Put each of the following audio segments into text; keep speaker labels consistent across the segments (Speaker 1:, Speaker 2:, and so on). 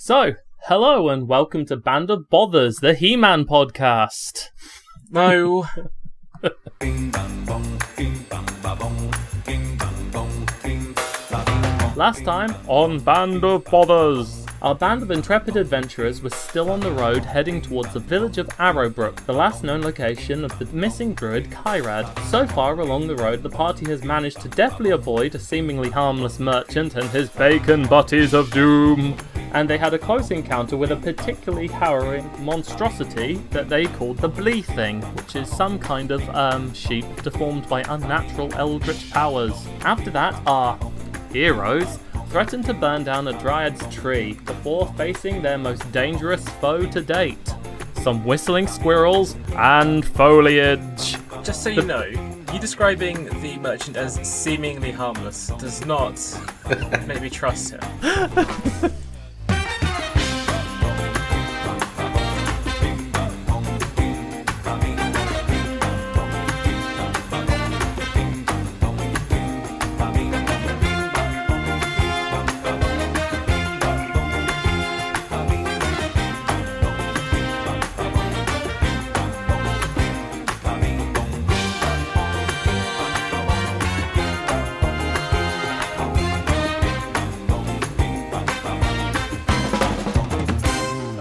Speaker 1: So, hello and welcome to Band of Bothers, the He-Man podcast.
Speaker 2: No.
Speaker 1: Last time on Band of Bothers, our band of intrepid adventurers was still on the road heading towards the village of Arrowbrook, the last known location of the missing druid Kyrad. So far along the road, the party has managed to deftly avoid a seemingly harmless merchant and his bacon butties of doom. And they had a close encounter with a particularly harrowing monstrosity that they called the Blee Thing, which is some kind of sheep deformed by unnatural eldritch powers. After that, our heroes threatened to burn down a dryad's tree before facing their most dangerous foe to date. Some whistling squirrels and foliage.
Speaker 2: Just so you know, you describing the merchant as seemingly harmless does not make me trust him.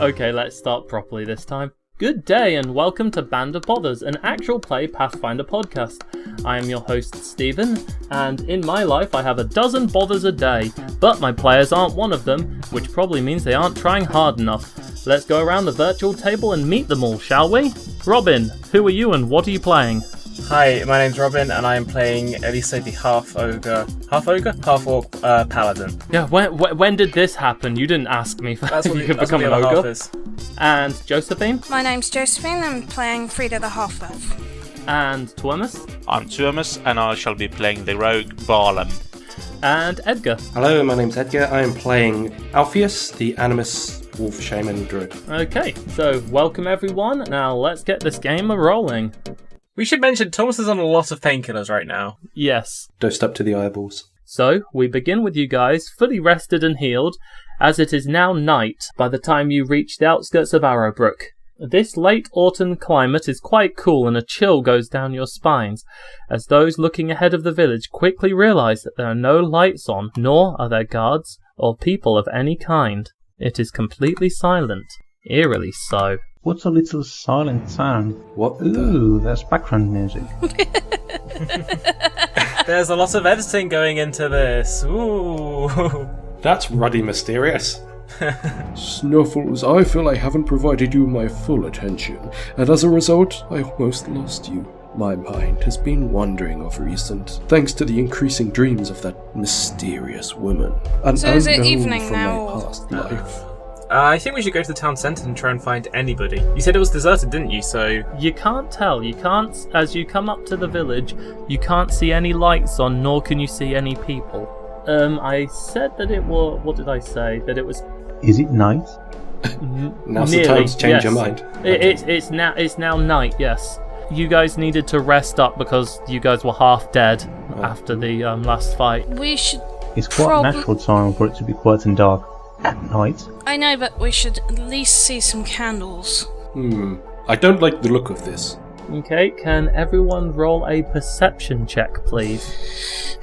Speaker 1: Okay, let's start properly this time. Good day and welcome to Band of Bothers, an actual play Pathfinder podcast. I am your host, Stephen, and in my life I have a dozen bothers a day, but my players aren't one of them, which probably means they aren't trying hard enough. Let's go around the virtual table and meet them all, shall we? Robin, who are you and what are you playing?
Speaker 2: Hi, my name's Robin, and I am playing Elisa the half-orc paladin.
Speaker 1: Yeah, when did this happen? You didn't ask me if you could become an ogre. And Josephine?
Speaker 3: My name's Josephine, I'm playing Frida the half-elf.
Speaker 1: And Tuomas?
Speaker 4: I'm Tuomas, and I shall be playing the rogue Barlam.
Speaker 1: And Edgar?
Speaker 5: Hello, my name's Edgar, I am playing Alpheus, the Animus Wolf Shaman Druid.
Speaker 1: Okay, so welcome everyone, now let's get this game a-rolling.
Speaker 2: We should mention Thomas is on a lot of painkillers right now.
Speaker 1: Yes.
Speaker 5: Dosed up to the eyeballs.
Speaker 1: So, we begin with you guys, fully rested and healed, as it is now night by the time you reach the outskirts of Arrowbrook. This late autumn climate is quite cool and a chill goes down your spines, as those looking ahead of the village quickly realise that there are no lights on, nor are there guards or people of any kind. It is completely silent, eerily so.
Speaker 6: What's a little silent sound?
Speaker 5: What?
Speaker 6: Ooh, there's background music.
Speaker 2: There's a lot of editing going into this. Ooh.
Speaker 5: That's ruddy mysterious.
Speaker 7: Snuffles, I feel I haven't provided you my full attention, and as a result, I almost lost you. My mind has been wandering of recent, thanks to the increasing dreams of that mysterious woman. An
Speaker 3: So is it
Speaker 7: unknown
Speaker 3: evening
Speaker 7: from
Speaker 3: now?
Speaker 7: my past life.
Speaker 2: I think we should go to the town centre and try and find anybody. You said it was deserted, didn't you? So
Speaker 1: You can't tell, as you come up to the village, you can't see any lights on, nor can you see any people. I said that it was, what did I say? That it was...
Speaker 6: Is it night?
Speaker 5: Now's
Speaker 1: nearly,
Speaker 5: the time to change
Speaker 1: yes.
Speaker 5: your mind.
Speaker 1: It's now night, yes. You guys needed to rest up because you guys were half dead after the last fight.
Speaker 3: We should...
Speaker 6: It's quite a natural time for it to be quiet and dark at night.
Speaker 3: I know, but we should at least see some candles.
Speaker 7: I don't like the look of this.
Speaker 1: Okay, can everyone roll a perception check, please?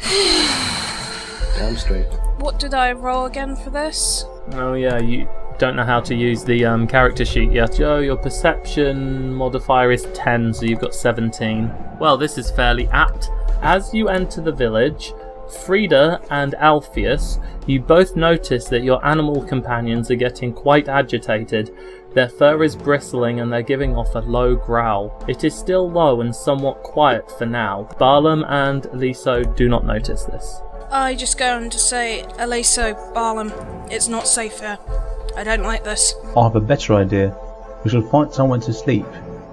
Speaker 5: Damn straight.
Speaker 3: What did I roll again for this?
Speaker 1: Oh yeah, you don't know how to use the character sheet yet. Joe, your perception modifier is 10, so you've got 17. Well, this is fairly apt. As you enter the village, Frida and Alpheus, you both notice that your animal companions are getting quite agitated. Their fur is bristling and they're giving off a low growl. It is still low and somewhat quiet for now. Barlam and Liso do not notice this.
Speaker 3: I just go on to say, Eliso, Barlam, it's not safe here. I don't like this.
Speaker 6: I have a better idea. We should find somewhere to sleep.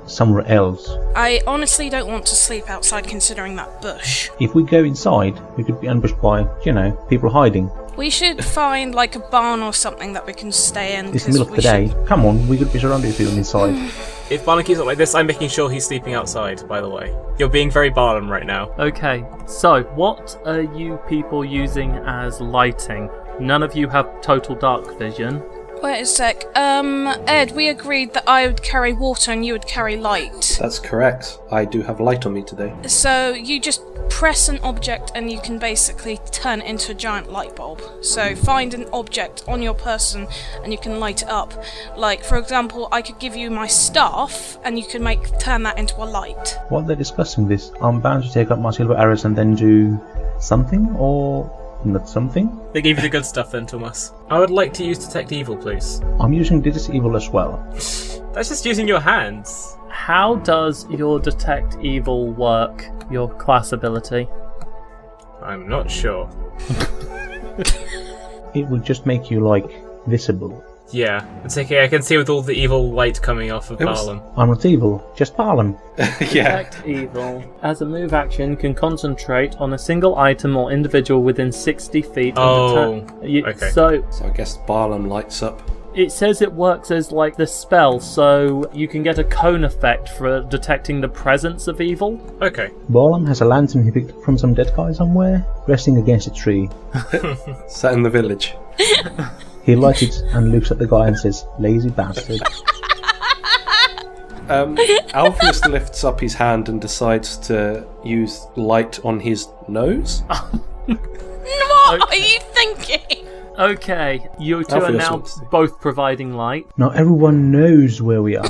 Speaker 6: Somewhere else.
Speaker 3: I honestly don't want to sleep outside considering that bush.
Speaker 6: If we go inside, we could be ambushed by, people hiding.
Speaker 3: We should find like a barn or something that we can stay in.
Speaker 6: It's the middle of the day. Come on, we could be surrounded if we were inside.
Speaker 2: if Barnum keeps up like this, I'm making sure he's sleeping outside, by the way. You're being very Barnum right now.
Speaker 1: Okay, so what are you people using as lighting? None of you have total dark vision.
Speaker 3: Wait a sec. Ed, we agreed that I would carry water and you would carry light.
Speaker 5: That's correct. I do have light on me today.
Speaker 3: So you just press an object and you can basically turn it into a giant light bulb. So find an object on your person and you can light it up. Like, for example, I could give you my staff and you can turn that into a light.
Speaker 6: While they're discussing this, I'm bound to take up my silver arrows and then do something, or not something?
Speaker 2: They gave you the good stuff then, Thomas. I would like to use Detect Evil, please.
Speaker 6: I'm using Detect Evil as well.
Speaker 2: That's just using your hands.
Speaker 1: How does your Detect Evil work, your class ability?
Speaker 2: I'm not sure.
Speaker 6: It would just make you, like, visible.
Speaker 2: Yeah, it's okay. I can see with all the evil light coming off of Baalam.
Speaker 6: I'm not evil, just Baalam.
Speaker 5: Yeah.
Speaker 1: Detect Evil, as a move action, can concentrate on a single item or individual within 60 feet of the
Speaker 2: okay.
Speaker 1: So
Speaker 5: So I guess Baalam lights up.
Speaker 1: it says it works as like the spell, so you can get a cone effect for detecting the presence of evil.
Speaker 2: Okay.
Speaker 6: Baalam has a lantern he picked up from some dead guy somewhere, resting against a tree.
Speaker 5: Sat in the village.
Speaker 6: He lights it and looks at the guy and says, "Lazy bastard."
Speaker 5: Alpheus lifts up his hand and decides to use light on his nose.
Speaker 3: What are you thinking?
Speaker 1: Okay, you two are
Speaker 5: Alpheus
Speaker 1: now
Speaker 5: wants to.
Speaker 1: both providing light.
Speaker 6: Now everyone knows where we are.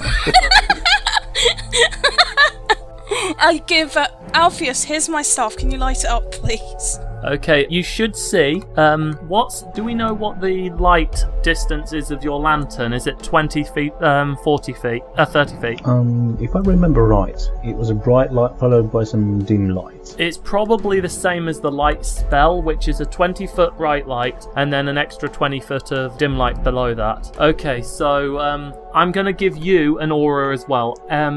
Speaker 3: I give Alpheus, here's my staff. Can you light it up, please?
Speaker 1: Okay, you should see. Do we know what the light distance is of your lantern? Is it 20 feet, 40 feet, 30 feet?
Speaker 6: If I remember right, it was a bright light followed by some dim light.
Speaker 1: It's probably the same as the light spell, which is a 20-foot bright light and then an extra 20 foot of dim light below that. Okay, so I'm going to give you an aura as well.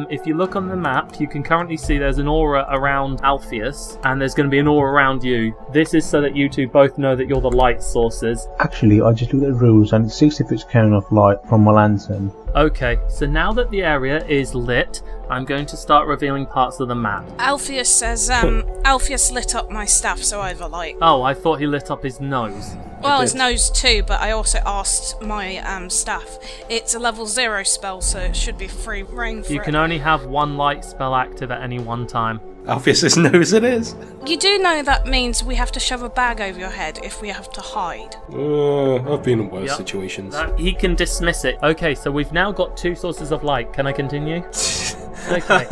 Speaker 1: If you look on the map, you can currently see there's an aura around Alpheus, and there's going to be an aura around you. This is so that you two both know that you're the light sources.
Speaker 6: Actually, I just looked at the rules and it's 60 foot cone of light from my lantern.
Speaker 1: Okay, so now that the area is lit, I'm going to start revealing parts of the map.
Speaker 3: Alpheus says, Alpheus lit up my staff, so I have a light.
Speaker 1: Oh, I thought he lit up his nose.
Speaker 3: Well, his nose too, but I also asked my staff. It's a level 0 spell, so it should be free reign for
Speaker 1: You can only have one light spell active at any one time.
Speaker 5: Alpheus knows it is.
Speaker 3: You do know that means we have to shove a bag over your head if we have to hide.
Speaker 5: I've been in worse
Speaker 1: Yep.
Speaker 5: situations.
Speaker 1: He can dismiss it. Okay, so we've now got two sources of light. Can I continue? Okay.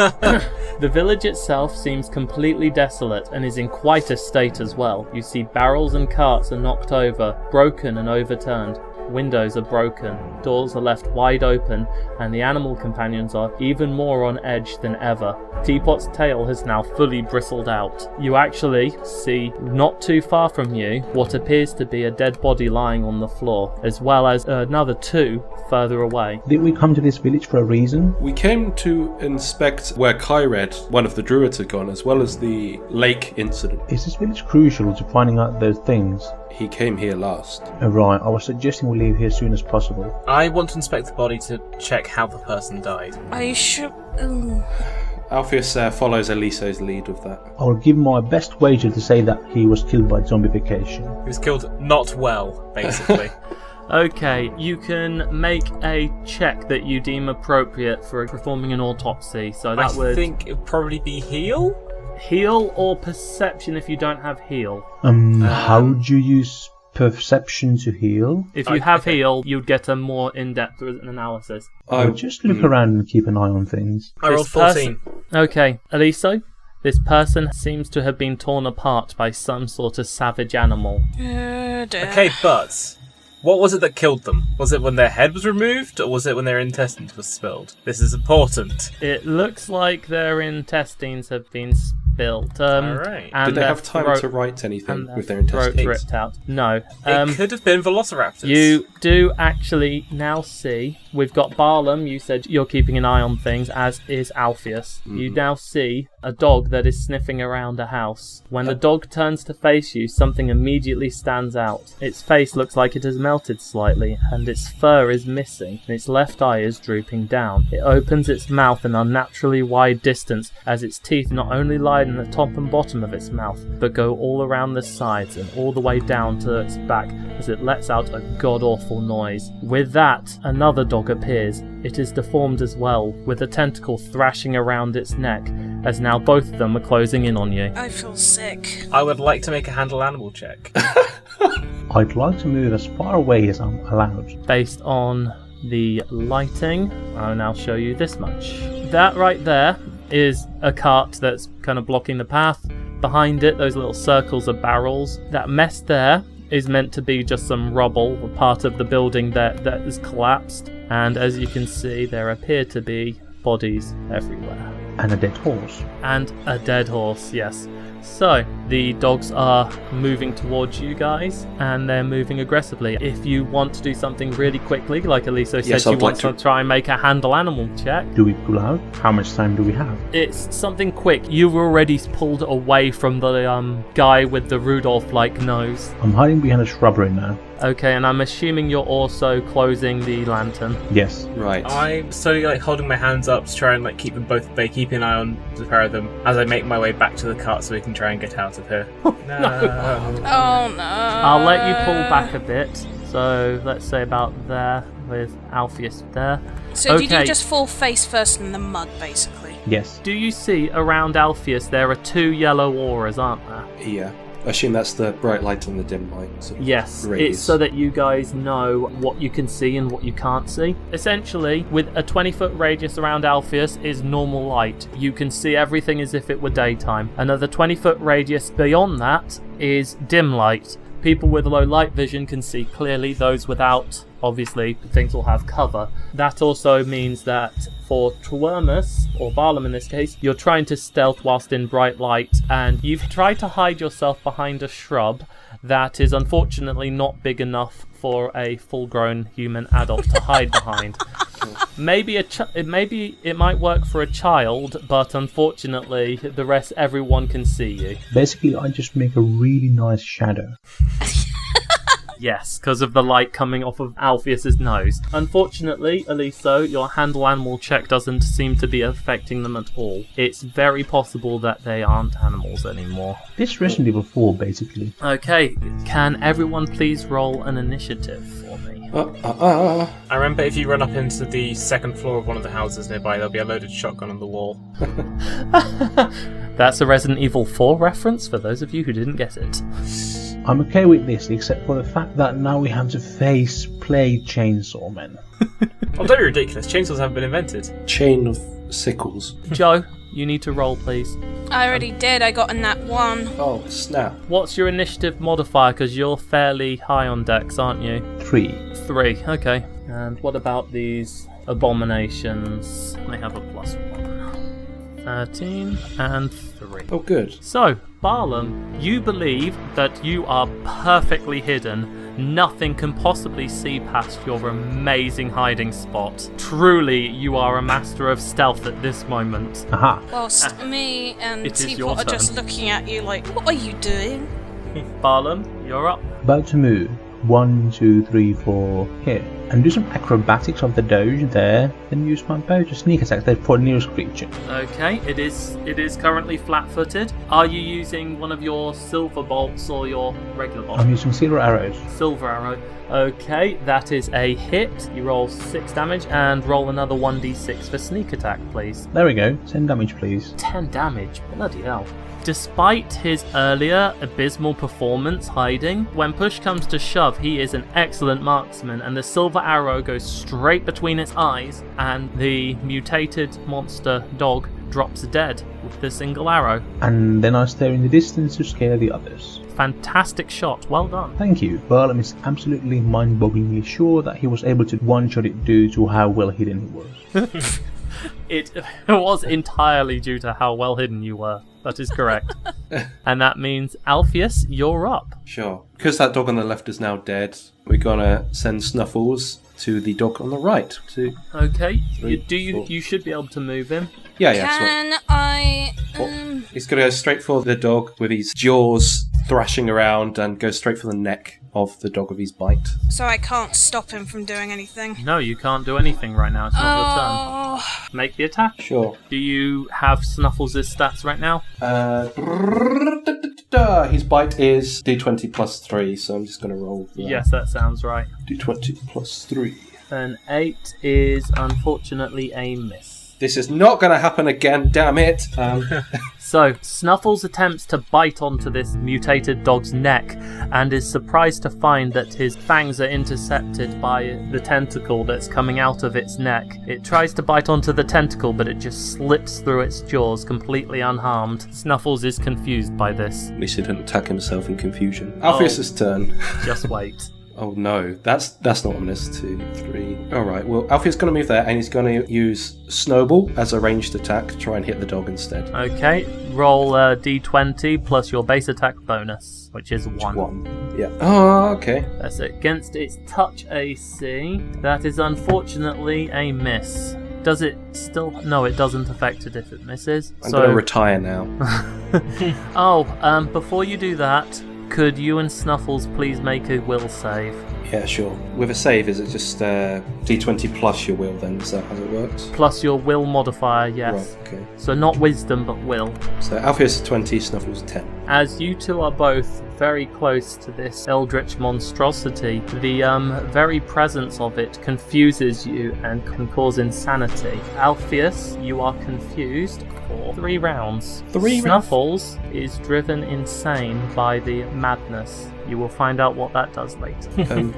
Speaker 1: The village itself seems completely desolate and is in quite a state as well. You see barrels and carts are knocked over, broken and overturned. Windows are broken, doors are left wide open, and the animal companions are even more on edge than ever. Teapot's tail has now fully bristled out. You actually see, not too far from you, what appears to be a dead body lying on the floor, as well as another two further away.
Speaker 6: Did we come to this village for a reason?
Speaker 5: We came to inspect where Kyrad, one of the druids, had gone, as well as the lake incident.
Speaker 6: Is this village crucial to finding out those things?
Speaker 5: He came here last.
Speaker 6: Right, I was suggesting we leave here as soon as possible.
Speaker 2: I want to inspect the body to check how the person died.
Speaker 3: Are you sure? Ooh.
Speaker 5: Alpheus follows Eliso's lead with that.
Speaker 6: I will give my best wager to say that he was killed by zombification.
Speaker 2: He was killed not well, basically.
Speaker 1: Okay, you can make a check that you deem appropriate for performing an autopsy. So that would
Speaker 2: I think it would probably be heal?
Speaker 1: heal or perception if you don't have heal.
Speaker 6: How would you use perception to heal?
Speaker 1: If you have heal, you'd get a more in-depth analysis.
Speaker 6: I would just look around and keep an eye on things.
Speaker 2: I rolled
Speaker 1: This person-
Speaker 2: 14.
Speaker 1: Okay, Eliso, this person seems to have been torn apart by some sort of savage animal.
Speaker 3: Dear.
Speaker 2: Okay, but what was it that killed them? Was it when their head was removed, or was it when their intestines were spilled? This is important.
Speaker 1: It looks like their intestines have been spilled.
Speaker 2: Alright.
Speaker 1: and
Speaker 5: Did they
Speaker 1: their
Speaker 5: have time
Speaker 1: throat-
Speaker 5: to write anything
Speaker 1: and
Speaker 5: with their
Speaker 1: throat
Speaker 5: intestines?
Speaker 1: ripped out? No.
Speaker 2: It could have been velociraptors.
Speaker 1: You do actually now see, we've got Baalam, you said you're keeping an eye on things, as is Alpheus. You now see a dog that is sniffing around a house. When the dog turns to face you, something immediately stands out. Its face looks like it has melted slightly, and its fur is missing, and its left eye is drooping down. It opens its mouth an unnaturally wide distance, as its teeth not only lie in the top and bottom of its mouth, but go all around the sides and all the way down to its back as it lets out a god-awful noise. With that, another dog appears. It is deformed as well, with a tentacle thrashing around its neck, as now both of them are closing in on you.
Speaker 3: I feel sick.
Speaker 2: I would like to make a handle animal check.
Speaker 6: I'd like to move as far away as I'm allowed.
Speaker 1: Based on the lighting, I'll now show you this much. That right there is a cart that's kind of blocking the path. Behind it, those little circles are barrels. That mess there is meant to be just some rubble, a part of the building that is collapsed. And as you can see, there appear to be bodies everywhere.
Speaker 6: And a dead horse.
Speaker 1: And a dead horse, yes. So, the dogs are moving towards you guys, and they're moving aggressively. If you want to do something really quickly, like Aliso said, you want to try and make a handle animal check.
Speaker 6: Do we pull out? How much time do we have?
Speaker 1: It's something quick. You've already pulled away from the guy with the Rudolph-like nose.
Speaker 6: I'm hiding behind a shrubbery now.
Speaker 1: Okay, and I'm assuming you're also closing the lantern.
Speaker 6: Yes.
Speaker 5: Right.
Speaker 2: I'm slowly holding my hands up to try and keep them both at bay, keeping an eye on the pair of them as I make my way back to the cart so we can try and get out of here. No.
Speaker 3: Oh no.
Speaker 1: I'll let you pull back a bit. So let's say about there with Alpheus there.
Speaker 3: So
Speaker 1: okay.
Speaker 3: did you just fall face first in the mud, basically?
Speaker 6: Yes.
Speaker 1: Do you see around Alpheus there are 2 yellow auras, aren't there?
Speaker 5: Yeah. I assume that's the bright light and the dim light. Sort of
Speaker 1: yes,
Speaker 5: rays.
Speaker 1: it's so that you guys know what you can see and what you can't see. Essentially, with a 20-foot radius around Alpheus is normal light. You can see everything as if it were daytime. Another 20-foot radius beyond that is dim light. People with low light vision can see clearly. Those without, obviously, things will have cover. That also means that for Twermus, or Barlam in this case, you're trying to stealth whilst in bright light, and you've tried to hide yourself behind a shrub that is unfortunately not big enough for a full-grown human adult to hide behind. Maybe it might work for a child, but unfortunately, the rest, everyone can see you.
Speaker 6: Basically, I just make a really nice shadow.
Speaker 1: Yes, because of the light coming off of Alpheus's nose. Unfortunately, Aliso, your handle animal check doesn't seem to be affecting them at all. It's very possible that they aren't animals anymore.
Speaker 6: This Resident Evil 4, basically.
Speaker 1: Okay, can everyone please roll an initiative for me?
Speaker 2: I remember if you run up into the second floor of one of the houses nearby, there'll be a loaded shotgun on the wall.
Speaker 1: That's a Resident Evil 4 reference for those of you who didn't get it.
Speaker 6: I'm okay with this, except for the fact that now we have to face Plague Chainsaw Men.
Speaker 2: Oh, don't be ridiculous. Chainsaws haven't been invented.
Speaker 5: Chain of sickles.
Speaker 1: Joe, you need to roll, please.
Speaker 3: I already did. I got a nat 1.
Speaker 5: Oh, snap.
Speaker 1: What's your initiative modifier? Because you're fairly high on dex, aren't you?
Speaker 6: 3.
Speaker 1: 3, okay. And what about these abominations? They have a +1. 13 and 3.
Speaker 5: Oh, good.
Speaker 1: So, Barlam, you believe that you are perfectly hidden. Nothing can possibly see past your amazing hiding spot. Truly, you are a master of stealth at this moment.
Speaker 6: Aha.
Speaker 3: Whilst me and
Speaker 1: It is your
Speaker 3: Teapot are just
Speaker 1: turn.
Speaker 3: looking at you like, what are you doing?
Speaker 1: Barlam, you're up.
Speaker 6: About to move. 1, 2, 3, 4, here. And do some acrobatics of the doge there. Then use my bow to sneak attack the nearest creature.
Speaker 1: Okay, it is currently flat-footed. Are you using one of your silver bolts or your regular bolts?
Speaker 6: I'm using silver arrows.
Speaker 1: Silver arrow. Okay, that is a hit. You roll 6 damage and roll another 1d6 for sneak attack, please.
Speaker 6: There we go. 10 damage, please.
Speaker 1: 10 damage. Bloody hell. Despite his earlier abysmal performance hiding, when push comes to shove, he is an excellent marksman, and the silver arrow goes straight between its eyes, and the mutated monster dog drops dead with the single arrow.
Speaker 6: And then I stare in the distance to scare the others.
Speaker 1: Fantastic shot, well done.
Speaker 6: Thank you. Barlam is absolutely mind-bogglingly sure that he was able to one-shot it due to how well hidden he was.
Speaker 1: It was entirely due to how well hidden you were. That is correct. And that means, Alpheus, you're up.
Speaker 5: Sure. Because that dog on the left is now dead, we're gonna send Snuffles to the dog on the right.
Speaker 1: Okay.
Speaker 5: Three, four.
Speaker 1: You should be able to move him.
Speaker 5: Yeah.
Speaker 3: Can I...
Speaker 5: He's going to go straight for the dog with his jaws thrashing around and go straight for the neck of the dog with his bite.
Speaker 3: So I can't stop him from doing anything?
Speaker 1: No, you can't do anything right now. It's not your turn. Make the attack.
Speaker 5: Sure.
Speaker 1: Do you have Snuffles' stats right now?
Speaker 5: His bite is D20 plus 3, so I'm just going to roll.
Speaker 1: Yes, that sounds right.
Speaker 5: D20 plus 3.
Speaker 1: An 8 is unfortunately a miss.
Speaker 5: This is not going to happen again, damn it.
Speaker 1: So, Snuffles attempts to bite onto this mutated dog's neck and is surprised to find that his fangs are intercepted by the tentacle that's coming out of its neck. It tries to bite onto the tentacle, but it just slips through its jaws completely unharmed. Snuffles is confused by this.
Speaker 5: At least he didn't attack himself in confusion. Alpheus' turn.
Speaker 1: Just wait.
Speaker 5: Oh no, that's not ominous. 2, 3. Alright, well, Alfie's going to move there and he's going to use Snowball as a ranged attack to try and hit the dog instead.
Speaker 1: Okay, roll a d20 plus your base attack bonus, which is 1.
Speaker 5: 1. Yeah. Oh, okay.
Speaker 1: That's against its touch AC. That is unfortunately a miss. Does it still... No, it doesn't affect it if it misses.
Speaker 5: I'm going to retire now.
Speaker 1: Before you do that, could you and Snuffles please make a will save?
Speaker 5: Yeah, sure. With a save, is it just D20 plus your will then? Is that how it works?
Speaker 1: Plus your will modifier, yes.
Speaker 5: Right, okay.
Speaker 1: So not wisdom, but will.
Speaker 5: So Alpheus 20, Snuffles 10.
Speaker 1: As you two are both very close to this eldritch monstrosity, the very presence of it confuses you and can cause insanity. Alpheus, you are confused for 3 rounds. 3
Speaker 5: Snuffles
Speaker 1: is driven insane by the madness. You will find out what that does later.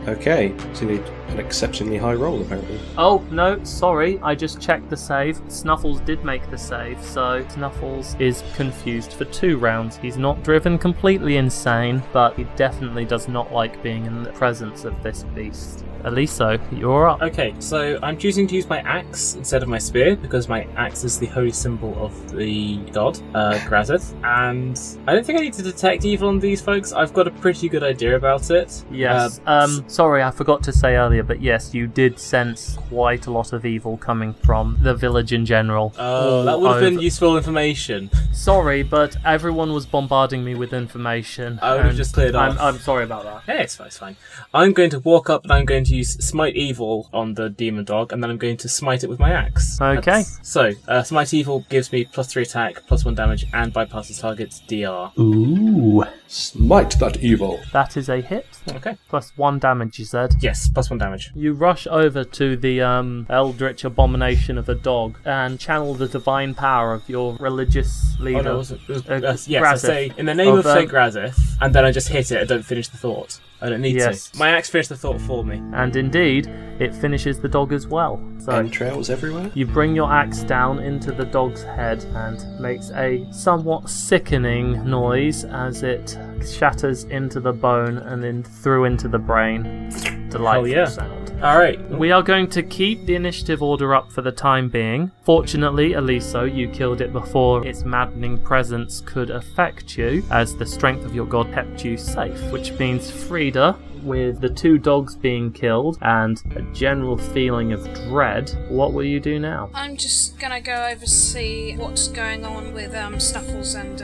Speaker 5: Okay, so you need an exceptionally high roll apparently.
Speaker 1: Oh, no, sorry, I just checked the save. Snuffles did make the save, so Snuffles is confused for 2 rounds. He's not driven completely insane, but he definitely does not like being in the presence of this beast. Eliso, you're up.
Speaker 2: Okay, so I'm choosing to use my axe instead of my spear because my axe is the holy symbol of the god, Grazeth, and I don't think I need to detect evil on these folks. I've got a pretty good idea about it.
Speaker 1: Yes. Sorry, I forgot to say earlier, but yes, you did sense quite a lot of evil coming from the village in general.
Speaker 2: Oh, that would have been useful information.
Speaker 1: Sorry, but everyone was bombarding me with information.
Speaker 2: I would have just cleared off.
Speaker 1: I'm sorry about that.
Speaker 2: Hey, it's fine. I'm going to walk up and I'm going to use Smite Evil on the demon dog, and then I'm going to smite it with my axe.
Speaker 1: Okay.
Speaker 2: So, Smite Evil gives me +3 attack, +1 damage, and bypasses target's DR.
Speaker 6: Ooh.
Speaker 7: Smite that evil.
Speaker 1: That is a hit.
Speaker 2: Okay.
Speaker 1: +1 damage, you said.
Speaker 2: Yes, +1 damage.
Speaker 1: You rush over to the eldritch abomination of a dog and channel the divine power of your religious leader.
Speaker 2: Oh no, it was yes,
Speaker 1: Grazeth.
Speaker 2: I say, in the name of Saint Grazeth, and then I just hit it, I don't finish the thought. I don't need to. My axe finished the thought for me.
Speaker 1: And indeed, it finishes the dog as well. So
Speaker 5: entrails everywhere.
Speaker 1: You bring your axe down into the dog's head and makes a somewhat sickening noise as it shatters into the bone and then through into the brain. Delightful sound.
Speaker 2: Alright.
Speaker 1: We are going to keep the initiative order up for the time being. Fortunately, Eliso, you killed it before its maddening presence could affect you, as the strength of your god kept you safe, which means Frida, with the 2 dogs being killed and a general feeling of dread, what will you do now?
Speaker 3: I'm just gonna go oversee what's going on with Snuffles and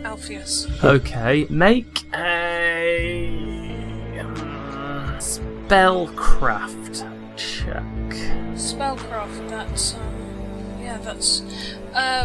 Speaker 3: Alpheus.
Speaker 1: Okay, make a spellcraft check.
Speaker 3: Spellcraft, that's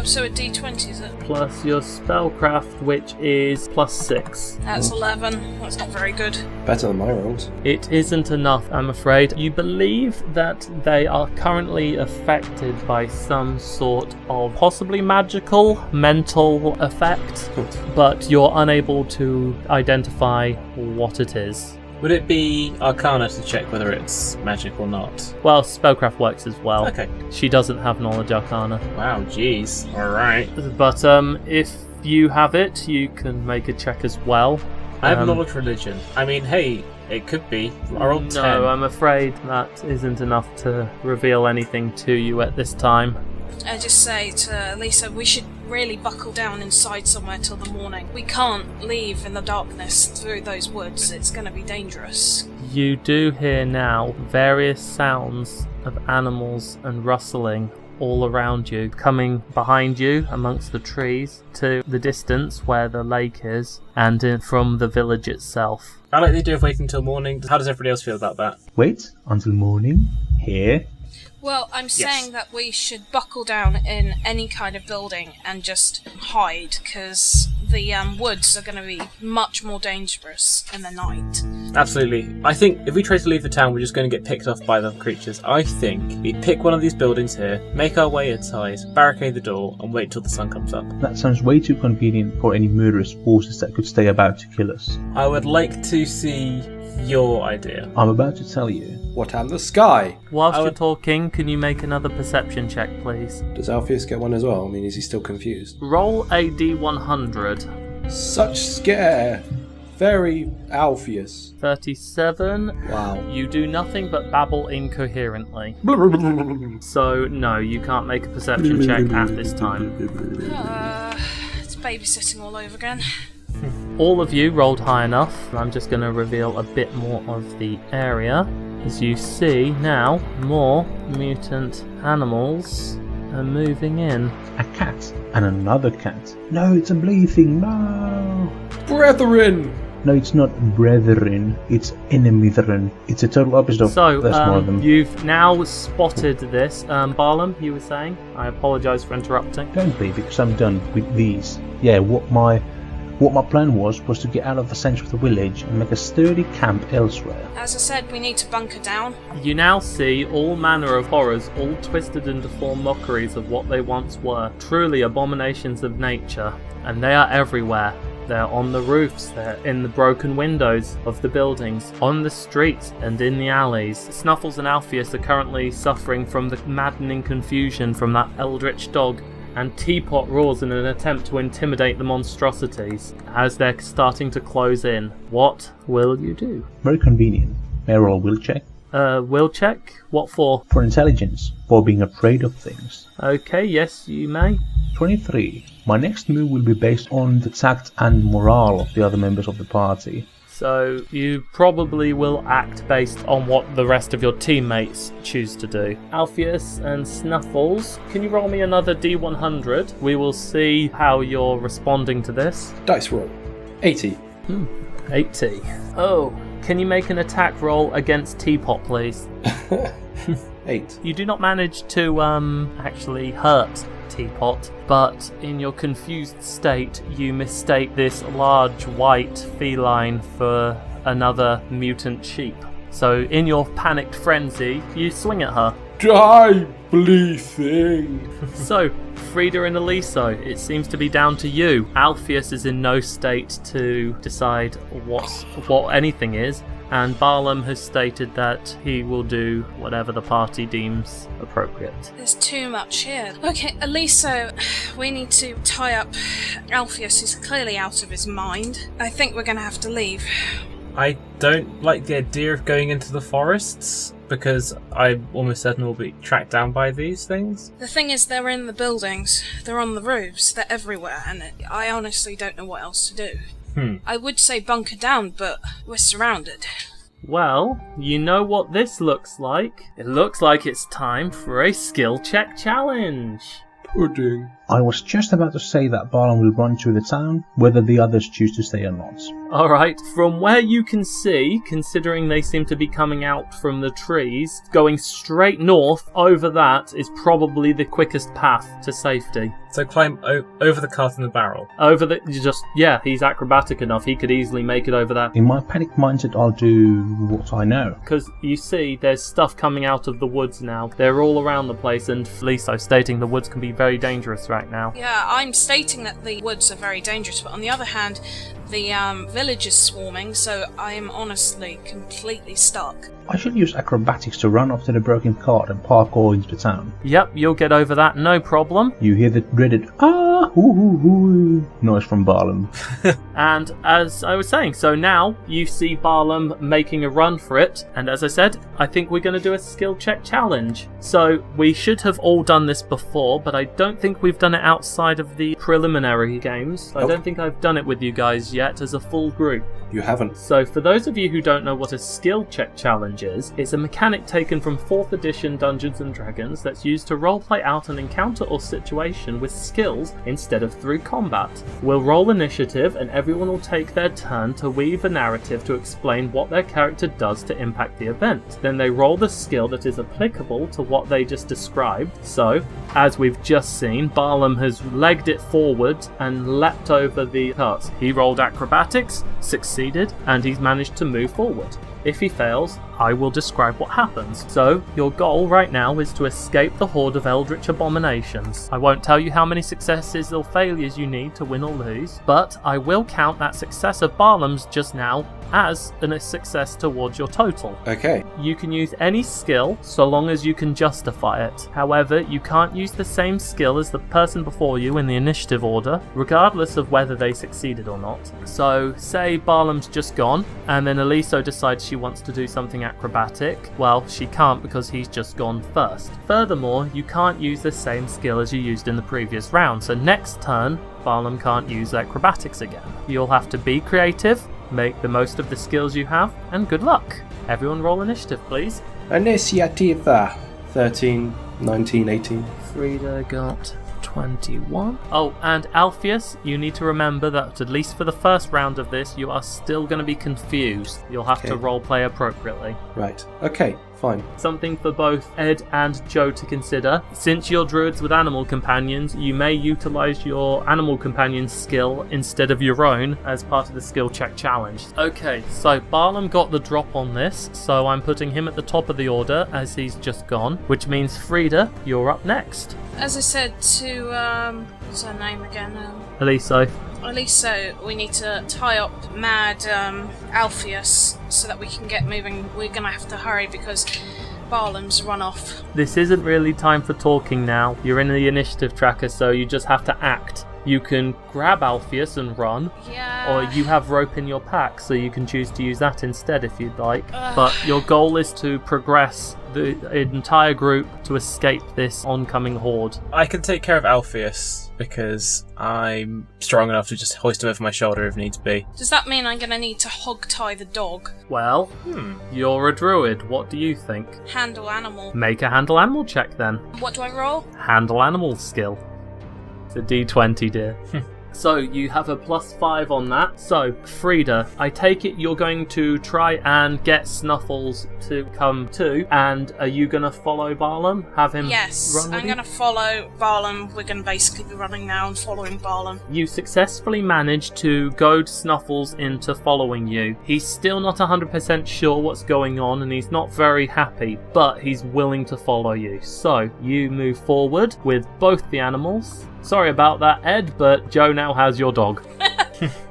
Speaker 3: so a d20 is it?
Speaker 1: Plus your spellcraft, which is +6.
Speaker 3: That's 11. That's not very good.
Speaker 5: Better than my rolls.
Speaker 1: It isn't enough, I'm afraid. You believe that they are currently affected by some sort of possibly magical, mental effect, but you're unable to identify what it is.
Speaker 2: Would it be Arcana to check whether it's magic or not?
Speaker 1: Well, spellcraft works as well.
Speaker 2: Okay.
Speaker 1: She doesn't have knowledge arcana.
Speaker 2: Wow, jeez. Alright.
Speaker 1: But if you have it, you can make a check as well.
Speaker 2: I have knowledge religion. I mean, hey, it could be. I rolled 10.
Speaker 1: No, I'm afraid that isn't enough to reveal anything to you at this time.
Speaker 3: I just say to Lisa, we should really buckle down inside somewhere till the morning. We can't leave in the darkness through those woods. It's going to be dangerous.
Speaker 1: You do hear now various sounds of animals and rustling all around you, coming behind you amongst the trees to the distance where the lake is, and from the village itself.
Speaker 2: I like the idea of waiting until morning. How does everybody else feel about that?
Speaker 6: Wait until morning? Here?
Speaker 3: Well, I'm saying that we should buckle down in any kind of building and just hide, because the woods are going to be much more dangerous in the night.
Speaker 2: Absolutely. I think if we try to leave the town, we're just going to get picked off by the creatures. I think we pick one of these buildings here, make our way inside, barricade the door, and wait till the sun comes up.
Speaker 6: That sounds way too convenient for any murderous forces that could stay about to kill us.
Speaker 2: I would like to see your idea.
Speaker 6: I'm about to tell you.
Speaker 5: What and the sky?
Speaker 1: Whilst you're talking, can you make another perception check, please?
Speaker 5: Does Alpheus get one as well? I mean, is he still confused?
Speaker 1: Roll a d100.
Speaker 5: Such scare. Very Alpheus.
Speaker 1: 37.
Speaker 5: Wow.
Speaker 1: You do nothing but babble incoherently. So, no, you can't make a perception check at this time.
Speaker 3: It's babysitting all over again.
Speaker 1: All of you rolled high enough. I'm just going to reveal a bit more of the area. As you see now, more mutant animals are moving in.
Speaker 6: A cat and another cat. No, it's a bleething. No.
Speaker 5: Brethren!
Speaker 6: No, it's not brethren. It's enemytheren. It's a total opposite of.
Speaker 1: So,
Speaker 6: There's more of them.
Speaker 1: you've now spotted this. Barlam, you were saying? I apologise for interrupting.
Speaker 6: Don't be, because I'm done with these. Yeah, what my plan was to get out of the centre of the village and make a sturdy camp elsewhere.
Speaker 3: As I said, we need to bunker down.
Speaker 1: You now see all manner of horrors, all twisted into deformed mockeries of what they once were. Truly abominations of nature, and they are everywhere. They're on the roofs, they're in the broken windows of the buildings, on the streets and in the alleys. Snuffles and Alpheus are currently suffering from the maddening confusion from that eldritch dog, and Teapot roars in an attempt to intimidate the monstrosities as they're starting to close in. What will you do?
Speaker 6: Very convenient. May I roll a will check?
Speaker 1: Will check? What for?
Speaker 6: For intelligence, for being afraid of things.
Speaker 1: Okay, yes, you may.
Speaker 6: 23. My next move will be based on the tact and morale of the other members of the party.
Speaker 1: So you probably will act based on what the rest of your teammates choose to do. Alpheus and Snuffles, can you roll me another D100? We will see how you're responding to this.
Speaker 5: Dice roll. 80.
Speaker 1: 80. Oh, can you make an attack roll against Teapot, please?
Speaker 5: 8.
Speaker 1: You do not manage to actually hurt Teapot, but in your confused state you mistake this large white feline for another mutant sheep. So in your panicked frenzy, you swing at her.
Speaker 7: Die, bleething!
Speaker 1: So, Frida and Eliso, it seems to be down to you. Alpheus is in no state to decide what anything is, and Barlam has stated that he will do whatever the party deems appropriate.
Speaker 3: There's too much here. Okay, Eliso, we need to tie up Alpheus, who's clearly out of his mind. I think we're going to have to leave.
Speaker 2: I don't like the idea of going into the forests, because I'm almost certain we'll be tracked down by these things.
Speaker 3: The thing is, they're in the buildings, they're on the roofs, they're everywhere, and I honestly don't know what else to do. I would say bunker down, but we're surrounded.
Speaker 1: Well, you know what this looks like. It looks like it's time for a skill check challenge.
Speaker 7: Pudding.
Speaker 6: I was just about to say that Barlam will run through the town, whether the others choose to stay or not.
Speaker 1: Alright, from where you can see, considering they seem to be coming out from the trees, going straight north, over that is probably the quickest path to safety.
Speaker 2: So climb over the cart and the barrel.
Speaker 1: He's acrobatic enough, he could easily make it over that.
Speaker 6: In my panic mindset, I'll do what I know.
Speaker 1: Because you see, there's stuff coming out of the woods now. They're all around the place, and Liso stating the woods can be very dangerous right now.
Speaker 3: Yeah, I'm stating that the woods are very dangerous, but on the other hand, the village is swarming, so I am honestly completely stuck.
Speaker 6: I should use acrobatics to run after the broken cart and parkour into the town.
Speaker 1: Yep, you'll get over that, no problem.
Speaker 6: You hear the dreaded "ah" hoo hoo hoo noise from Barlam.
Speaker 1: And as I was saying, so now you see Barlam making a run for it, and as I said, I think we're going to do a skill check challenge. So we should have all done this before, but I don't think we've done it outside of the preliminary games. I don't think I've done it with you guys yet as a full group.
Speaker 5: You haven't.
Speaker 1: So for those of you who don't know what a skill check challenge is, it's a mechanic taken from 4th edition Dungeons & Dragons that's used to roleplay out an encounter or situation with skills instead of through combat. We'll roll initiative and everyone will take their turn to weave a narrative to explain what their character does to impact the event. Then they roll the skill that is applicable to what they just described. So, as we've just seen, Barlam has legged it forward and leapt over the carts. He rolled acrobatics, succeeded, and he's managed to move forward. If he fails, I will describe what happens. So, your goal right now is to escape the horde of eldritch abominations. I won't tell you how many successes or failures you need to win or lose, but I will count that success of Barlam's just now as a success towards your total.
Speaker 5: Okay.
Speaker 1: You can use any skill so long as you can justify it. However, you can't use the same skill as the person before you in the initiative order, regardless of whether they succeeded or not. So, say Barlam's just gone, and then Aliso decides she wants to do something acrobatic. Well, she can't because he's just gone first. Furthermore, you can't use the same skill as you used in the previous round, so next turn, Barlam can't use acrobatics again. You'll have to be creative, make the most of the skills you have, and good luck. Everyone roll initiative, please.
Speaker 5: Initiative. 13, 19, 18.
Speaker 1: Frida got 21. Oh, and Alpheus, you need to remember that at least for the first round of this, you are still going to be confused. You'll have to roleplay appropriately.
Speaker 5: Right. Okay. Fine.
Speaker 1: Something for both Ed and Joe to consider. Since you're druids with animal companions, you may utilise your animal companion's skill instead of your own as part of the skill check challenge. Okay, so Barlam got the drop on this, so I'm putting him at the top of the order as he's just gone, which means Frida, you're up next.
Speaker 3: As I said to, what's her name again?
Speaker 1: Aliso.
Speaker 3: Aliso, we need to tie up Mad Alpheus so that we can get moving. We're going to have to hurry because Barlam's run off.
Speaker 1: This isn't really time for talking now. You're in the initiative tracker, so you just have to act. You can grab Alpheus and run, or you have rope in your pack, so you can choose to use that instead if you'd like. But your goal is to progress the entire group to escape this oncoming horde.
Speaker 2: I can take care of Alpheus because I'm strong enough to just hoist him over my shoulder if needs be.
Speaker 3: Does that mean I'm going to need to hog tie the dog?
Speaker 1: Well, you're a druid. What do you think?
Speaker 3: Handle animal.
Speaker 1: Make a handle animal check then.
Speaker 3: What do I roll?
Speaker 1: Handle animal skill. It's a D20, dear. So you have a +5 on that. So, Frida, I take it you're going to try and get Snuffles to come too, and are you going to follow Barlam? Have him
Speaker 3: Yes,
Speaker 1: run with
Speaker 3: I'm
Speaker 1: you?
Speaker 3: going to follow Barlam. We're going to basically be running now and following Barlam.
Speaker 1: You successfully managed to goad Snuffles into following you. He's still not 100% sure what's going on and he's not very happy, but he's willing to follow you. So, you move forward with both the animals. Sorry about that, Ed, but Joe now has your dog.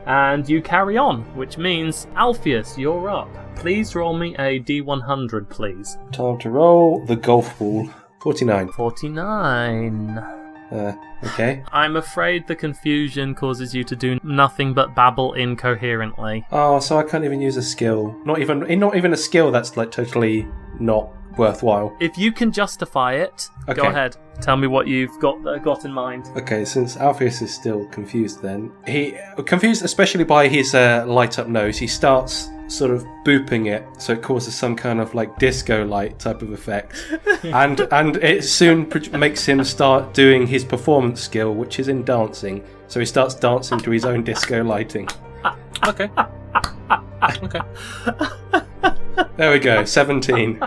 Speaker 1: And you carry on, which means, Alpheus, you're up. Please roll me a D100, please.
Speaker 5: Time to roll the golf ball. 49.
Speaker 1: 49.
Speaker 5: Okay.
Speaker 1: I'm afraid the confusion causes you to do nothing but babble incoherently.
Speaker 5: Oh, so I can't even use a skill. Not even a skill that's like totally not worthwhile.
Speaker 1: If you can justify it, go ahead. Tell me what you've got in mind.
Speaker 5: Okay, since Alpheus is still confused then. Confused especially by his light up nose, he starts sort of booping it so it causes some kind of like disco light type of effect. and it soon makes him start doing his performance skill, which is in dancing. So he starts dancing to his own disco lighting.
Speaker 2: Okay. Okay.
Speaker 5: There we go, 17.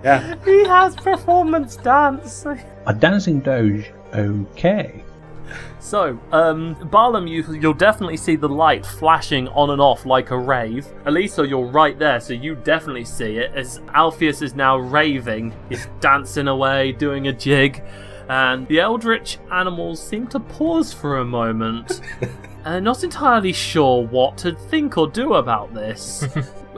Speaker 5: Yeah.
Speaker 1: He has performance dance.
Speaker 6: A dancing doge, okay.
Speaker 1: So, Barlam, you'll definitely see the light flashing on and off like a rave. Aliso, you're right there, so you definitely see it as Alpheus is now raving. He's dancing away, doing a jig, and the eldritch animals seem to pause for a moment. Not entirely sure what to think or do about this.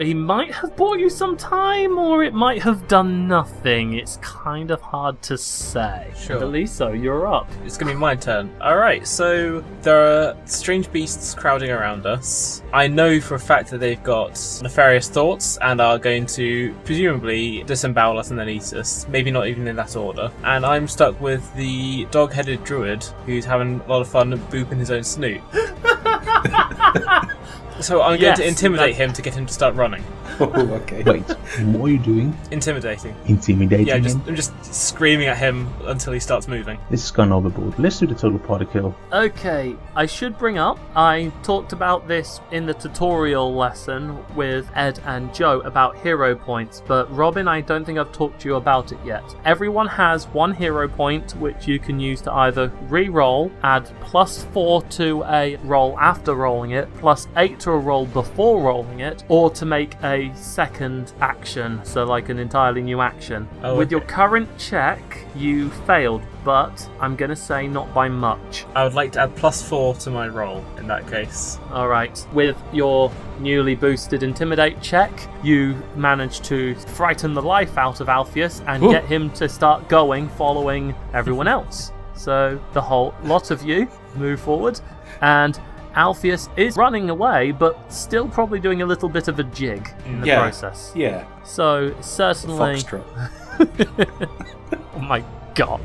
Speaker 1: he might have bought you some time, or it might have done nothing. It's kind of hard to say.
Speaker 2: Sure.
Speaker 1: Deliso, you're up.
Speaker 2: It's going to be my turn. Alright, so there are strange beasts crowding around us. I know for a fact that they've got nefarious thoughts and are going to presumably disembowel us and then eat us. Maybe not even in that order. And I'm stuck with the dog-headed druid who's having a lot of fun booping his own snoot. So I'm going to intimidate him to get him to start running.
Speaker 5: Oh, okay.
Speaker 6: Wait, what are you doing?
Speaker 2: Intimidating.
Speaker 6: Intimidating
Speaker 2: Yeah,
Speaker 6: him?
Speaker 2: I'm just screaming at him until he starts moving.
Speaker 6: This has gone overboard. Let's do the total party kill.
Speaker 1: Okay, I should bring up, I talked about this in the tutorial lesson with Ed and Joe about hero points, but Robin, I don't think I've talked to you about it yet. Everyone has 1 hero point, which you can use to either re-roll, add +4 to a roll after rolling it, +8 to a roll before rolling it, or to make a second action, so like an entirely new action.
Speaker 2: Oh,
Speaker 1: With
Speaker 2: okay.
Speaker 1: your current check, you failed, but I'm gonna say not by much.
Speaker 2: I would like to add +4 to my roll in that case.
Speaker 1: Alright, with your newly boosted Intimidate check, you manage to frighten the life out of Alpheus and
Speaker 5: Ooh.
Speaker 1: get him to start going following everyone else. So the whole lot of you move forward, and Alpheus is running away, but still probably doing a little bit of a jig in the process.
Speaker 5: Yeah.
Speaker 1: So certainly...
Speaker 5: Foxtrot.
Speaker 1: Oh my god.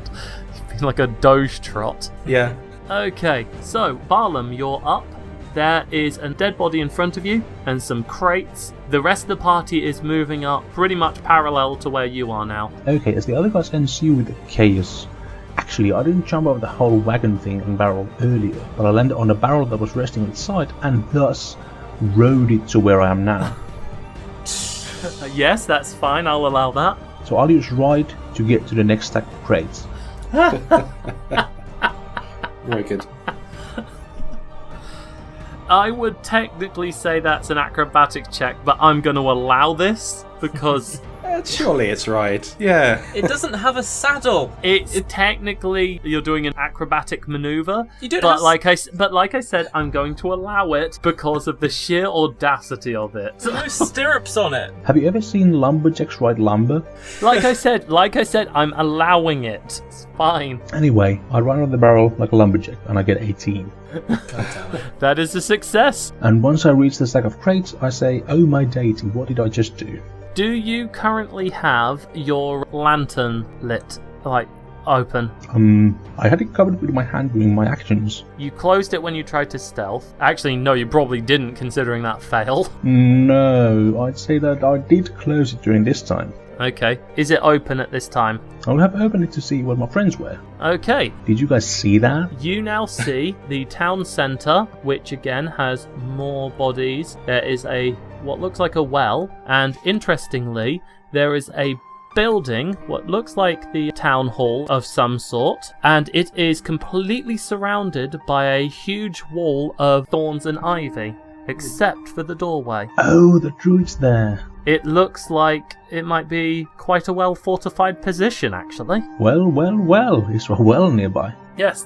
Speaker 1: You've been like a doge trot.
Speaker 5: Yeah.
Speaker 1: Okay, so Barlam, you're up. There is a dead body in front of you and some crates. The rest of the party is moving up pretty much parallel to where you are now.
Speaker 6: Okay, as the other guys NC with the chaos. Actually, I didn't jump over the whole wagon thing and barrel earlier, but I landed on a barrel that was resting inside and thus rode it to where I am now.
Speaker 1: Yes, that's fine, I'll allow that.
Speaker 6: So I'll use ride to get to the next stack of crates.
Speaker 5: Very good.
Speaker 1: I would technically say that's an acrobatic check, but I'm going to allow this because
Speaker 5: Surely it's right. Yeah.
Speaker 2: It doesn't have a saddle.
Speaker 1: it's technically you're doing an acrobatic maneuver.
Speaker 2: You don't
Speaker 1: But
Speaker 2: have
Speaker 1: like I said, I'm going to allow it because of the sheer audacity of it.
Speaker 2: There's no stirrups on it.
Speaker 6: Have you ever seen lumberjacks ride lumber?
Speaker 1: Like I said, I'm allowing it. It's fine.
Speaker 6: Anyway, I run on the barrel like a lumberjack and I get 18.
Speaker 2: God damn it.
Speaker 1: That is a success.
Speaker 6: And once I reach the stack of crates, I say, oh my deity, what did I just do?
Speaker 1: Do you currently have your lantern lit, like, open?
Speaker 6: I had it covered with my hand during my actions.
Speaker 1: You closed it when you tried to stealth. Actually, no, you probably didn't, considering that failed.
Speaker 6: No, I'd say that I did close it during this time.
Speaker 1: Okay. Is it open at this time?
Speaker 6: I'll have opened it to see what my friends were.
Speaker 1: Okay.
Speaker 6: Did you guys see that?
Speaker 1: You now see the town centre, which again has more bodies. There is what looks like a well, and interestingly, there is a building, what looks like the town hall of some sort, and it is completely surrounded by a huge wall of thorns and ivy, except for the doorway.
Speaker 6: Oh, the druid's there.
Speaker 1: It looks like it might be quite a well fortified position, actually.
Speaker 6: Well, is there a well nearby?
Speaker 1: Yes,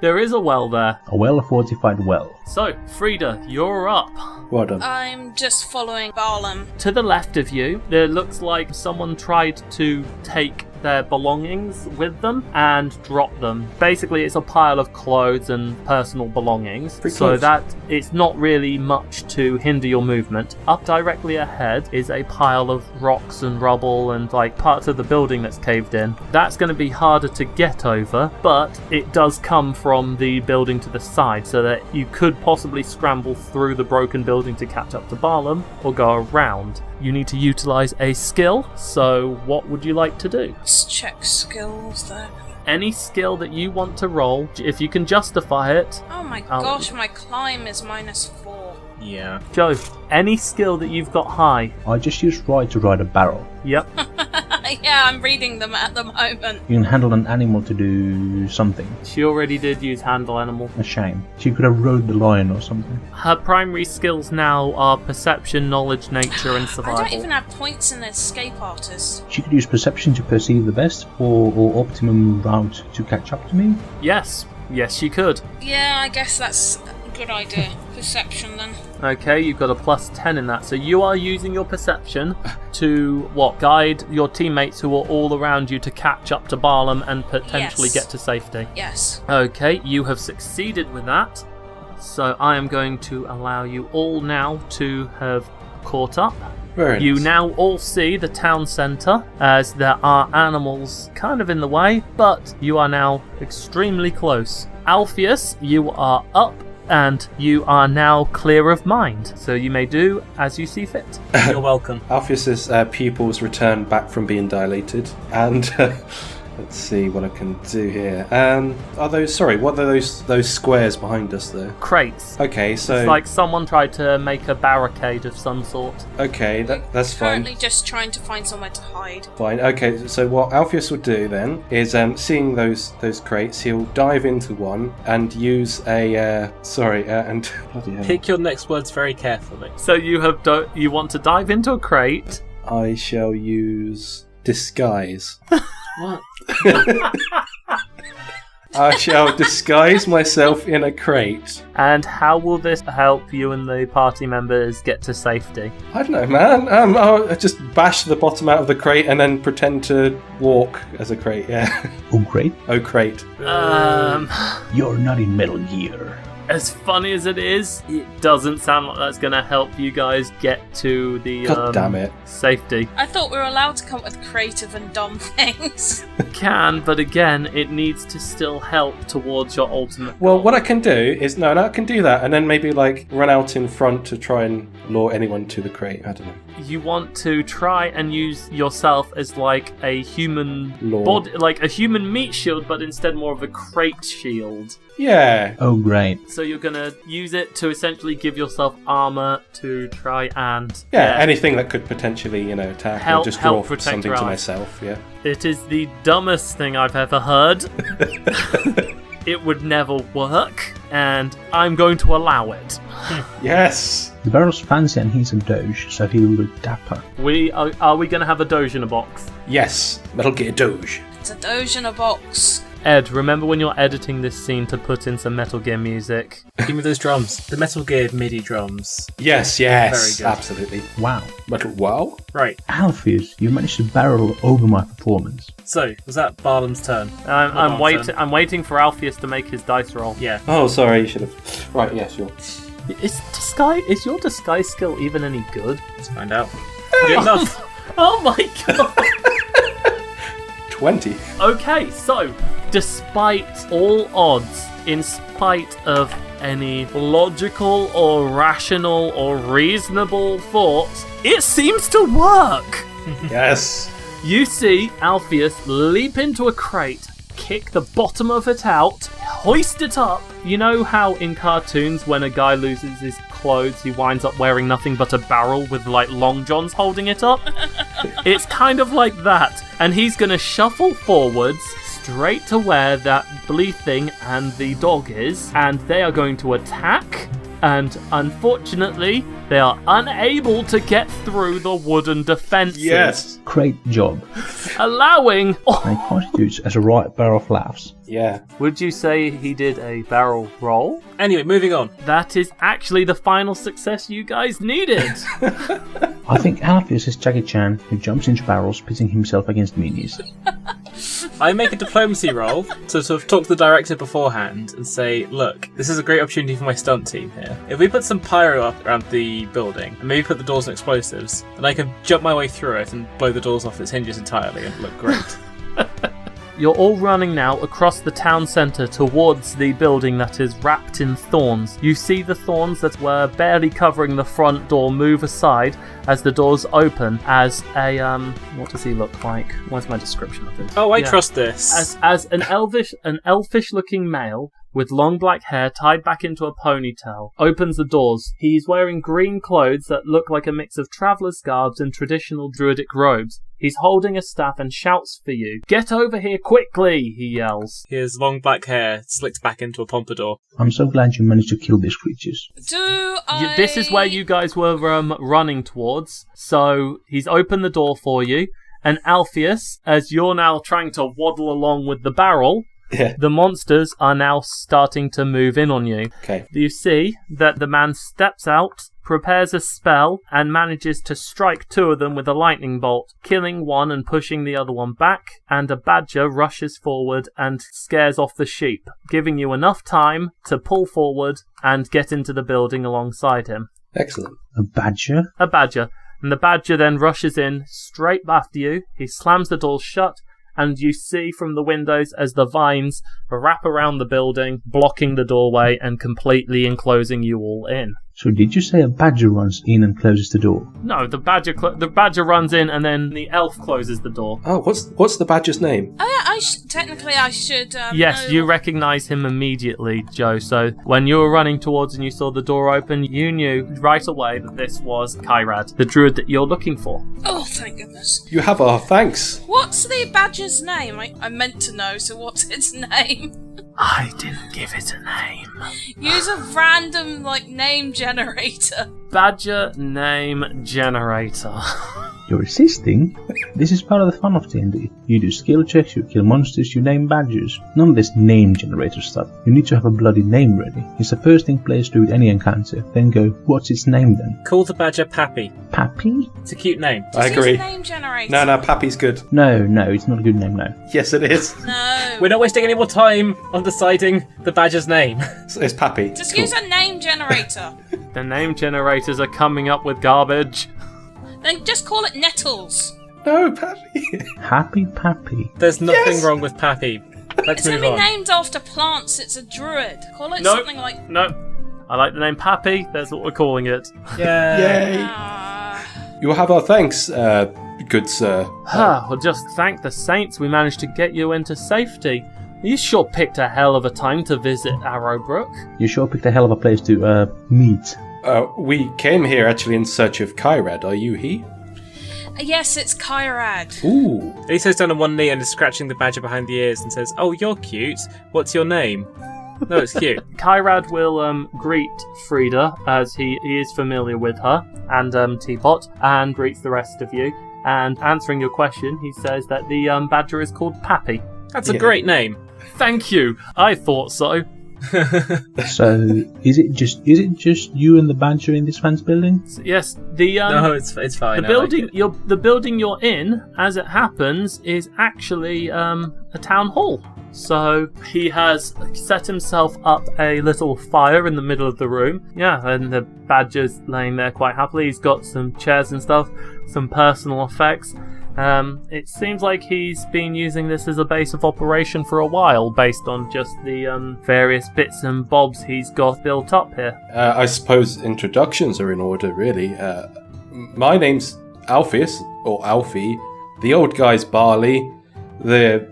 Speaker 1: there is a well there.
Speaker 6: A well-fortified well.
Speaker 1: So, Frida, you're up.
Speaker 5: Well done.
Speaker 3: I'm just following Barlam.
Speaker 1: To the left of you, there looks like someone tried to take their belongings with them and drop them. Basically, it's a pile of clothes and personal belongings,
Speaker 5: Pretty
Speaker 1: so
Speaker 5: close.
Speaker 1: that it's not really much to hinder your movement. Up directly ahead is a pile of rocks and rubble and like parts of the building that's caved in. That's going to be harder to get over, but it does come from the building to the side, so that you could possibly scramble through the broken building to catch up to Barlam or go around. You need to utilize a skill, so what would you like to do?
Speaker 3: Let's check skills there.
Speaker 1: Any skill that you want to roll, if you can justify it.
Speaker 3: Oh my gosh, my climb is -4.
Speaker 2: Yeah.
Speaker 1: Joe, any skill that you've got high.
Speaker 6: I just used ride to ride a barrel.
Speaker 1: Yep.
Speaker 3: Yeah, I'm reading them at the moment.
Speaker 6: You can handle an animal to do something.
Speaker 1: She already did use handle animal.
Speaker 6: A shame. She could have rode the lion or something.
Speaker 1: Her primary skills now are perception, knowledge, nature, and
Speaker 3: I
Speaker 1: survival.
Speaker 3: don't even have points in escape artist.
Speaker 6: She could use perception to perceive the best or optimum route to catch up to me.
Speaker 1: Yes, she could.
Speaker 3: Yeah, I guess that's Good idea. Perception then.
Speaker 1: Okay, you've got a +10 in that. So you are using your perception to, guide your teammates who are all around you to catch up to Barlam and potentially
Speaker 3: Yes.
Speaker 1: get to safety.
Speaker 3: Yes.
Speaker 1: Okay, you have succeeded with that. So I am going to allow you all now to have caught up.
Speaker 5: Very
Speaker 1: You
Speaker 5: nice.
Speaker 1: now all see the town centre, as there are animals kind of in the way, but you are now extremely close. Alpheus, you are up, and you are now clear of mind, so you may do as you see fit.
Speaker 2: You're welcome.
Speaker 5: Alpheus's pupils return back from being dilated, and let's see what I can do here. What are those squares behind us there?
Speaker 1: Crates.
Speaker 5: Okay, so
Speaker 1: It's like someone tried to make a barricade of some sort.
Speaker 5: okay, that's fine.
Speaker 3: Currently just trying to find somewhere to hide.
Speaker 5: Fine. Okay, so what Alpheus will do then is, seeing those crates, he'll dive into one and use a and bloody hell.
Speaker 2: Pick your next words very carefully.
Speaker 1: So you want to dive into a crate.
Speaker 5: I shall use disguise.
Speaker 2: What?
Speaker 5: I shall disguise myself in a crate.
Speaker 1: And how will this help you and the party members get to safety?
Speaker 5: I don't know, man. I'll just bash the bottom out of the crate and then pretend to walk as a crate. Yeah.
Speaker 6: Oh, great.
Speaker 5: Oh, crate.
Speaker 6: You're not in Metal Gear.
Speaker 1: As funny as it is, it doesn't sound like that's going to help you guys get to the
Speaker 5: God damn it.
Speaker 1: safety.
Speaker 3: I thought we were allowed to come up with creative and dumb things.
Speaker 1: Can, but again, it needs to still help towards your ultimate
Speaker 5: Well,
Speaker 1: goal.
Speaker 5: what I can do is I can do that and then maybe like run out in front to try and lure anyone to the crate. I don't know.
Speaker 1: You want to try and use yourself as like a human
Speaker 5: Lore.
Speaker 1: body, like a human meat shield, but instead more of a crate shield.
Speaker 5: Yeah.
Speaker 6: Oh, great.
Speaker 1: So you're gonna use it to essentially give yourself armor to try and
Speaker 5: Yeah, anything that could potentially, attack
Speaker 1: Help-
Speaker 5: or just
Speaker 1: help
Speaker 5: draw
Speaker 1: protect
Speaker 5: something
Speaker 1: your
Speaker 5: to
Speaker 1: allies.
Speaker 5: myself. Yeah.
Speaker 1: It is the dumbest thing I've ever heard. It would never work, and I'm going to allow it.
Speaker 5: Yes.
Speaker 6: The barrel's fancy and he's a doge, so he'll look dapper.
Speaker 1: Are we going to have a Doge in a box?
Speaker 5: Yes. Metal Gear Doge.
Speaker 3: It's a doge in a box.
Speaker 1: Ed, remember when you're editing this scene to put in some Metal Gear music?
Speaker 2: Give me those drums. The Metal Gear MIDI drums.
Speaker 5: Yes.
Speaker 2: Very good.
Speaker 5: Absolutely.
Speaker 6: Wow.
Speaker 5: Metal. Wow.
Speaker 2: Right.
Speaker 6: Alpheus, you managed to barrel over my performance.
Speaker 2: So, was that Barlam's turn?
Speaker 1: I'm
Speaker 2: Marwan turn.
Speaker 1: I'm waiting for Alpheus to make his dice roll.
Speaker 2: Yeah.
Speaker 5: Oh, sorry. You should have. Right. Yeah. Sure.
Speaker 1: Is your disguise skill even any good?
Speaker 2: Let's find out. Good enough.
Speaker 1: Oh my god!
Speaker 5: 20.
Speaker 1: Okay, so despite all odds, in spite of any logical or rational or reasonable thoughts, it seems to work!
Speaker 5: Yes.
Speaker 1: You see Alpheus leap into a crate, kick the bottom of it out, hoist it up. You know how in cartoons when a guy loses his clothes, he winds up wearing nothing but a barrel with like long johns holding it up? It's kind of like that. And he's gonna shuffle forwards straight to where that blee thing and the dog is, and they are going to attack. And unfortunately, they are unable to get through the wooden defences.
Speaker 5: Yes.
Speaker 6: Great job.
Speaker 1: Allowing...
Speaker 6: And it constitutes as a right barrel of laughs.
Speaker 5: Yeah.
Speaker 1: Would you say he did a barrel roll?
Speaker 2: Anyway, moving on.
Speaker 1: That is actually the final success you guys needed.
Speaker 6: I think Alpheus is Jackie Chan who jumps into barrels pitting himself against minis.
Speaker 2: I make a diplomacy roll to sort of talk to the director beforehand and say, look, this is a great opportunity for my stunt team here. If we put some pyro up around the building and maybe put the doors on explosives, then I can jump my way through it and blow the doors off its hinges entirely and look great.
Speaker 1: You're all running now across the town centre towards the building that is wrapped in thorns. You see the thorns that were barely covering the front door move aside as the doors open as a, what does he look like? Where's my description of him?
Speaker 2: Oh, I
Speaker 1: Yeah.
Speaker 2: trust this.
Speaker 1: As an elfish looking male with long black hair tied back into a ponytail opens the doors. He's wearing green clothes that look like a mix of traveller's garbs and traditional druidic robes. He's holding a staff and shouts for you. Get over here quickly, he yells.
Speaker 2: He has long black hair slicked back into a pompadour.
Speaker 6: I'm so glad you managed to kill these creatures.
Speaker 1: This is where you guys were running towards. So he's opened the door for you. And Alpheus, as you're now trying to waddle along with the barrel,
Speaker 5: Yeah.
Speaker 1: The monsters are now starting to move in on you.
Speaker 5: Okay.
Speaker 1: You see that the man steps out, prepares a spell, and manages to strike 2 of them with a lightning bolt, killing one and pushing the other one back, and a badger rushes forward and scares off the sheep, giving you enough time to pull forward and get into the building alongside him.
Speaker 5: Excellent.
Speaker 6: A badger?
Speaker 1: A badger. And the badger then rushes in straight after you. He slams the door shut, and you see from the windows as the vines wrap around the building, blocking the doorway and completely enclosing you all in.
Speaker 6: So did you say a badger runs in and closes the door?
Speaker 1: No, the badger runs in, and then the elf closes the door.
Speaker 5: Oh, what's the badger's name?
Speaker 3: Oh yeah, technically I should.
Speaker 1: Yes,
Speaker 3: know-
Speaker 1: you recognise him immediately, Joe. So when you were running towards and you saw the door open, you knew right away that this was Kyrad, the druid that you're looking for.
Speaker 3: Oh, thank goodness.
Speaker 5: You have our thanks.
Speaker 3: What's the badger's name? I meant to know. So what's its name?
Speaker 1: I didn't give it a name.
Speaker 3: Use a random name generator.
Speaker 1: Badger name generator.
Speaker 6: You're resisting? This is part of the fun of D&D. You do skill checks, you kill monsters, you name badgers. None of this name generator stuff. You need to have a bloody name ready. It's the first thing players do with any encounter. Then go, what's its name then?
Speaker 2: Call the badger Pappy.
Speaker 6: Pappy?
Speaker 2: It's a cute name.
Speaker 5: I
Speaker 3: Just
Speaker 5: agree.
Speaker 3: use a name generator.
Speaker 5: No, Pappy's good.
Speaker 6: No, it's not a good name, no.
Speaker 5: Yes, it is.
Speaker 3: No.
Speaker 2: We're not wasting any more time on deciding the badger's name.
Speaker 5: It's Pappy.
Speaker 3: Just
Speaker 5: Cool.
Speaker 3: use a name generator.
Speaker 1: The name generators are coming up with garbage.
Speaker 3: Then just call it Nettles.
Speaker 5: No, Pappy.
Speaker 6: Happy Pappy.
Speaker 2: There's nothing
Speaker 5: Yes!
Speaker 2: wrong with Pappy. Let's
Speaker 3: It's gonna
Speaker 2: move
Speaker 3: be
Speaker 2: on.
Speaker 3: named after plants. It's a druid. Call it
Speaker 1: Nope.
Speaker 3: something like.
Speaker 1: No, I like the name Pappy. That's what we're calling it.
Speaker 2: Yeah.
Speaker 5: Yay. You have our thanks, good sir.
Speaker 1: Well, just thank the saints we managed to get you into safety. You sure picked a hell of a time to visit Arrowbrook.
Speaker 6: You sure picked a hell of a place to, meet.
Speaker 5: We came here actually in search of Kyrad. Are you he?
Speaker 3: Yes, it's Kyrad.
Speaker 5: Ooh.
Speaker 2: He sits down on one knee and is scratching the badger behind the ears and says, "Oh, you're cute. What's your name?" No, it's cute.
Speaker 1: Kyrad will greet Frida, as he is familiar with her, and Teapot, and greets the rest of you. And answering your question, he says that the badger is called Pappy.
Speaker 2: That's a great name.
Speaker 1: Thank you. I thought so.
Speaker 6: So, is it just you and the badger in this man's building?
Speaker 1: Yes, the
Speaker 2: No, it's fine.
Speaker 1: the
Speaker 2: I like
Speaker 1: building
Speaker 2: it.
Speaker 1: the building you're in, as it happens, is actually a town hall. So he has set himself up a little fire in the middle of the room. Yeah, and the badger's laying there quite happily. He's got some chairs and stuff, some personal effects. It seems like he's been using this as a base of operation for a while, based on just the various bits and bobs he's got built up here.
Speaker 5: I suppose introductions are in order, really. My name's Alpheus, or Alfie. The old guy's Barley. The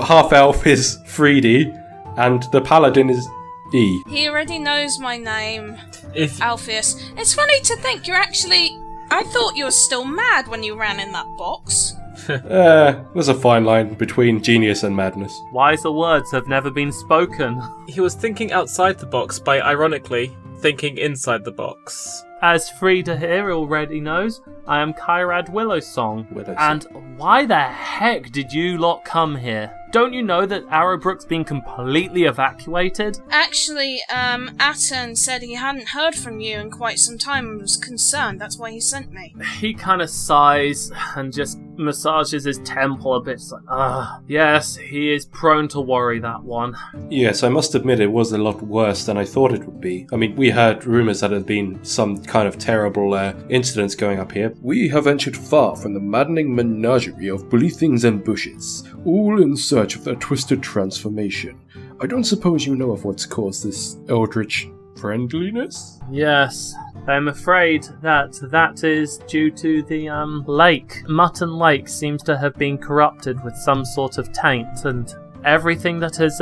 Speaker 5: half-elf is Freedy. And the paladin is E.
Speaker 3: He already knows my name,
Speaker 2: If
Speaker 3: Alpheus. It's funny to think you're actually. I thought you were still mad when you ran in that box.
Speaker 5: There's a fine line between genius and madness.
Speaker 1: Wiser words have never been spoken.
Speaker 2: he was thinking outside the box by ironically thinking inside the box.
Speaker 1: As Frida here already knows, I am Kyrad Willowsong.
Speaker 5: Willowsong.
Speaker 1: And why the heck did you lot come here? Don't you know that Arrowbrook's been completely evacuated?
Speaker 3: Actually, Atten said he hadn't heard from you in quite some time and was concerned. That's why he sent me.
Speaker 1: He kind of sighs and just massages his temple a bit. It's like, yes, he is prone to worry, that one.
Speaker 5: Yes, I must admit it was a lot worse than I thought it would be. I mean, we heard rumours that there had been some kind of terrible incidents going up here.
Speaker 7: We have ventured far from the maddening menagerie of bully things and bushes, all in search of their twisted transformation. I don't suppose you know of what's caused this eldritch friendliness?
Speaker 1: Yes, I'm afraid that is due to the lake. Mutton Lake seems to have been corrupted with some sort of taint, and everything that has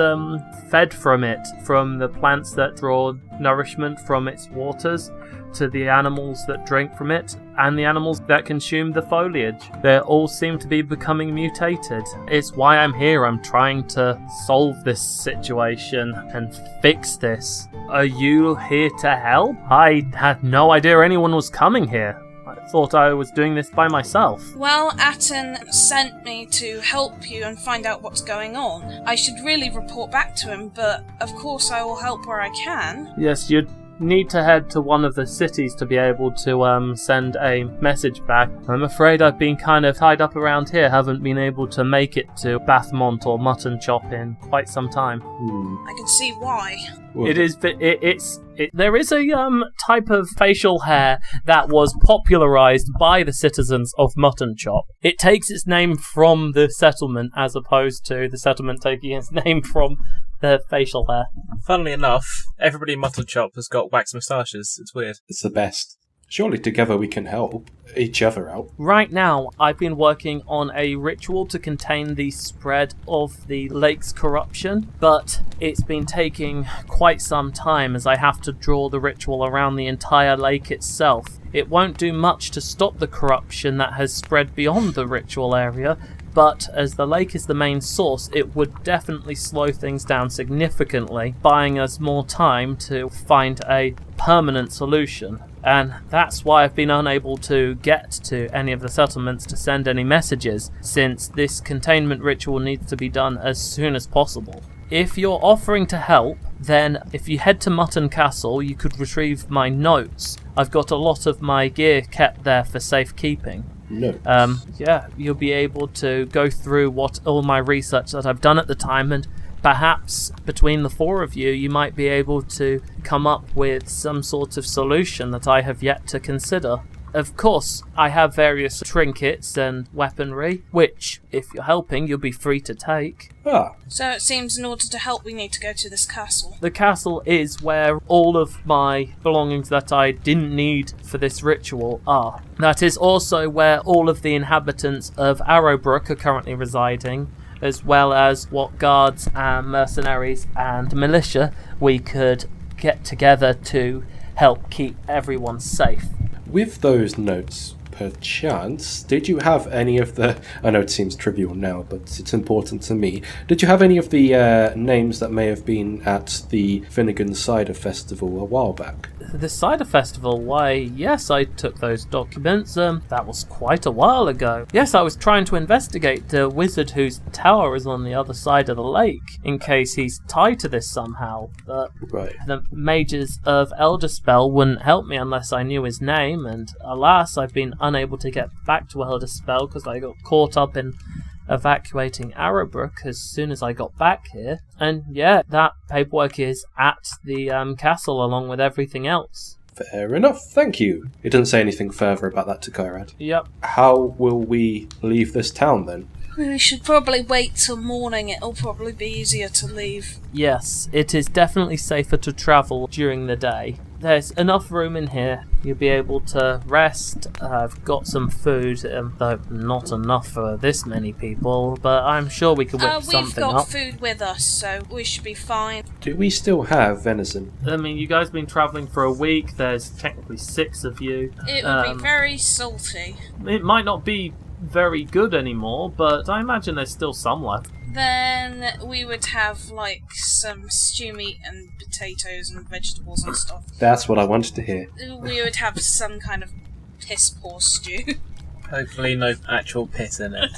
Speaker 1: fed from it, from the plants that draw nourishment from its waters, to the animals that drink from it, and the animals that consume the foliage. They all seem to be becoming mutated. It's why I'm here. I'm trying to solve this situation and fix this. Are you here to help? I had no idea anyone was coming here. I thought I was doing this by myself.
Speaker 3: Well, Atten sent me to help you and find out what's going on. I should really report back to him, but of course I will help where I can.
Speaker 1: Yes, you'd need to head to one of the cities to be able to send a message back. I'm afraid I've been kind of tied up around here, haven't been able to make it to Bathmont or Mutton Chop in quite some time.
Speaker 3: I can see why.
Speaker 5: Well,
Speaker 1: There is a type of facial hair that was popularized by the citizens of Mutton Chop. It takes its name from the settlement as opposed to the settlement taking its name from the facial hair.
Speaker 2: Funnily enough, everybody in Mutton Chop has got wax moustaches. It's weird.
Speaker 5: It's the best. Surely together we can help each other out.
Speaker 1: Right now, I've been working on a ritual to contain the spread of the lake's corruption, but it's been taking quite some time as I have to draw the ritual around the entire lake itself. It won't do much to stop the corruption that has spread beyond the ritual area, but as the lake is the main source, it would definitely slow things down significantly, buying us more time to find a permanent solution. And that's why I've been unable to get to any of the settlements to send any messages, since this containment ritual needs to be done as soon as possible. If you're offering to help, then if you head to Mutton Castle, you could retrieve my notes. I've got a lot of my gear kept there for safekeeping.
Speaker 5: No.
Speaker 1: You'll be able to go through all my research that I've done at the time, and perhaps between the four of you, you might be able to come up with some sort of solution that I have yet to consider. Of course, I have various trinkets and weaponry, which, if you're helping, you'll be free to take.
Speaker 3: So it seems in order to help we need to go to this castle.
Speaker 1: The castle is where all of my belongings that I didn't need for this ritual are. That is also where all of the inhabitants of Arrowbrook are currently residing, as well as what guards and mercenaries and militia we could get together to help keep everyone safe.
Speaker 5: With those notes, perchance, did you have any of the... I know it seems trivial now, but it's important to me. Did you have any of the names that may have been at the Finnegan Cider Festival a while back?
Speaker 1: The Cider Festival? Why, yes, I took those documents. That was quite a while ago. Yes, I was trying to investigate the wizard whose tower is on the other side of the lake, in case he's tied to this somehow. But
Speaker 5: Right.
Speaker 1: the mages of Elderspell wouldn't help me unless I knew his name, and alas, I've been unable to get back to Elderspell because I got caught up in evacuating Arrowbrook as soon as I got back here. And yeah, that paperwork is at the castle along with everything else.
Speaker 5: Fair enough, thank you. It doesn't say anything further about that to Kyrad.
Speaker 1: Yep.
Speaker 5: How will we leave this town then?
Speaker 3: We should probably wait till morning. It'll probably be easier to leave.
Speaker 1: Yes, it is definitely safer to travel during the day. There's enough room in here. You'll be able to rest. I've got some food, though not enough for this many people, but I'm sure we could whip something
Speaker 3: We've got
Speaker 1: up.
Speaker 3: food with us, so we should be fine.
Speaker 5: Do we still have venison?
Speaker 1: I mean, you guys have been travelling for a week. There's technically 6 of you.
Speaker 3: It would be very salty.
Speaker 1: It might not be very good anymore, but I imagine there's still some left.
Speaker 3: Then we would have, like, some stew meat and potatoes and vegetables and stuff.
Speaker 5: That's what I wanted to hear.
Speaker 3: We would have some kind of piss poor stew.
Speaker 2: Hopefully no actual piss in it.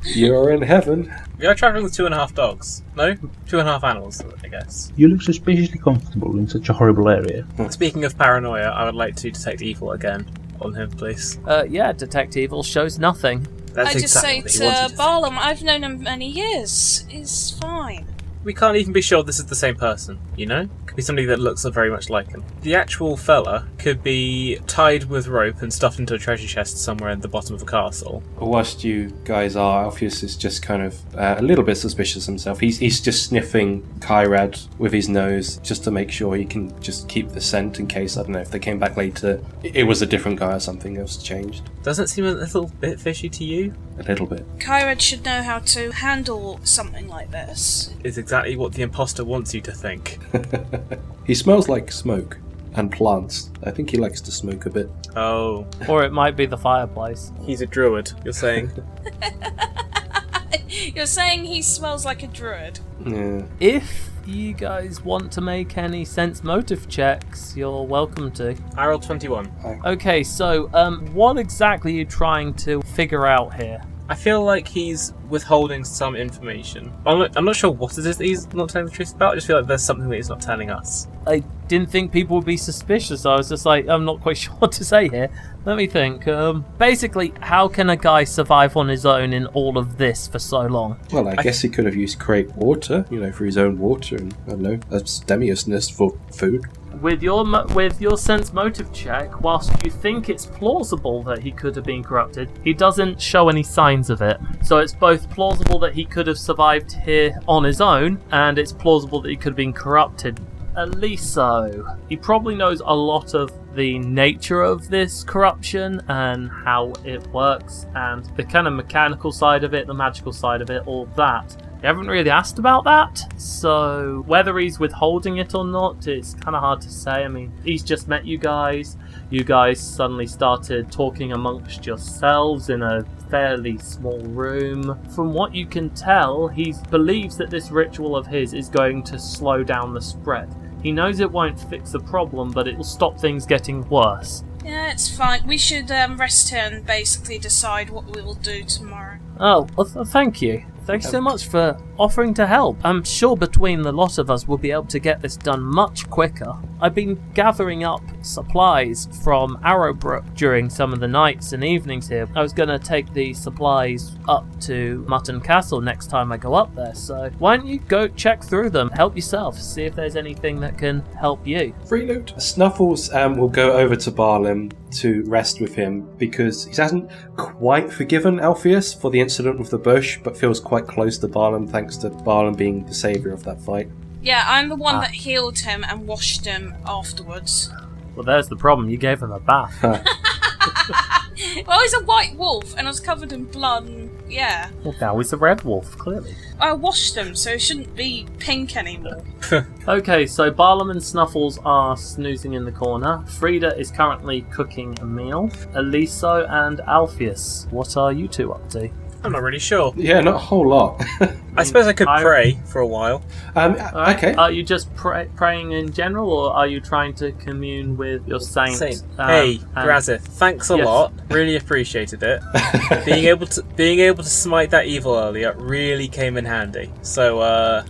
Speaker 5: You're in heaven.
Speaker 2: We are travelling with 2.5 dogs. No? 2.5 animals, I guess.
Speaker 6: You look suspiciously comfortable in such a horrible area.
Speaker 2: Speaking of paranoia, I would like to detect evil again on him, please.
Speaker 1: Yeah, detect evil shows nothing.
Speaker 2: That's
Speaker 3: I just
Speaker 2: exactly
Speaker 3: say
Speaker 2: what he wanted
Speaker 3: to Barlam, I've known him many years. He's fine.
Speaker 2: We can't even be sure this is the same person, you know? Could be somebody that looks very much like him. The actual fella could be tied with rope and stuffed into a treasure chest somewhere in the bottom of a castle.
Speaker 5: Whilst you guys are, Alpheus is just kind of a little bit suspicious himself. He's just sniffing Kyrad with his nose just to make sure he can just keep the scent in case, I don't know, if they came back later, it was a different guy or something else changed.
Speaker 2: Doesn't it seem a little bit fishy to you?
Speaker 5: A little bit.
Speaker 3: Kyrad should know how to handle something like this.
Speaker 2: It's exactly what the imposter wants you to think.
Speaker 5: He smells like smoke and plants. I think he likes to smoke a bit.
Speaker 2: Oh.
Speaker 1: Or it might be the fireplace.
Speaker 2: He's a druid, you're saying?
Speaker 3: You're saying he smells like a druid?
Speaker 5: Yeah.
Speaker 1: If you guys want to make any sense motive checks, you're welcome to.
Speaker 2: I rolled 21.
Speaker 1: Okay, so what exactly are you trying to figure out here?
Speaker 2: I feel like he's withholding some information. I'm not sure what it is that he's not telling the truth about. I just feel like there's something that he's not telling us.
Speaker 1: I didn't think people would be suspicious. I was just like, I'm not quite sure what to say here. Let me think. Basically, how can a guy survive on his own in all of this for so long?
Speaker 5: Well, I guess he could have used crate water, for his own water, and I don't know, a stemiousness for food.
Speaker 1: With your sense motive check, whilst you think it's plausible that he could have been corrupted, he doesn't show any signs of it. So it's both plausible that he could have survived here on his own, and it's plausible that he could have been corrupted. At least so. He probably knows a lot of the nature of this corruption and how it works, and the kind of mechanical side of it, the magical side of it, all that. You haven't really asked about that, so whether he's withholding it or not, it's kind of hard to say. I mean, he's just met you guys. You guys suddenly started talking amongst yourselves in a fairly small room. From what you can tell, he believes that this ritual of his is going to slow down the spread. He knows it won't fix the problem, but it will stop things getting worse.
Speaker 3: Yeah, it's fine. We should rest here and basically decide what we will do tomorrow.
Speaker 1: Oh, well, thank you. Thanks so much for offering to help. I'm sure between the lot of us we'll be able to get this done much quicker. I've been gathering up supplies from Arrowbrook during some of the nights and evenings here. I was going to take the supplies up to Mutton Castle next time I go up there, so why don't you go check through them, help yourself, see if there's anything that can help you.
Speaker 5: Free loot. Snuffles will go over to Barlam to rest with him because he hasn't quite forgiven Alpheus for the incident with the bush, but feels quite close to Barlam thanks to Barlam being the saviour of that fight.
Speaker 3: Yeah, I'm the one that healed him and washed him afterwards.
Speaker 1: Well, there's the problem. You gave him a bath.
Speaker 3: Well, he's a white wolf and I was covered in blood and yeah.
Speaker 1: Well, now he's a red wolf, clearly.
Speaker 3: I washed him, so it shouldn't be pink anymore.
Speaker 1: Okay, so Barlam and Snuffles are snoozing in the corner. Frida is currently cooking a meal. Eliso and Alpheus, what are you two up to?
Speaker 2: I'm not really sure.
Speaker 5: Yeah, not a whole lot.
Speaker 2: I suppose I could pray for a while.
Speaker 1: Alright,
Speaker 5: okay.
Speaker 1: Are you just praying in general, or are you trying to commune with your saint?
Speaker 2: Hey, Grazith, thanks a lot. Really appreciated it. being able to smite that evil earlier really came in handy. So,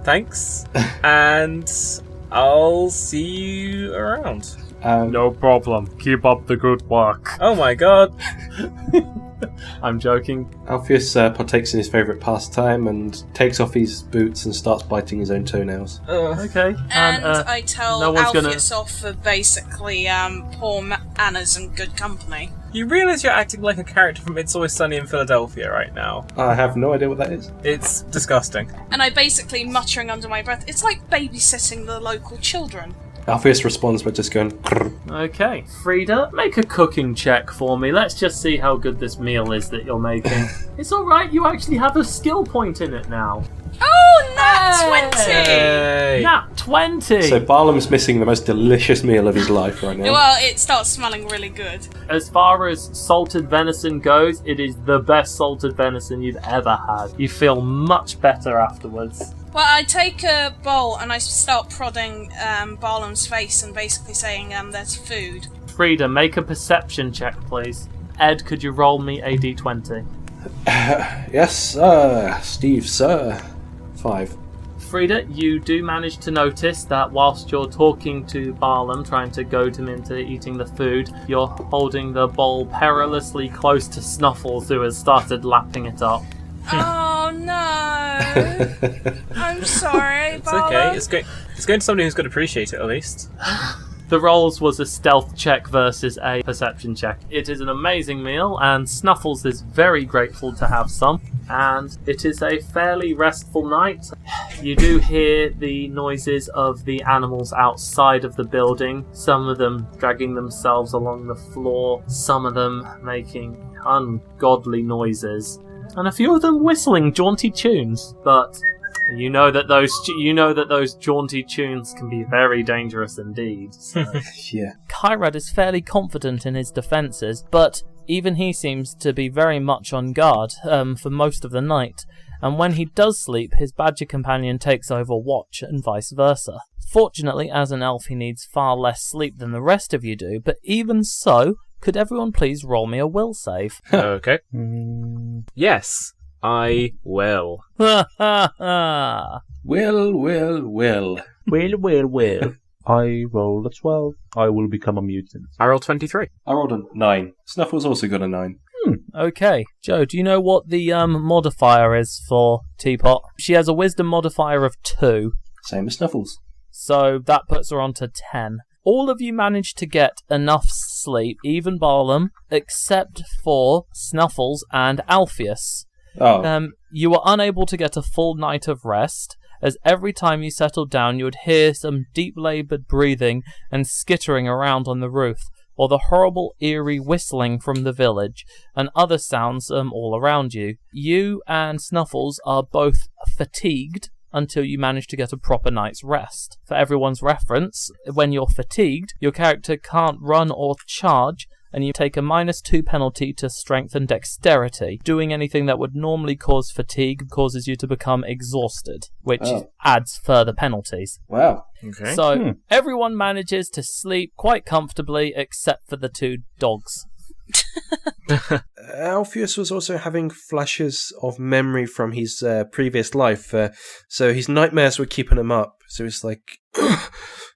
Speaker 2: thanks, and I'll see you around.
Speaker 1: No problem. Keep up the good work.
Speaker 2: Oh my god.
Speaker 1: I'm joking.
Speaker 5: Alpheus partakes in his favourite pastime and takes off his boots and starts biting his own toenails.
Speaker 1: Okay.
Speaker 3: And I tell
Speaker 1: no one's
Speaker 3: Alpheus off for basically poor Anna's in good company.
Speaker 2: You realise you're acting like a character from It's Always Sunny in Philadelphia right now.
Speaker 5: I have no idea what that is.
Speaker 2: It's disgusting.
Speaker 3: And I basically muttering under my breath, it's like babysitting the local children.
Speaker 5: Alpheus responds by just going, "Krr."
Speaker 1: Okay. Frida, make a cooking check for me. Let's just see how good this meal is that you're making. It's alright, you actually have a skill point in it now.
Speaker 3: Oh, nat 20!
Speaker 2: Hey.
Speaker 1: Nat 20!
Speaker 5: So Barlam's missing the most delicious meal of his life right now.
Speaker 3: Well, it starts smelling really good.
Speaker 1: As far as salted venison goes, it is the best salted venison you've ever had. You feel much better afterwards.
Speaker 3: Well, I take a bowl and I start prodding Barlam's face and basically saying, there's food.
Speaker 1: Frida, make a perception check, please. Ed, could you roll me a d20?
Speaker 5: Yes, sir. Steve, sir. 5.
Speaker 1: Frida, you do manage to notice that whilst you're talking to Barlam, trying to goad him into eating the food, you're holding the bowl perilously close to Snuffles, who has started lapping it up.
Speaker 3: Oh no! I'm sorry,
Speaker 2: It's okay. It's going to somebody who's going to appreciate it at least.
Speaker 1: The rolls was a stealth check versus a perception check. It is an amazing meal, and Snuffles is very grateful to have some. And it is a fairly restful night. You do hear the noises of the animals outside of the building. Some of them dragging themselves along the floor. Some of them making ungodly noises. And a few of them whistling jaunty tunes, but you know that those jaunty tunes can be very dangerous indeed. So.
Speaker 5: Yeah.
Speaker 1: Kyrad is fairly confident in his defences, but even he seems to be very much on guard for most of the night. and when he does sleep, his badger companion takes over watch and vice versa. Fortunately, as an elf, he needs far less sleep than the rest of you do, but even so, could everyone please roll me a will save?
Speaker 2: Okay. Yes, I will.
Speaker 1: Ha ha ha!
Speaker 5: Will.
Speaker 6: Well. I rolled a 12. I will become a mutant.
Speaker 2: I rolled 23.
Speaker 5: I rolled a 9. Snuffles also got a 9.
Speaker 1: Okay. Joe, do you know what the modifier is for Teapot? She has a wisdom modifier of 2,
Speaker 5: Same as Snuffles.
Speaker 1: so that puts her on to 10. All of you managed to get enough sleep, even Barlam, except for Snuffles and Alpheus.
Speaker 5: Oh,
Speaker 1: You were unable to get a full night of rest, as every time you settled down you would hear some deep-laboured breathing and skittering around on the roof, or the horrible eerie whistling from the village, and other sounds all around you. You and Snuffles are both fatigued until you manage to get a proper night's rest. For everyone's reference, when you're fatigued, your character can't run or charge, and you take a -2 penalty to strength and dexterity. Doing anything that would normally cause fatigue causes you to become exhausted, which adds further penalties.
Speaker 5: wow.
Speaker 2: Okay.
Speaker 1: So everyone manages to sleep quite comfortably except for the 2 dogs.
Speaker 5: Alpheus was also having flashes of memory from his previous life, so his nightmares were keeping him up. So he's like,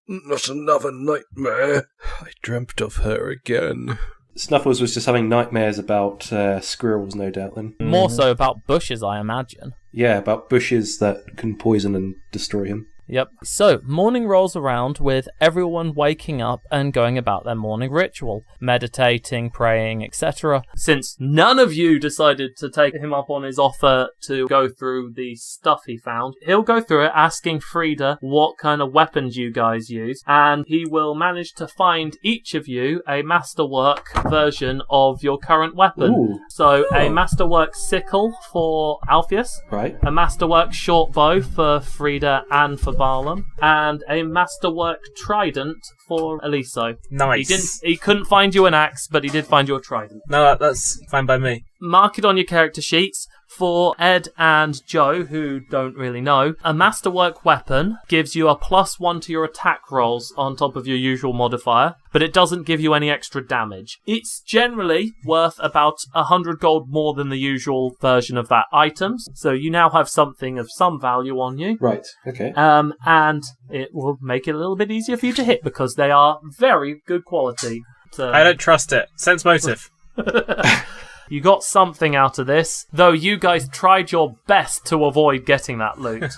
Speaker 7: Not another nightmare. I dreamt of her again.
Speaker 5: Snuffles was just having nightmares about squirrels, no doubt, then.
Speaker 1: More so about bushes, I imagine.
Speaker 5: Yeah, about bushes that can poison and destroy him.
Speaker 1: Yep. So, morning rolls around with everyone waking up and going about their morning ritual, meditating, praying, etc. Since none of you decided to take him up on his offer to go through the stuff he found, he'll go through it asking Frida what kind of weapons you guys use, and he will manage to find each of you a masterwork version of your current weapon.
Speaker 5: Ooh.
Speaker 1: So, a masterwork sickle for Alpheus,
Speaker 5: Right.
Speaker 1: a masterwork short bow for Frida and for Barlam, and a masterwork trident for Eliso.
Speaker 2: Nice.
Speaker 1: He couldn't find you an axe, but he did find you a trident.
Speaker 2: No, that's fine by me.
Speaker 1: Mark it on your character sheets. For Ed and Joe, who don't really know, a masterwork weapon gives you a +1 to your attack rolls on top of your usual modifier, but it doesn't give you any extra damage. It's generally worth about 100 gold more than the usual version of that item, so you now have something of some value on you.
Speaker 5: Right, okay.
Speaker 1: And it will make it a little bit easier for you to hit because they are very good quality.
Speaker 2: I don't trust it. Sense motive.
Speaker 1: You got something out of this, though you guys tried your best to avoid getting that loot.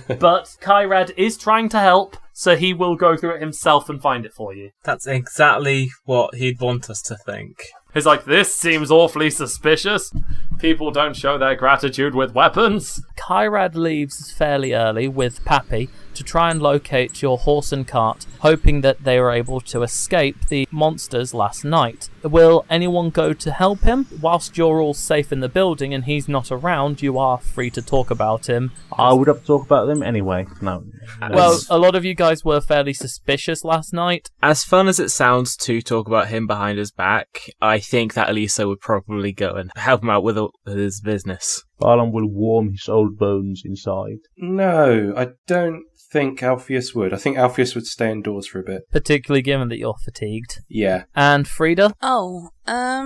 Speaker 1: But Kyrad is trying to help, so he will go through it himself and find it for you.
Speaker 2: That's exactly what he'd want us to think.
Speaker 1: He's like, this seems awfully suspicious. People don't show their gratitude with weapons. Kyrad leaves fairly early with Pappy to try and locate your horse and cart, hoping that they were able to escape the monsters last night. Will anyone go to help him? Whilst you're all safe in the building and he's not around, you are free to talk about him.
Speaker 6: I would have to talk about them anyway. No.
Speaker 1: Well, a lot of you guys were fairly suspicious last night.
Speaker 2: As fun as it sounds to talk about him behind his back, I think that Elisa would probably go and help him out with his business.
Speaker 6: Barlam will warm his old bones inside.
Speaker 5: No, I don't think Alpheus would. I think Alpheus would stay indoors for a bit.
Speaker 1: Particularly given that you're fatigued.
Speaker 5: Yeah.
Speaker 1: And Frida?
Speaker 3: Oh, I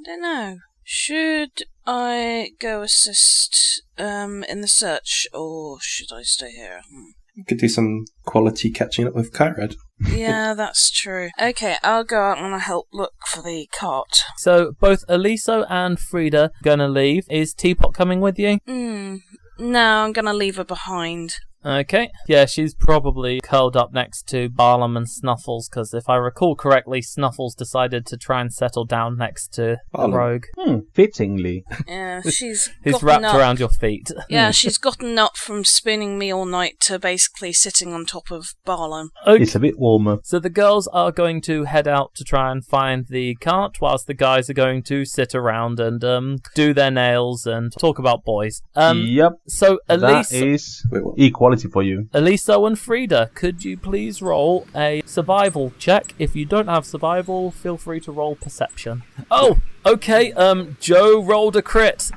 Speaker 3: don't know. Should I go assist in the search, or should I stay here?
Speaker 5: You could do some quality catching up with Kyrad.
Speaker 3: Yeah, that's true. Okay, I'll go out and help look for the cart.
Speaker 1: So, both Eliso and Frida gonna leave. Is Teapot coming with you?
Speaker 3: No, I'm gonna leave her behind.
Speaker 1: Okay. Yeah, she's probably curled up next to Barlam and Snuffles, because if I recall correctly, Snuffles decided to try and settle down next to the
Speaker 5: Barlam.
Speaker 1: rogue.
Speaker 6: Fittingly.
Speaker 3: Yeah, she's
Speaker 1: Who's
Speaker 3: gotten
Speaker 1: wrapped
Speaker 3: up.
Speaker 1: around your feet.
Speaker 3: Yeah, she's gotten up from spinning me all night to basically sitting on top of Barlam.
Speaker 1: Okay.
Speaker 6: It's a bit warmer.
Speaker 1: So the girls are going to head out to try and find the cart, whilst the guys are going to sit around and do their nails and talk about boys.
Speaker 6: Yep.
Speaker 1: So
Speaker 6: That
Speaker 1: Elise,
Speaker 6: is
Speaker 5: Wait, what?
Speaker 6: equality quality for you.
Speaker 1: Eliso and Frida, could you please roll a survival check? If you don't have survival, feel free to roll perception. Oh, okay, Joe rolled a crit.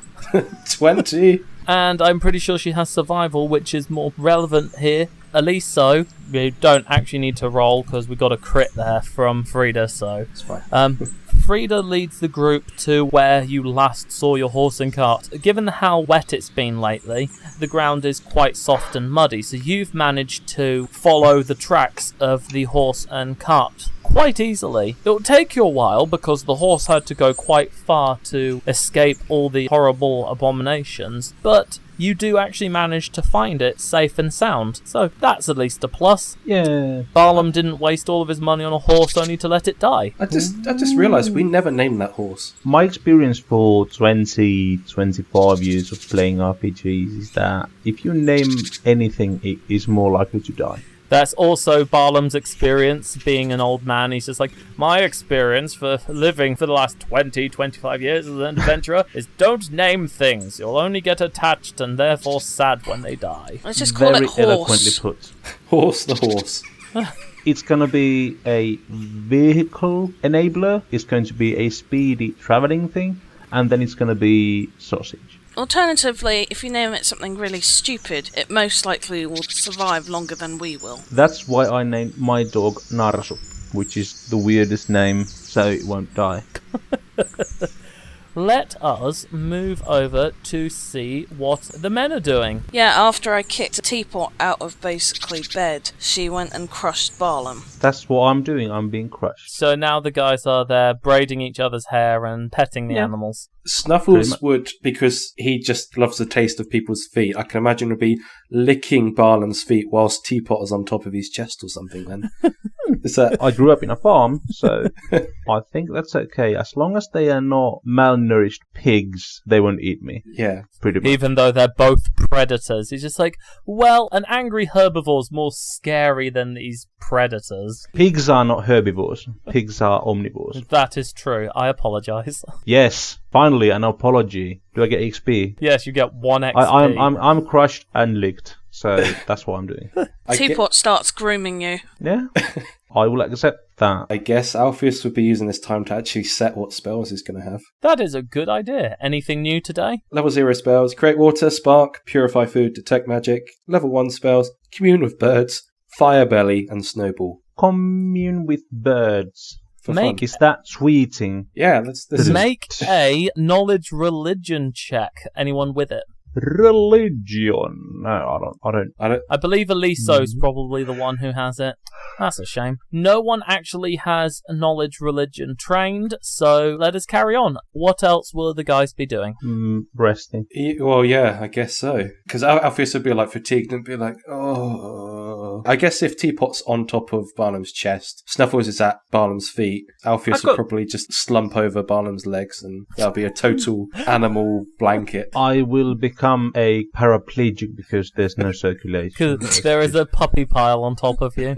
Speaker 5: 20.
Speaker 1: And I'm pretty sure she has survival, which is more relevant here. Eliso, you don't actually need to roll because we got a crit there from Frida, so...
Speaker 5: It's fine.
Speaker 1: Frida leads the group to where you last saw your horse and cart. Given how wet it's been lately, the ground is quite soft and muddy, so you've managed to follow the tracks of the horse and cart quite easily. It'll take you a while because the horse had to go quite far to escape all the horrible abominations, but you do actually manage to find it safe and sound, so that's at least a plus.
Speaker 6: Yeah.
Speaker 1: Barlam didn't waste all of his money on a horse only to let it die.
Speaker 5: I just realised we never named that horse.
Speaker 6: My experience for 25 years of playing RPGs is that if you name anything, it is more likely to die.
Speaker 1: That's also Barlam's experience being an old man. He's just like, my experience for living for the last 25 years as an adventurer is don't name things. You'll only get attached and therefore sad when they die.
Speaker 3: Let's just call
Speaker 6: Very
Speaker 3: it
Speaker 6: eloquently
Speaker 3: horse.
Speaker 6: put.
Speaker 5: Horse the horse.
Speaker 6: It's going to be a vehicle enabler, it's going to be a speedy travelling thing, and then it's going to be sausage.
Speaker 3: Alternatively, if you name it something really stupid, it most likely will survive longer than we will.
Speaker 6: That's why I named my dog Narsu, which is the weirdest name, so it won't die.
Speaker 1: Let us move over to see what the men are doing.
Speaker 3: Yeah, after I kicked a teapot out of basically bed, she went and crushed Barlam.
Speaker 6: That's what I'm doing, I'm being crushed.
Speaker 1: So now the guys are there braiding each other's hair and petting the animals.
Speaker 5: Snuffles would, because he just loves the taste of people's feet, I can imagine would be licking Barlam's feet whilst Teapot is on top of his chest or something then. Is that...
Speaker 6: I grew up in a farm, so I think that's okay. As long as they are not malnourished pigs, they won't eat me.
Speaker 5: Yeah.
Speaker 6: Pretty much.
Speaker 1: Even though they're both predators. He's just like, well, an angry herbivore's more scary than these predators.
Speaker 6: Pigs are not herbivores. Pigs are omnivores.
Speaker 1: That is true. I apologise.
Speaker 6: Yes, finally an apology. Do I get XP?
Speaker 1: Yes, you get 1 XP.
Speaker 6: I'm crushed and licked, so that's what I'm doing.
Speaker 3: Teapot starts grooming you.
Speaker 6: Yeah, I will accept that.
Speaker 5: I guess Alpheus would be using this time to actually set what spells he's going to have.
Speaker 1: That is a good idea. Anything new today?
Speaker 5: Level 0 spells, create water, spark, purify food, detect magic. Level 1 spells, commune with birds, fire belly, and snowball.
Speaker 6: Commune with birds.
Speaker 5: For fun.
Speaker 6: Is that tweeting?
Speaker 5: Yeah, this
Speaker 1: Make a knowledge religion check. Anyone with it?
Speaker 6: Religion. No, I don't.
Speaker 1: I believe Eliso's probably the one who has it. That's a shame. No one actually has knowledge religion trained, so let us carry on. What else will the guys be doing?
Speaker 6: Resting.
Speaker 5: Well, yeah, I guess so. Because Alpheus would be like fatigued and be like, oh. I guess if Teapot's on top of Barlam's chest, Snuffles is at Barlam's feet, Alpheus would probably just slump over Barlam's legs and that'll be a total animal blanket.
Speaker 6: I will become a paraplegic because there's no circulation.
Speaker 1: Because there is a puppy pile on top of you.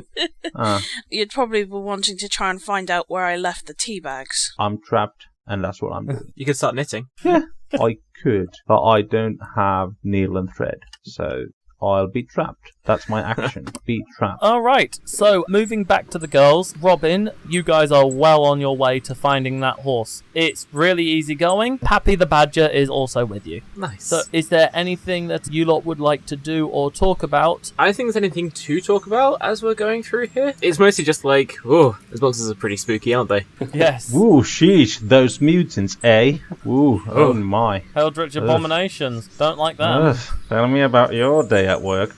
Speaker 3: You'd probably be wanting to try and find out where I left the tea bags.
Speaker 6: I'm trapped, and that's what I'm doing.
Speaker 2: You could start knitting.
Speaker 6: Yeah, I could, but I don't have needle and thread, so I'll be trapped. That's my action. Be trapped.
Speaker 1: Alright, so moving back to the girls. Robin, you guys are well on your way to finding that horse. It's really easy going. Pappy the Badger is also with you.
Speaker 2: Nice.
Speaker 1: So is there anything that you lot would like to do or talk about?
Speaker 2: I don't think there's anything to talk about as we're going through here. It's mostly just like, oh, those boxes are pretty spooky, aren't they?
Speaker 1: Yes.
Speaker 6: Woo, sheesh, those mutants, eh? Woo, oh my.
Speaker 1: Eldritch abominations. Don't like that.
Speaker 6: Ugh, tell me about your day at work.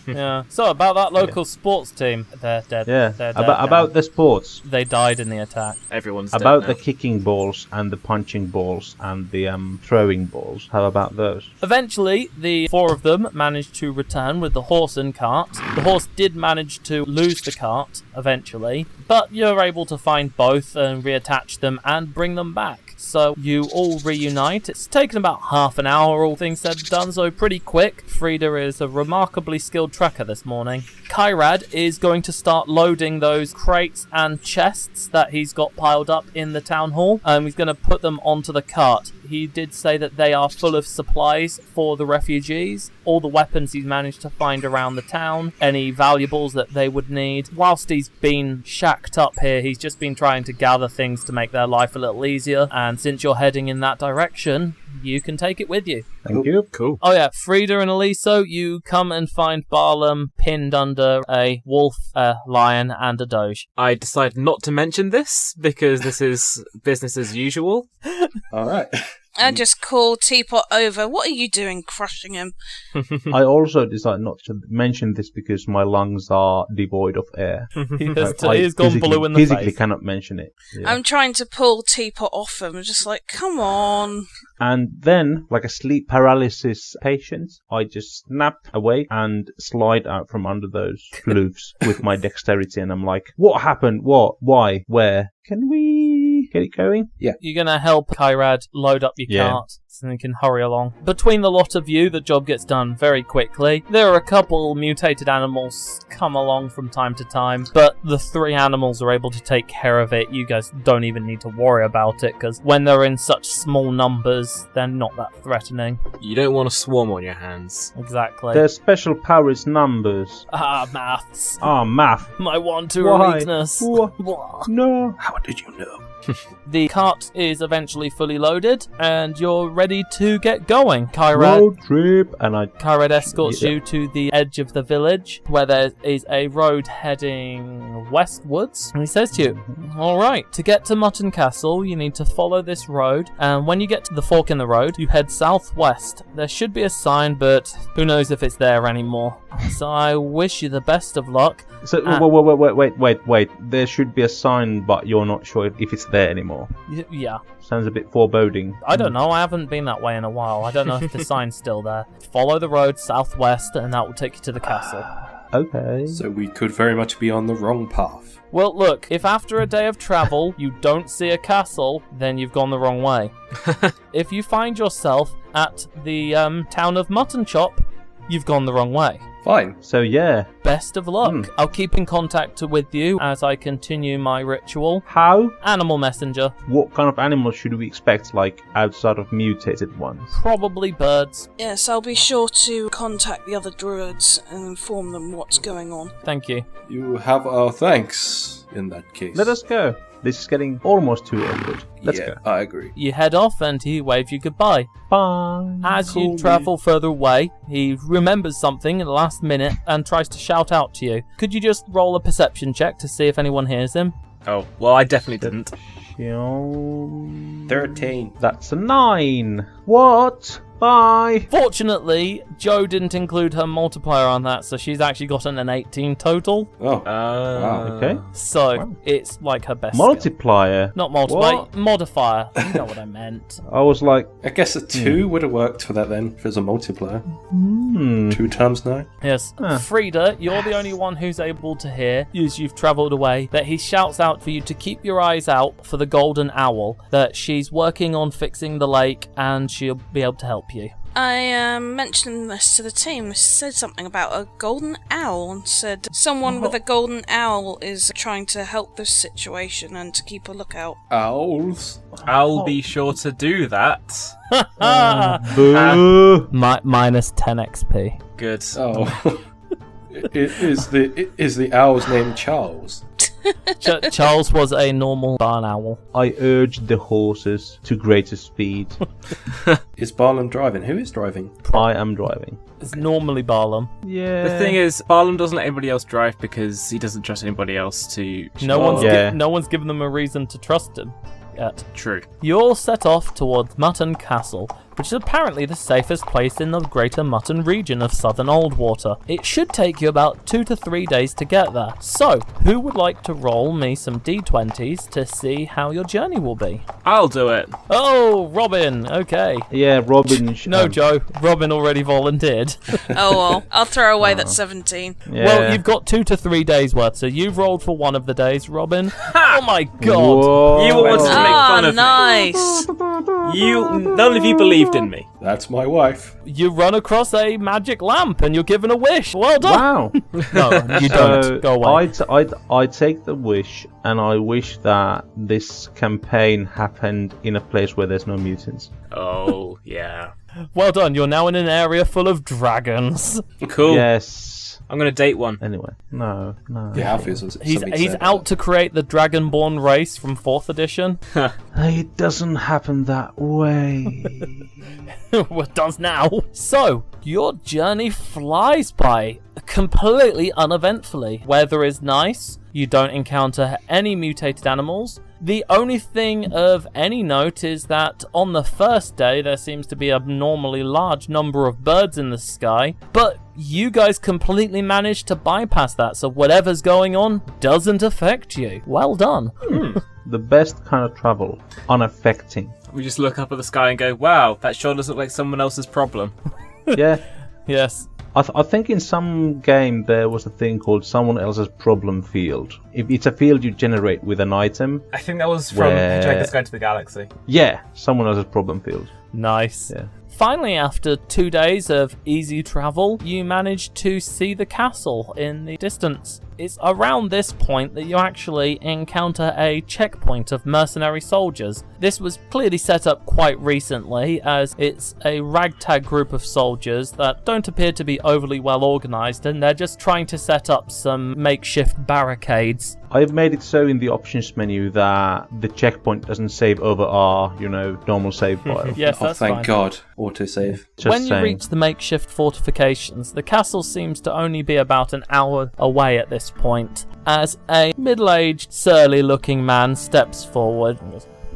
Speaker 1: Yeah. So about that local sports team, they're dead.
Speaker 6: Yeah,
Speaker 1: They're dead
Speaker 6: about
Speaker 1: now.
Speaker 6: the sports.
Speaker 1: They died in the attack.
Speaker 2: Everyone's dead
Speaker 6: About
Speaker 2: now.
Speaker 6: the kicking balls and the punching balls and the throwing balls. How about those?
Speaker 1: Eventually, the 4 of them managed to return with the horse and cart. The horse did manage to lose the cart eventually, but you're able to find both and reattach them and bring them back. So you all reunite. It's taken about half an hour, all things said and done, so pretty quick. Frida is a remarkably skilled trekker this morning. Kyrad is going to start loading those crates and chests that he's got piled up in the town hall. He's going to put them onto the cart. he did say that they are full of supplies for the refugees, all the weapons he's managed to find around the town, any valuables that they would need. Whilst he's been shacked up here, he's just been trying to gather things to make their life a little easier, and since you're heading in that direction, you can take it with you.
Speaker 6: Thank you.
Speaker 2: Cool.
Speaker 1: Oh yeah, Frida and Aliso, you come and find Barlam pinned under a wolf, a lion, and a doge.
Speaker 2: I decided not to mention this because this is business as usual.
Speaker 5: All right.
Speaker 3: I just call Teapot over. What are you doing crushing him?
Speaker 6: I also decided not to mention this because my lungs are devoid of air.
Speaker 1: He's gone blue in the
Speaker 6: physically
Speaker 1: face.
Speaker 6: cannot mention it. Yeah.
Speaker 3: I'm trying to pull Teapot off him. I'm just like, come on.
Speaker 6: And then, like a sleep paralysis patient, I just snap away and slide out from under those floofs with my dexterity. And I'm like, what happened? What? Why? Where? Can we get it going? Yeah.
Speaker 1: You're going to help Kyrad load up your cart so they can hurry along. Between the lot of you, the job gets done very quickly. There are a couple mutated animals come along from time to time, but the 3 animals are able to take care of it. You guys don't even need to worry about it, because when they're in such small numbers, they're not that threatening.
Speaker 2: You don't want a swarm on your hands.
Speaker 1: Exactly.
Speaker 6: Their special power is numbers.
Speaker 1: Maths.
Speaker 6: Math.
Speaker 1: My 1-2
Speaker 6: Why?
Speaker 1: weakness.
Speaker 6: What? No.
Speaker 5: How did you know?
Speaker 1: The cart is eventually fully loaded, and you're ready to get going. Kyrad
Speaker 6: Road trip. And
Speaker 1: Kyrad escorts you to the edge of the village, where there is a road heading westwards. And he says to you, alright, to get to Mutton Castle, you need to follow this road, and when you get to the fork in the road, you head southwest. There should be a sign, but who knows if it's there anymore. So I wish you the best of luck.
Speaker 6: So, wait. There should be a sign, but you're not sure if it's there anymore.
Speaker 1: Yeah.
Speaker 6: Sounds a bit foreboding.
Speaker 1: I don't know, I haven't been that way in a while. I don't know if the sign's still there. Follow the road southwest, and that will take you to the castle.
Speaker 6: Okay.
Speaker 5: So we could very much be on the wrong path.
Speaker 1: Well, look, if after a day of travel you don't see a castle, then you've gone the wrong way. If you find yourself at the town of Mutton Chop, you've gone the wrong way.
Speaker 5: Fine.
Speaker 6: So yeah.
Speaker 1: Best of luck. I'll keep in contact with you as I continue my ritual.
Speaker 6: How?
Speaker 1: Animal messenger.
Speaker 6: What kind of animals should we expect, like, outside of mutated ones?
Speaker 1: Probably birds.
Speaker 3: Yes, I'll be sure to contact the other druids and inform them what's going on.
Speaker 1: Thank you.
Speaker 5: You have our thanks in that case.
Speaker 6: Let us go. This is getting almost too awkward. Let's go.
Speaker 5: I agree.
Speaker 1: You head off and he waves you goodbye.
Speaker 6: Bye.
Speaker 1: As you travel further away, he remembers something at the last minute and tries to shout out to you. Could you just roll a perception check to see if anyone hears him?
Speaker 2: Oh, well, I definitely didn't.
Speaker 5: 13.
Speaker 6: That's a 9. What? Bye.
Speaker 1: Fortunately, Joe didn't include her multiplier on that, so she's actually gotten an 18 total.
Speaker 5: Oh.
Speaker 2: Wow.
Speaker 6: Okay.
Speaker 1: So, it's like her best skill.
Speaker 6: Multiplier.
Speaker 1: Not multiplier,
Speaker 6: What?
Speaker 1: modifier. You know what I meant.
Speaker 6: I was like,
Speaker 5: I guess a 2 would have worked for that then, if it's a multiplier. 2 times 9.
Speaker 1: Yes.
Speaker 6: Huh.
Speaker 1: Frida, you're the only one who's able to hear, as you've travelled away, that he shouts out for you to keep your eyes out for the golden owl, that she's working on fixing the lake and she'll be able to help you.
Speaker 3: I mentioned this to the team. They said something about a golden owl and said someone with a golden owl is trying to help this situation and to keep a lookout.
Speaker 5: Owls?
Speaker 2: I'll be sure to do that.
Speaker 6: boo.
Speaker 1: Minus 10 XP.
Speaker 2: Good.
Speaker 5: Oh. Is the owl's name Charles?
Speaker 1: Charles was a normal barn owl.
Speaker 6: I urged the horses to greater speed.
Speaker 5: Is Barlam driving? Who is driving?
Speaker 6: I am driving.
Speaker 1: It's normally Barlam.
Speaker 6: Yeah.
Speaker 2: The thing is, Barlam doesn't let anybody else drive because he doesn't trust anybody else to...
Speaker 1: No one's
Speaker 6: Yeah.
Speaker 1: no one's given them a reason to trust him yet.
Speaker 2: True.
Speaker 1: You all set off towards Mutton Castle, which is apparently the safest place in the greater Mutton region of southern Oldwater. It should take you about 2 to 3 days to get there. So, who would like to roll me some d20s to see how your journey will be?
Speaker 2: I'll do it.
Speaker 1: Oh, Robin, okay.
Speaker 6: Yeah, Robin.
Speaker 1: No, Joe, Robin already volunteered.
Speaker 3: Oh well, I'll throw away that 17.
Speaker 6: Yeah.
Speaker 1: Well, you've got 2 to 3 days worth, so you've rolled for one of the days, Robin. Oh my god.
Speaker 6: Whoa.
Speaker 2: You wanted to make fun of me.
Speaker 3: Nice.
Speaker 2: None of you believed in me.
Speaker 5: That's my wife.
Speaker 1: You run across a magic lamp and you're given a wish. Well done.
Speaker 6: Wow.
Speaker 1: No, you don't. Go away.
Speaker 6: I take the wish, and I wish that this campaign happened in a place where there's no mutants.
Speaker 2: Oh, yeah.
Speaker 1: Well done. You're now in an area full of dragons.
Speaker 2: Cool.
Speaker 6: Yes.
Speaker 2: I'm going to date one.
Speaker 6: Anyway, no.
Speaker 5: Yeah, Alpheus was
Speaker 1: He's out to create the Dragonborn race from 4th edition.
Speaker 6: It doesn't happen that way.
Speaker 1: Well, it does now. So, your journey flies by completely uneventfully. Weather is nice. You don't encounter any mutated animals. The only thing of any note is that on the first day there seems to be a abnormally large number of birds in the sky, but you guys completely managed to bypass that, so whatever's going on doesn't affect you. Well done.
Speaker 6: The best kind of travel, unaffecting.
Speaker 2: We just look up at the sky and go, wow, that sure does look like someone else's problem.
Speaker 6: Yeah.
Speaker 1: Yes.
Speaker 6: I think in some game there was a thing called someone else's problem field. It's a field you generate with an item.
Speaker 2: I think that was from Hitchhiker's Guide to the Galaxy.
Speaker 6: Yeah, someone else's problem field.
Speaker 1: Nice.
Speaker 6: Yeah.
Speaker 1: Finally, after 2 days of easy travel, you manage to see the castle in the distance. It's around this point that you actually encounter a checkpoint of mercenary soldiers. This was clearly set up quite recently, as it's a ragtag group of soldiers that don't appear to be overly well organised, and they're just trying to set up some makeshift barricades.
Speaker 6: I've made it so in the options menu that the checkpoint doesn't save over our, normal save file.
Speaker 1: Yes, that's
Speaker 5: thank
Speaker 1: fine.
Speaker 5: God. Autosave.
Speaker 1: When you reach the makeshift fortifications, the castle seems to only be about an hour away at this point, as a middle-aged, surly-looking man steps forward.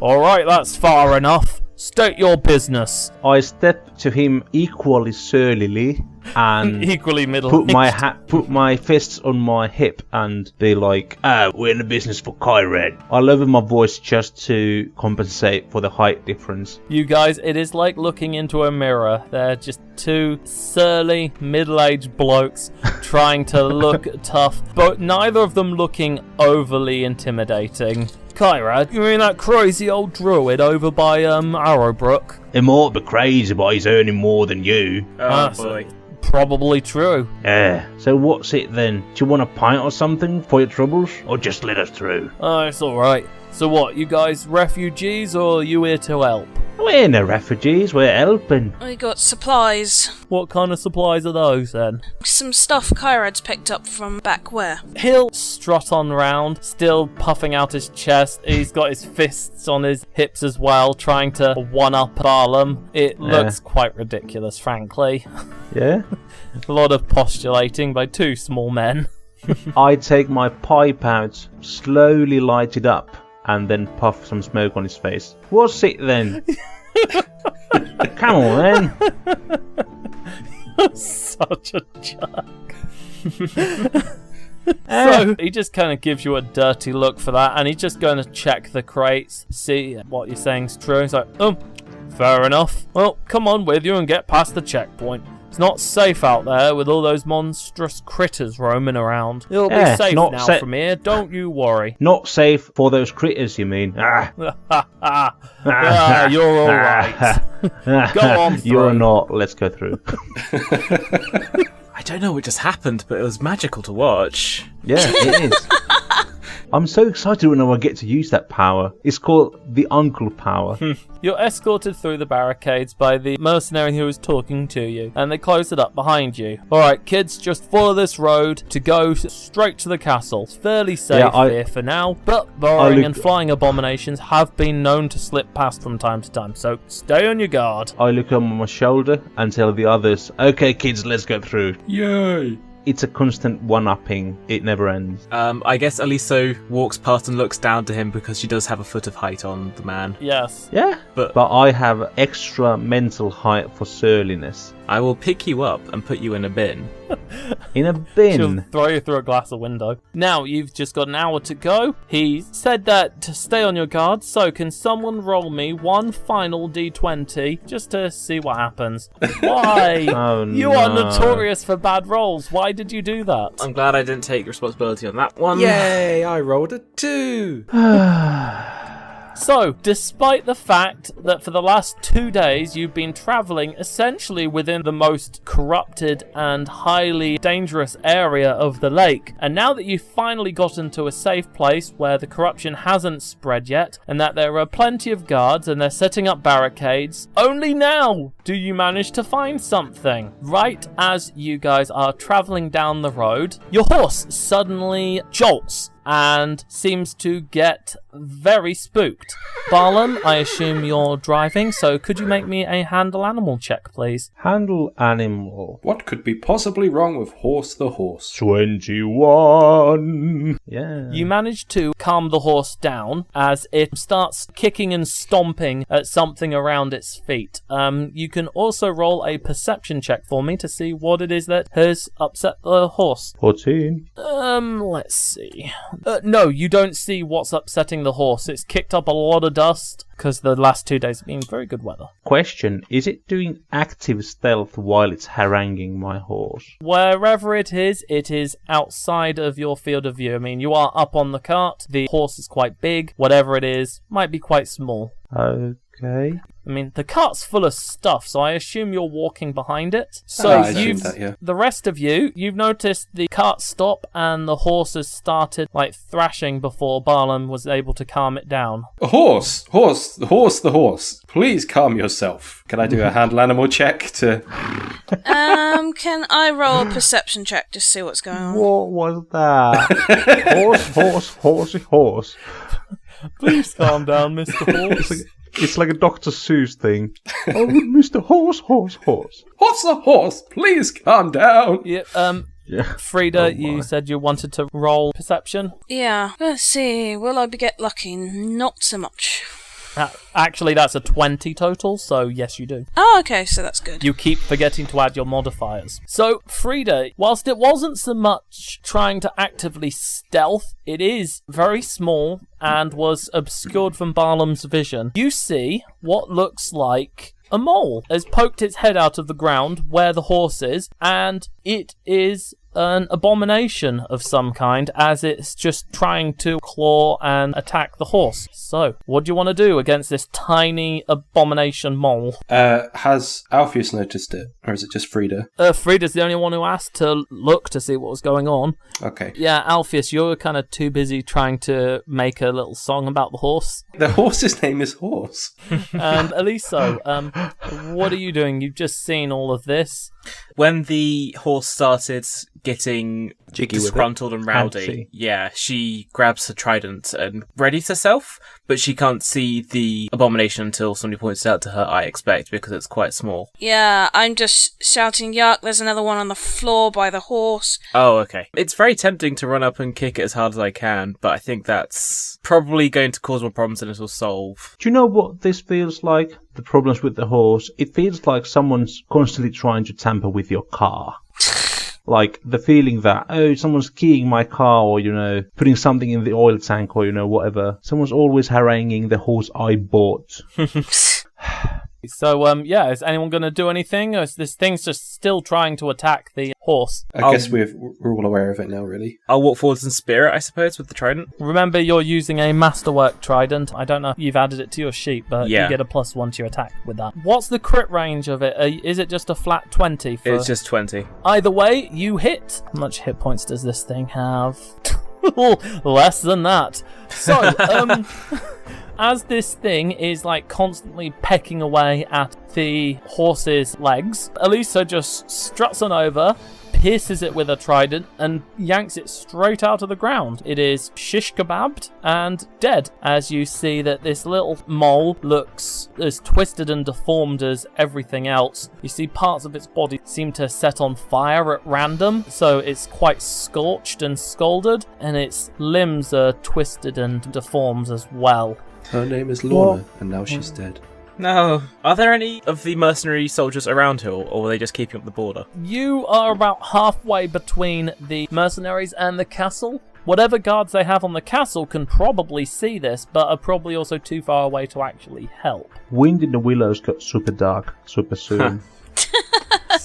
Speaker 1: Alright, that's far enough. State your business.
Speaker 6: I step to him equally surlily and
Speaker 1: Equally middle-aged.
Speaker 6: put my fists on my hip, and they're like, we're in the business for Kyrad. I lower my voice just to compensate for the height difference.
Speaker 1: You guys, it is like looking into a mirror. They're just two surly, middle-aged blokes trying to look tough, but neither of them looking overly intimidating. Kyrad, you mean that crazy old druid over by Arrowbrook?
Speaker 6: He might be crazy, but he's earning more than you.
Speaker 2: Oh, boy.
Speaker 1: Probably true.
Speaker 6: Yeah, so what's it then? Do you want a pint or something for your troubles? Or just let us through?
Speaker 1: Oh, it's alright. So what, you guys refugees or are you here to help?
Speaker 6: We're no refugees, we're helping.
Speaker 3: We got supplies.
Speaker 1: What kind of supplies are those then?
Speaker 3: Some stuff Kyrad's picked up from back where?
Speaker 1: He'll strut on round, still puffing out his chest. He's got his fists on his hips as well, trying to one-up Barlam. It looks quite ridiculous, frankly.
Speaker 6: Yeah?
Speaker 1: A lot of postulating by two small men.
Speaker 6: I take my pipe out, slowly light it up, and then puff some smoke on his face. What's it then? Come on then.
Speaker 1: You're such a jerk. So he just kind of gives you a dirty look for that, and he's just going to check the crates, see what you're saying's true. He's like, oh, fair enough. Well, come on with you and get past the checkpoint. It's not safe out there with all those monstrous critters roaming around. It'll be safe now from here, don't you worry.
Speaker 6: Not safe for those critters, you mean?
Speaker 1: You're alright. Go on through.
Speaker 6: You're not. Let's go through.
Speaker 2: I don't know what just happened, but it was magical to watch.
Speaker 6: Yeah, it is. I'm so excited when I get to use that power. It's called the Uncle Power.
Speaker 1: You're escorted through the barricades by the mercenary who is talking to you, and they close it up behind you. Alright, kids, just follow this road to go straight to the castle. It's fairly safe here for now, but burrowing and flying abominations have been known to slip past from time to time, so stay on your guard.
Speaker 6: I look over my shoulder and tell the others, okay kids, let's go through.
Speaker 7: Yay!
Speaker 6: It's a constant one-upping. It never ends.
Speaker 2: I guess Aliso walks past and looks down to him because she does have a foot of height on the man.
Speaker 1: Yes.
Speaker 6: Yeah, but I have extra mental height for surliness.
Speaker 2: I will pick you up and put you in a bin.
Speaker 6: In a bin?
Speaker 1: She'll throw you through a glass of window. Now, you've just got an hour to go. He said that to stay on your guard, so can someone roll me one final d20 just to see what happens? Why?
Speaker 6: Oh,
Speaker 1: you are notorious for bad rolls. Why did you do that?
Speaker 2: I'm glad I didn't take responsibility on that one.
Speaker 8: Yay, I rolled a 2.
Speaker 1: So, despite the fact that for the last 2 days you've been travelling essentially within the most corrupted and highly dangerous area of the lake, and now that you've finally gotten to a safe place where the corruption hasn't spread yet, and that there are plenty of guards and they're setting up barricades, only now do you manage to find something. Right as you guys are travelling down the road, your horse suddenly jolts and seems to get very spooked. Barlam, I assume you're driving, so could you make me a handle animal check, please?
Speaker 6: Handle animal.
Speaker 5: What could be possibly wrong with Horse the horse?
Speaker 6: 21. Yeah.
Speaker 1: You manage to calm the horse down as it starts kicking and stomping at something around its feet. You can also roll a perception check for me to see what it is that has upset the horse.
Speaker 6: 14.
Speaker 1: Let's see. No, you don't see what's upsetting the horse. It's kicked up a lot of dust because the last 2 days have been very good weather.
Speaker 6: Question, is it doing active stealth while it's haranguing my horse?
Speaker 1: Wherever it is outside of your field of view. I mean, you are up on the cart. The horse is quite big. Whatever it is, might be quite small.
Speaker 6: Okay.
Speaker 1: I mean, the cart's full of stuff, so I assume you're walking behind it. So the rest of you, you've noticed the cart stop and the horse has started like thrashing before Barlam was able to calm it down.
Speaker 5: Horse, the horse. Please calm yourself. Can I do a handle animal check to...
Speaker 3: Can I roll a perception check to see what's going on?
Speaker 6: What was that? Horse.
Speaker 1: Please calm down, Mr. Horse.
Speaker 6: It's like a Dr. Seuss thing. Oh, Mr. Horse.
Speaker 5: Horse the horse, please calm down.
Speaker 1: Yep,
Speaker 6: Yeah.
Speaker 1: Frida, you said you wanted to roll perception?
Speaker 3: Yeah. Let's see. Will I get lucky? Not so much.
Speaker 1: Actually, that's a 20 total, so yes, you do.
Speaker 3: Oh, okay, so that's good.
Speaker 1: You keep forgetting to add your modifiers. So, Frida, whilst it wasn't so much trying to actively stealth, it is very small and was obscured from Barlam's vision. You see what looks like a mole has poked its head out of the ground where the horse is, and it is an abomination of some kind as it's just trying to claw and attack the horse. So, what do you want to do against this tiny abomination mole?
Speaker 5: Has Alpheus noticed it, or is it just Frida?
Speaker 1: Frida's the only one who asked to look to see what was going on.
Speaker 5: Okay.
Speaker 1: Yeah, Alpheus, you're kind of too busy trying to make a little song about the horse.
Speaker 5: The horse's name is Horse.
Speaker 1: Eliso, what are you doing? You've just seen all of this.
Speaker 2: When the horse started getting
Speaker 6: Jiggy with
Speaker 2: disgruntled and rowdy, yeah, she grabs her trident and readies herself, but she can't see the abomination until somebody points it out to her, I expect, because it's quite small.
Speaker 3: Yeah, I'm just shouting, yuck, there's another one on the floor by the horse.
Speaker 2: Oh, okay. It's very tempting to run up and kick it as hard as I can, but I think that's probably going to cause more problems than it'll solve.
Speaker 6: Do you know what this feels like? The problems with the horse? It feels like someone's constantly trying to tamper with your car. Like the feeling that, oh, someone's keying my car, or, putting something in the oil tank, or, whatever. Someone's always haranguing the horse I bought.
Speaker 1: So, is anyone going to do anything? Or is this thing's just still trying to attack the horse?
Speaker 5: I guess we're all aware of it now, really.
Speaker 2: I'll walk forwards in spirit, I suppose, with the trident.
Speaker 1: Remember, you're using a masterwork trident. I don't know if you've added it to your sheet, but
Speaker 2: yeah.
Speaker 1: You get a +1 to your attack with that. What's the crit range of it? Is it just a flat 20?
Speaker 2: It's just 20.
Speaker 1: Either way, you hit. How much hit points does this thing have? Less than that. So, as this thing is constantly pecking away at the horse's legs, Elisa just struts on over, pierces it with a trident, and yanks it straight out of the ground. It is shish kebabbed and dead, as you see that this little mole looks as twisted and deformed as everything else. You see parts of its body seem to set on fire at random, so it's quite scorched and scalded, and its limbs are twisted and deformed as well.
Speaker 5: Her name is Lorna, and now she's dead.
Speaker 2: No. Are there any of the mercenary soldiers around here, or were they just keeping up the border?
Speaker 1: You are about halfway between the mercenaries and the castle. Whatever guards they have on the castle can probably see this, but are probably also too far away to actually help.
Speaker 6: Wind in the Willows got super dark super soon.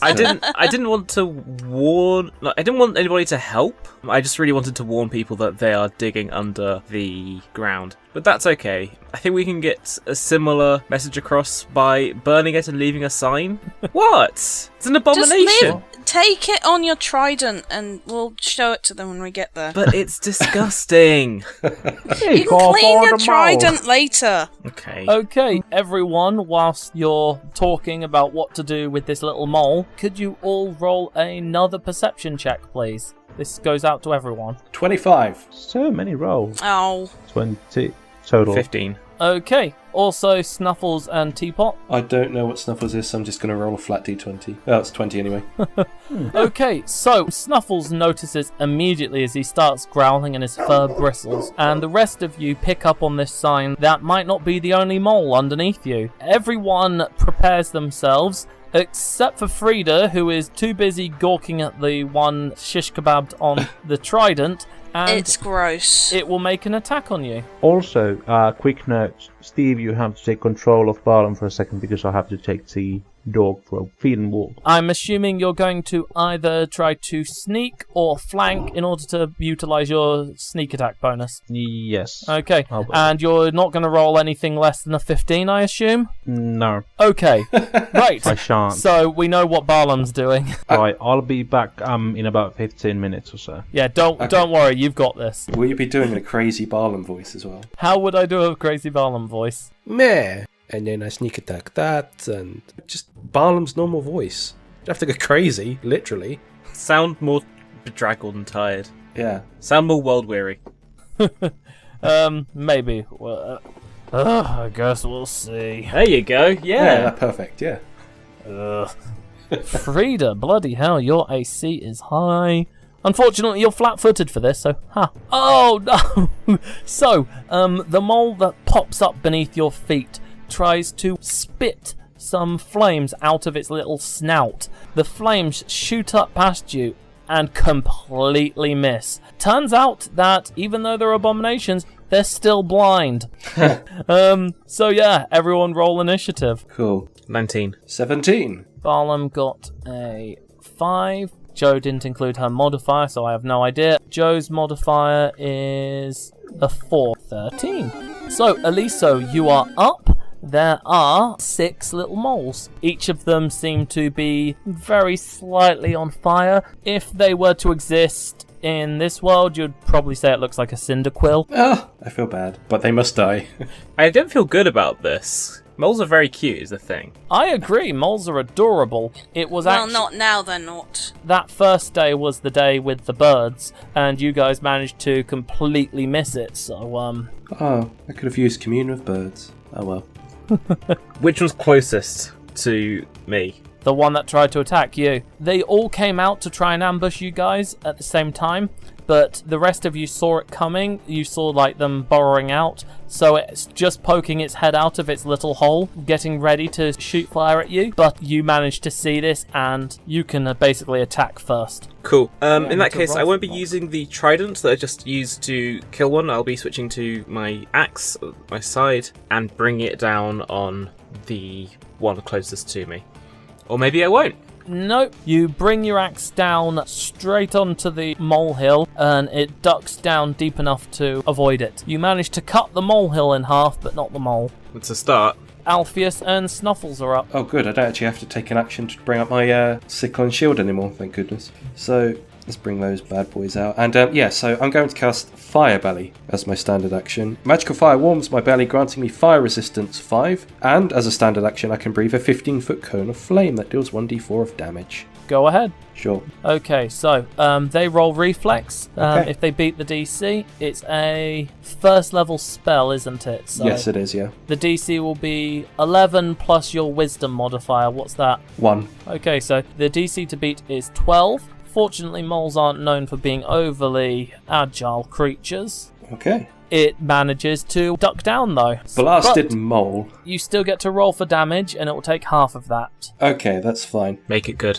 Speaker 2: I didn't want to warn. I didn't want anybody to help. I just really wanted to warn people that they are digging under the ground. But that's okay. I think we can get a similar message across by burning it and leaving a sign. What? It's an abomination.
Speaker 3: Take it on your trident and we'll show it to them when we get there.
Speaker 2: But it's disgusting.
Speaker 3: You can clean your trident later.
Speaker 2: Okay.
Speaker 1: Okay, everyone, whilst you're talking about what to do with this little mole, could you all roll another perception check, please? This goes out to everyone.
Speaker 5: 25.
Speaker 6: So many rolls.
Speaker 3: Oh.
Speaker 6: 20 total.
Speaker 2: 15.
Speaker 1: Okay, also Snuffles and Teapot.
Speaker 5: I don't know what Snuffles is, so I'm just going to roll a flat d20. Oh, it's 20 anyway.
Speaker 1: Okay, so Snuffles notices immediately as he starts growling and his fur bristles, and the rest of you pick up on this sign that might not be the only mole underneath you. Everyone prepares themselves, except for Frida, who is too busy gawking at the one shish kebabbed on the trident, and
Speaker 3: It's gross.
Speaker 1: it will make an attack on you.
Speaker 6: Also, quick note, Steve, you have to take control of Barlam for a second because I have to take the dog for a feed and walk.
Speaker 1: I'm assuming you're going to either try to sneak or flank in order to utilize your sneak attack bonus.
Speaker 6: Yes.
Speaker 1: Okay,
Speaker 6: I'll-
Speaker 1: and you're not going to roll anything less than a 15, I assume?
Speaker 6: No,
Speaker 1: Okay, right.
Speaker 6: I shan't.
Speaker 1: So we know what Barlam's doing.
Speaker 6: Right, I'll be back in about 15 minutes or so.
Speaker 1: Yeah, don't worry, you've got this.
Speaker 5: Will you be doing a crazy Barlam voice as well?
Speaker 1: How would I do a crazy Barlam voice?
Speaker 5: Meh. And then I sneak attack that, and just Barlam's normal voice. You have to go crazy, literally.
Speaker 2: Sound more bedraggled and tired.
Speaker 5: Yeah.
Speaker 2: Sound more world weary.
Speaker 1: Maybe. Well, I guess we'll see.
Speaker 2: There you go. Yeah.
Speaker 5: Perfect, yeah.
Speaker 1: Frida, bloody hell, your AC is high. Unfortunately, you're flat-footed for this, so Oh no! So, the mole that pops up beneath your feet tries to spit some flames out of its little snout. The flames shoot up past you and completely miss. Turns out that even though they're abominations, they're still blind. So yeah, everyone roll initiative.
Speaker 5: Cool.
Speaker 2: 19.
Speaker 5: 17.
Speaker 1: Barlam got a 5. Jo didn't include her modifier, so I have no idea. Jo's modifier is a 4. 13. So, Eliso, you are up. There are 6 little moles. Each of them seem to be very slightly on fire. If they were to exist in this world, you'd probably say it looks like a cyndaquil.
Speaker 5: Oh, I feel bad. But they must die.
Speaker 2: I don't feel good about this. Moles are very cute, is the thing.
Speaker 1: I agree, moles are adorable. It was
Speaker 3: Well,
Speaker 1: actually...
Speaker 3: not now, they're not.
Speaker 1: That first day was the day with the birds, and you guys managed to completely miss it, so,
Speaker 5: Oh, I could have used Commune with Birds. Oh well.
Speaker 2: Which was closest to me?
Speaker 1: the one that tried to attack you. They all came out to try and ambush you guys at the same time, but the rest of you saw it coming. You saw like them burrowing out, so it's just poking its head out of its little hole, getting ready to shoot fire at you. But you managed to see this, and you can basically attack first.
Speaker 2: Cool. In that
Speaker 1: to
Speaker 2: case, I
Speaker 1: roll
Speaker 2: won't be
Speaker 1: for
Speaker 2: using the trident that I just used to kill one. I'll be switching to my axe, my side, and bring it down on the one closest to me. Or maybe I won't.
Speaker 1: Nope. You bring your axe down straight onto the molehill, and it ducks down deep enough to avoid it. You manage to cut the molehill in half, but not the mole.
Speaker 2: It's a start.
Speaker 1: Alpheus and Snuffles are up.
Speaker 5: Oh good, I don't actually have to take an action to bring up my Cyclone Shield anymore, thank goodness. So, let's bring those bad boys out. And yeah, so I'm going to cast Fire Belly as my standard action. Magical fire warms my belly, granting me fire resistance 5. And as a standard action, I can breathe a 15-foot cone of flame that deals 1d4 of damage.
Speaker 1: Go ahead.
Speaker 5: Sure.
Speaker 1: Okay, so they roll reflex.
Speaker 5: Okay.
Speaker 1: If they beat the DC, it's a first level spell, isn't it? So
Speaker 5: Yes, it is, yeah.
Speaker 1: the DC will be 11 plus your wisdom modifier. What's that?
Speaker 5: 1.
Speaker 1: Okay, so the DC to beat is 12. Fortunately, moles aren't known for being overly agile creatures.
Speaker 5: Okay.
Speaker 1: It manages to duck down, though.
Speaker 5: Blasted
Speaker 1: But
Speaker 5: mole.
Speaker 1: you still get to roll for damage, and it will take half of that.
Speaker 5: Okay, that's fine.
Speaker 2: Make it good.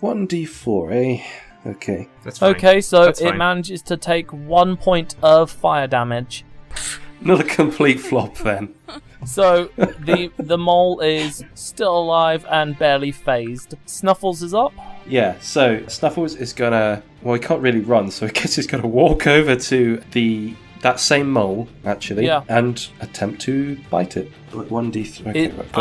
Speaker 5: 1d4, eh? Okay.
Speaker 2: That's fine.
Speaker 1: Okay, so
Speaker 2: That's
Speaker 1: it
Speaker 2: fine.
Speaker 1: manages to take 1 point of fire damage.
Speaker 5: Not a complete flop then.
Speaker 1: So the mole is still alive and barely phased. Snuffles is up.
Speaker 5: Yeah, so Snuffles is gonna... Well, he can't really run, so I guess he's gonna walk over to that same mole, actually, and attempt to bite it. 1d3. Okay, right, gotcha.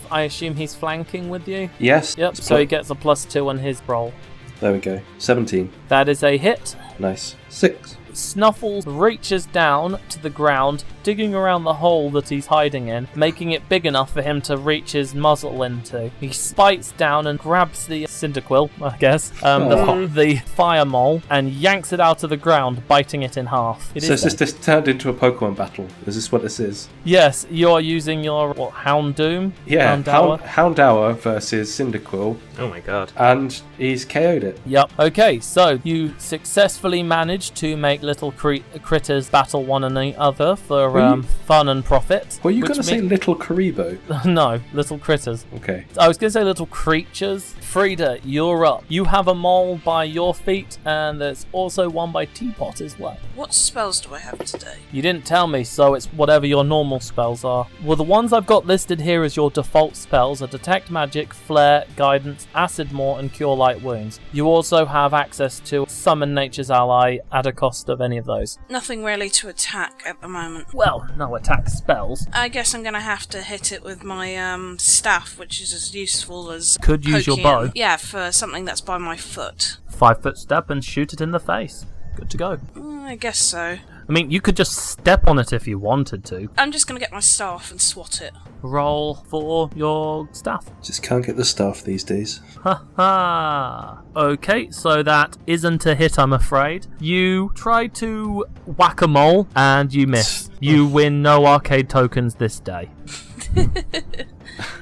Speaker 1: I assume he's flanking with you.
Speaker 5: Yes.
Speaker 1: Yep. So he gets a +2 on his roll.
Speaker 5: There we go. 17.
Speaker 1: That is a hit.
Speaker 5: Nice. 6.
Speaker 1: Snuffles reaches down to the ground, digging around the hole that he's hiding in, making it big enough for him to reach his muzzle into. He spites down and grabs the Cyndaquil, I guess, the fire mole, and yanks it out of the ground, biting it in half.
Speaker 5: So is this turned into a Pokemon battle? Is this what this is?
Speaker 1: Yes, you're using your Houndoom?
Speaker 5: Yeah, Houndour versus Cyndaquil.
Speaker 2: Oh my god.
Speaker 5: And he's KO'd it.
Speaker 1: Yep. Okay, so you successfully managed to make little critters battle one another for fun and profit.
Speaker 5: Were you going to say little Karibo?
Speaker 1: No, little critters.
Speaker 5: Okay.
Speaker 1: I was going to say little creatures. Frida, you're up. You have a mole by your feet, and there's also one by Teapot as well.
Speaker 3: What spells do I have today?
Speaker 1: You didn't tell me, so it's whatever your normal spells are. Well, the ones I've got listed here as your default spells are Detect Magic, Flare, Guidance, Acid Maw, and Cure Light Wounds. You also have access to Summon Nature's Ally at a cost of any of those.
Speaker 3: Nothing really to attack at the moment.
Speaker 1: Well, no attack spells.
Speaker 3: I guess I'm going to have to hit it with my staff, which is as useful as
Speaker 1: Could use your bow.
Speaker 3: Yeah, for something that's by my foot.
Speaker 1: 5-foot step and shoot it in the face. Good to go.
Speaker 3: I guess so.
Speaker 1: I mean, you could just step on it if you wanted to.
Speaker 3: I'm just going to get my staff and swat it.
Speaker 1: Roll for your staff.
Speaker 5: Just can't get the staff these days.
Speaker 1: Ha ha. Okay, so that isn't a hit, I'm afraid. You try to whack a mole and you miss. You win no arcade tokens this day.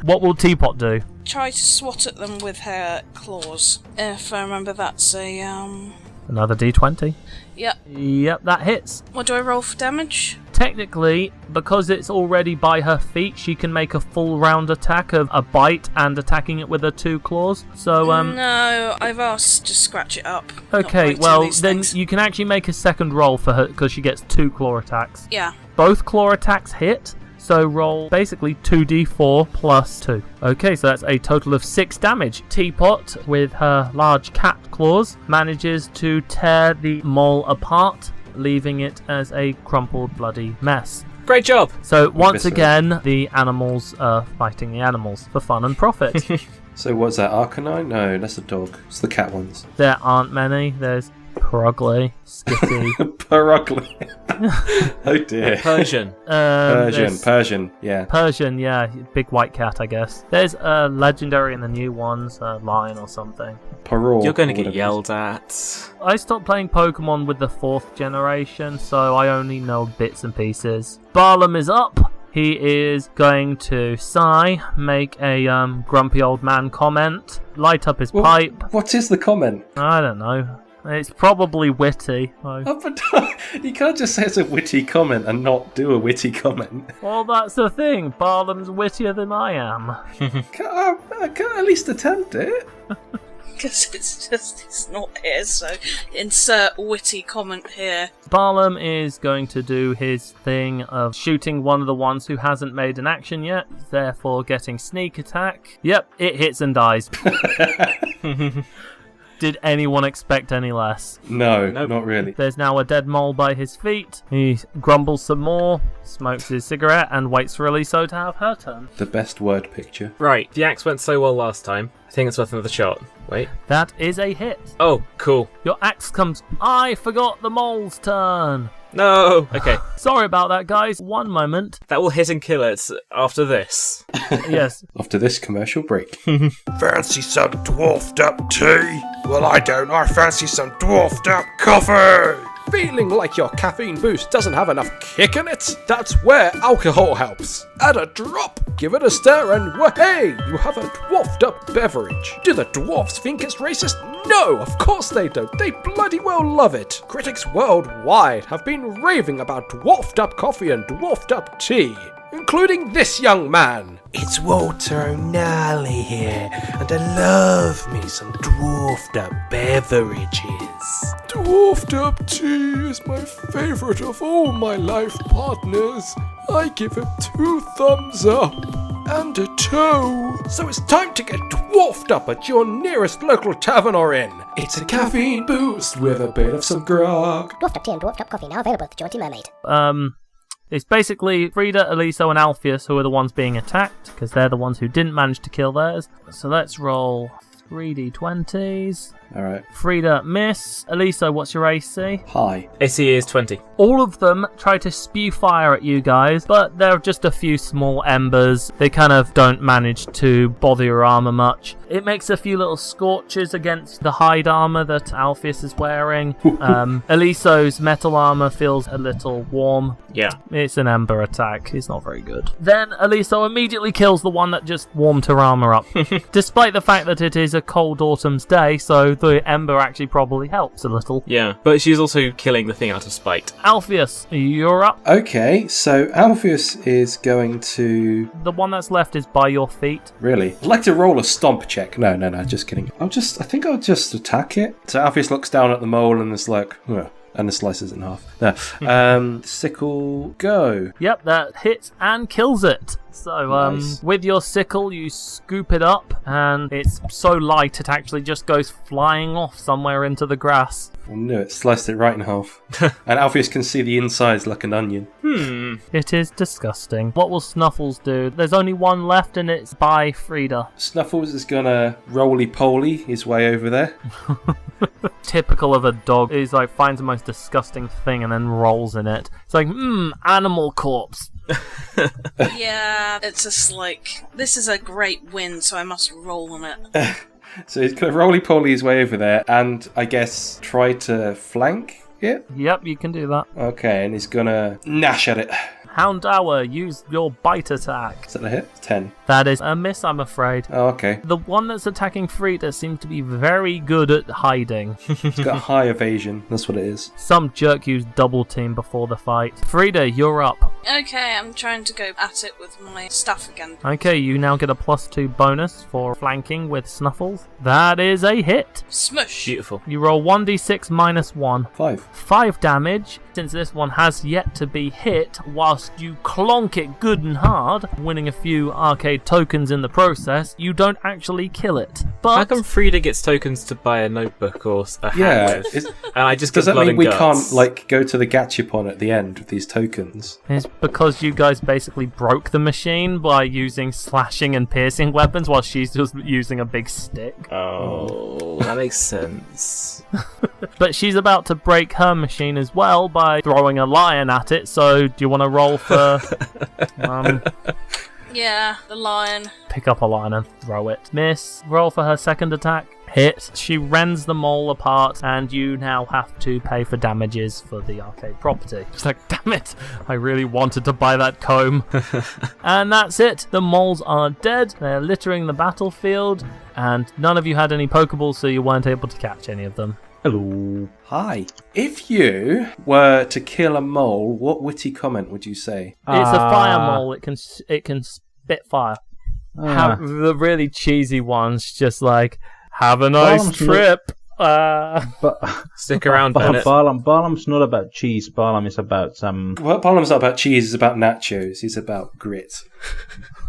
Speaker 1: What will Teapot do?
Speaker 3: Try to swat at them with her claws. If I remember, that's a
Speaker 1: Another d20.
Speaker 3: Yep.
Speaker 1: Yep, that hits.
Speaker 3: What do I roll for damage?
Speaker 1: Technically, because it's already by her feet, she can make a full round attack of a bite and attacking it with her 2 claws. So,
Speaker 3: No, I've asked to scratch it up.
Speaker 1: Okay, well, then you can actually make a second roll for her because she gets 2 claw attacks.
Speaker 3: Yeah.
Speaker 1: Both claw attacks hit. So roll basically 2d4 plus 2. Okay, so that's a total of 6 damage. Teapot, with her large cat claws, manages to tear the mole apart, leaving it as a crumpled, bloody mess.
Speaker 2: Great job!
Speaker 1: So once again, the animals are fighting the animals for fun and profit.
Speaker 5: So what's that, Arcanine? No, that's a dog. It's the cat ones.
Speaker 1: There aren't many. There's Perugly, Skitty.
Speaker 5: Perugly. Oh dear.
Speaker 2: Persian.
Speaker 5: Persian, yeah.
Speaker 1: Persian, yeah. Big white cat, I guess. There's a legendary in the new ones, a lion or something.
Speaker 5: Parole.
Speaker 2: You're going to get yelled at.
Speaker 1: I stopped playing Pokemon with the 4th generation, so I only know bits and pieces. Barlam is up. He is going to sigh, make a grumpy old man comment, light up his pipe.
Speaker 5: What is the comment?
Speaker 1: I don't know. It's probably witty.
Speaker 5: You can't just say it's a witty comment and not do a witty comment.
Speaker 1: Well, that's the thing. Barlam's wittier than I am.
Speaker 5: I can't at least attempt it.
Speaker 3: Because it's not here, so insert witty comment here.
Speaker 1: Barlam is going to do his thing of shooting one of the ones who hasn't made an action yet, therefore getting sneak attack. Yep, it hits and dies. Did anyone expect any less?
Speaker 5: No, not really.
Speaker 1: There's now a dead mole by his feet. He grumbles some more, smokes his cigarette, and waits for Eliso to have her turn.
Speaker 5: The best word picture.
Speaker 2: Right, the axe went so well last time. I think it's worth another shot. Wait.
Speaker 1: That is a hit.
Speaker 2: Oh, cool.
Speaker 1: Your axe comes... I forgot the mole's turn.
Speaker 2: No! Okay.
Speaker 1: Sorry about that, guys. One moment.
Speaker 2: That will hit and kill it after this.
Speaker 1: Yes.
Speaker 5: After this commercial break.
Speaker 8: Fancy some dwarfed up tea? Well, I don't. I fancy some dwarfed up coffee!
Speaker 7: Feeling like your caffeine boost doesn't have enough kick in it? That's where alcohol helps. Add a drop, give it a stir, and wahey, you have a dwarfed up beverage. Do the dwarfs think it's racist? No, of course they don't. They bloody well love it. Critics worldwide have been raving about dwarfed up coffee and dwarfed up tea.
Speaker 8: including this young man. It's Walter O'Nally here, and I love me some dwarfed up beverages.
Speaker 7: Dwarfed up tea is my favourite of all my life partners. I give it 2 thumbs up and a toe.
Speaker 8: So it's time to get dwarfed up at your nearest local tavern or inn.
Speaker 7: It's a caffeine boost with a bit of some grog.
Speaker 9: Dwarfed up tea and dwarfed up coffee now available at the Jaunty Mermaid.
Speaker 1: It's basically Frida, Eliso, and Alpheus who are the ones being attacked, because they're the ones who didn't manage to kill theirs. So let's roll 3d20s.
Speaker 5: Alright.
Speaker 1: Frida, miss. Eliso, what's your AC?
Speaker 5: Hi.
Speaker 2: AC is 20.
Speaker 1: All of them try to spew fire at you guys, but there are just a few small embers. They kind of don't manage to bother your armor much. It makes a few little scorches against the hide armor that Alpheus is wearing. Eliso's metal armor feels a little warm.
Speaker 2: Yeah.
Speaker 1: It's an ember attack. It's not very good. Then Eliso immediately kills the one that just warmed her armor up. Despite the fact that it is a cold autumn's day, so the ember actually probably helps a little.
Speaker 2: Yeah, but she's also killing the thing out of spite.
Speaker 1: Alpheus, you're up.
Speaker 5: Okay, so Alpheus is going to...
Speaker 1: The one that's left is by your feet.
Speaker 5: Really? I'd like to roll a stomp check. No, just kidding. I think I'll just attack it. So Alpheus looks down at the mole and is like, "Ugh," and it slices it in half. There. Sickle, go.
Speaker 1: Yep, that hits and kills it. So,
Speaker 5: Nice.
Speaker 1: with your sickle, you scoop it up, and it's so light it actually just goes flying off somewhere into the grass.
Speaker 5: I knew it. Sliced it right in half. And Alpheus can see the insides like an onion.
Speaker 1: It is disgusting. What will Snuffles do? There's only one left, and it's by Frida.
Speaker 5: Snuffles is gonna roly-poly his way over there.
Speaker 1: Typical of a dog. He's like, finds the most disgusting thing and then rolls in it. It's like, animal corpse.
Speaker 3: Yeah, it's just like, this is a great win, so I must roll on it.
Speaker 5: So he's gonna roly-poly his way over there and, I guess, try to flank it?
Speaker 1: Yep, you can do that.
Speaker 5: Okay, and he's gonna gnash at it.
Speaker 1: Houndour, use your bite attack.
Speaker 5: Is that a hit? 10.
Speaker 1: That is a miss, I'm afraid.
Speaker 5: Oh, okay.
Speaker 1: The one that's attacking Frida seems to be very good at hiding.
Speaker 5: It's got high evasion. That's what it is.
Speaker 1: Some jerk used double team before the fight. Frida, you're up.
Speaker 3: Okay, I'm trying to go at it with my staff again.
Speaker 1: Okay, you now get a +2 bonus for flanking with Snuffles. That is a hit.
Speaker 3: Smush!
Speaker 2: Beautiful.
Speaker 1: You roll 1d6 minus 1.
Speaker 5: 5.
Speaker 1: 5 damage. Since this one has yet to be hit, whilst you clonk it good and hard, winning a few arcade tokens in the process, you don't actually kill it. But
Speaker 2: How come Frida gets tokens to buy a notebook or a hat with? And I just
Speaker 5: Does
Speaker 2: get
Speaker 5: that
Speaker 2: blood
Speaker 5: mean
Speaker 2: and
Speaker 5: we
Speaker 2: guts?
Speaker 5: can't, like, go to the gachapon at the end with these tokens?
Speaker 1: it's because you guys basically broke the machine by using slashing and piercing weapons while she's just using a big stick.
Speaker 2: Oh, that makes sense.
Speaker 1: But she's about to break her machine as well by throwing a lion at it, so do you want to roll for...
Speaker 3: Yeah, the lion.
Speaker 1: pick up a lion and throw it. Miss. Roll for her second attack. Hit. She rends the mole apart, and you now have to pay for damages for the arcade property. It's like, damn it, I really wanted to buy that comb. And that's it. The moles are dead. They're littering the battlefield, and none of you had any Pokeballs, so you weren't able to catch any of them.
Speaker 6: Hello.
Speaker 5: Hi. If you were to kill a mole, what witty comment would you say?
Speaker 1: It's a fire mole. It can spit fire. The really cheesy ones, just like, have a nice trip.
Speaker 6: But
Speaker 2: Stick around, Bennett.
Speaker 6: Barlam's not about cheese. Barlam is about some.
Speaker 5: Well, Barlam's not about cheese. It's about nachos. He's about grit.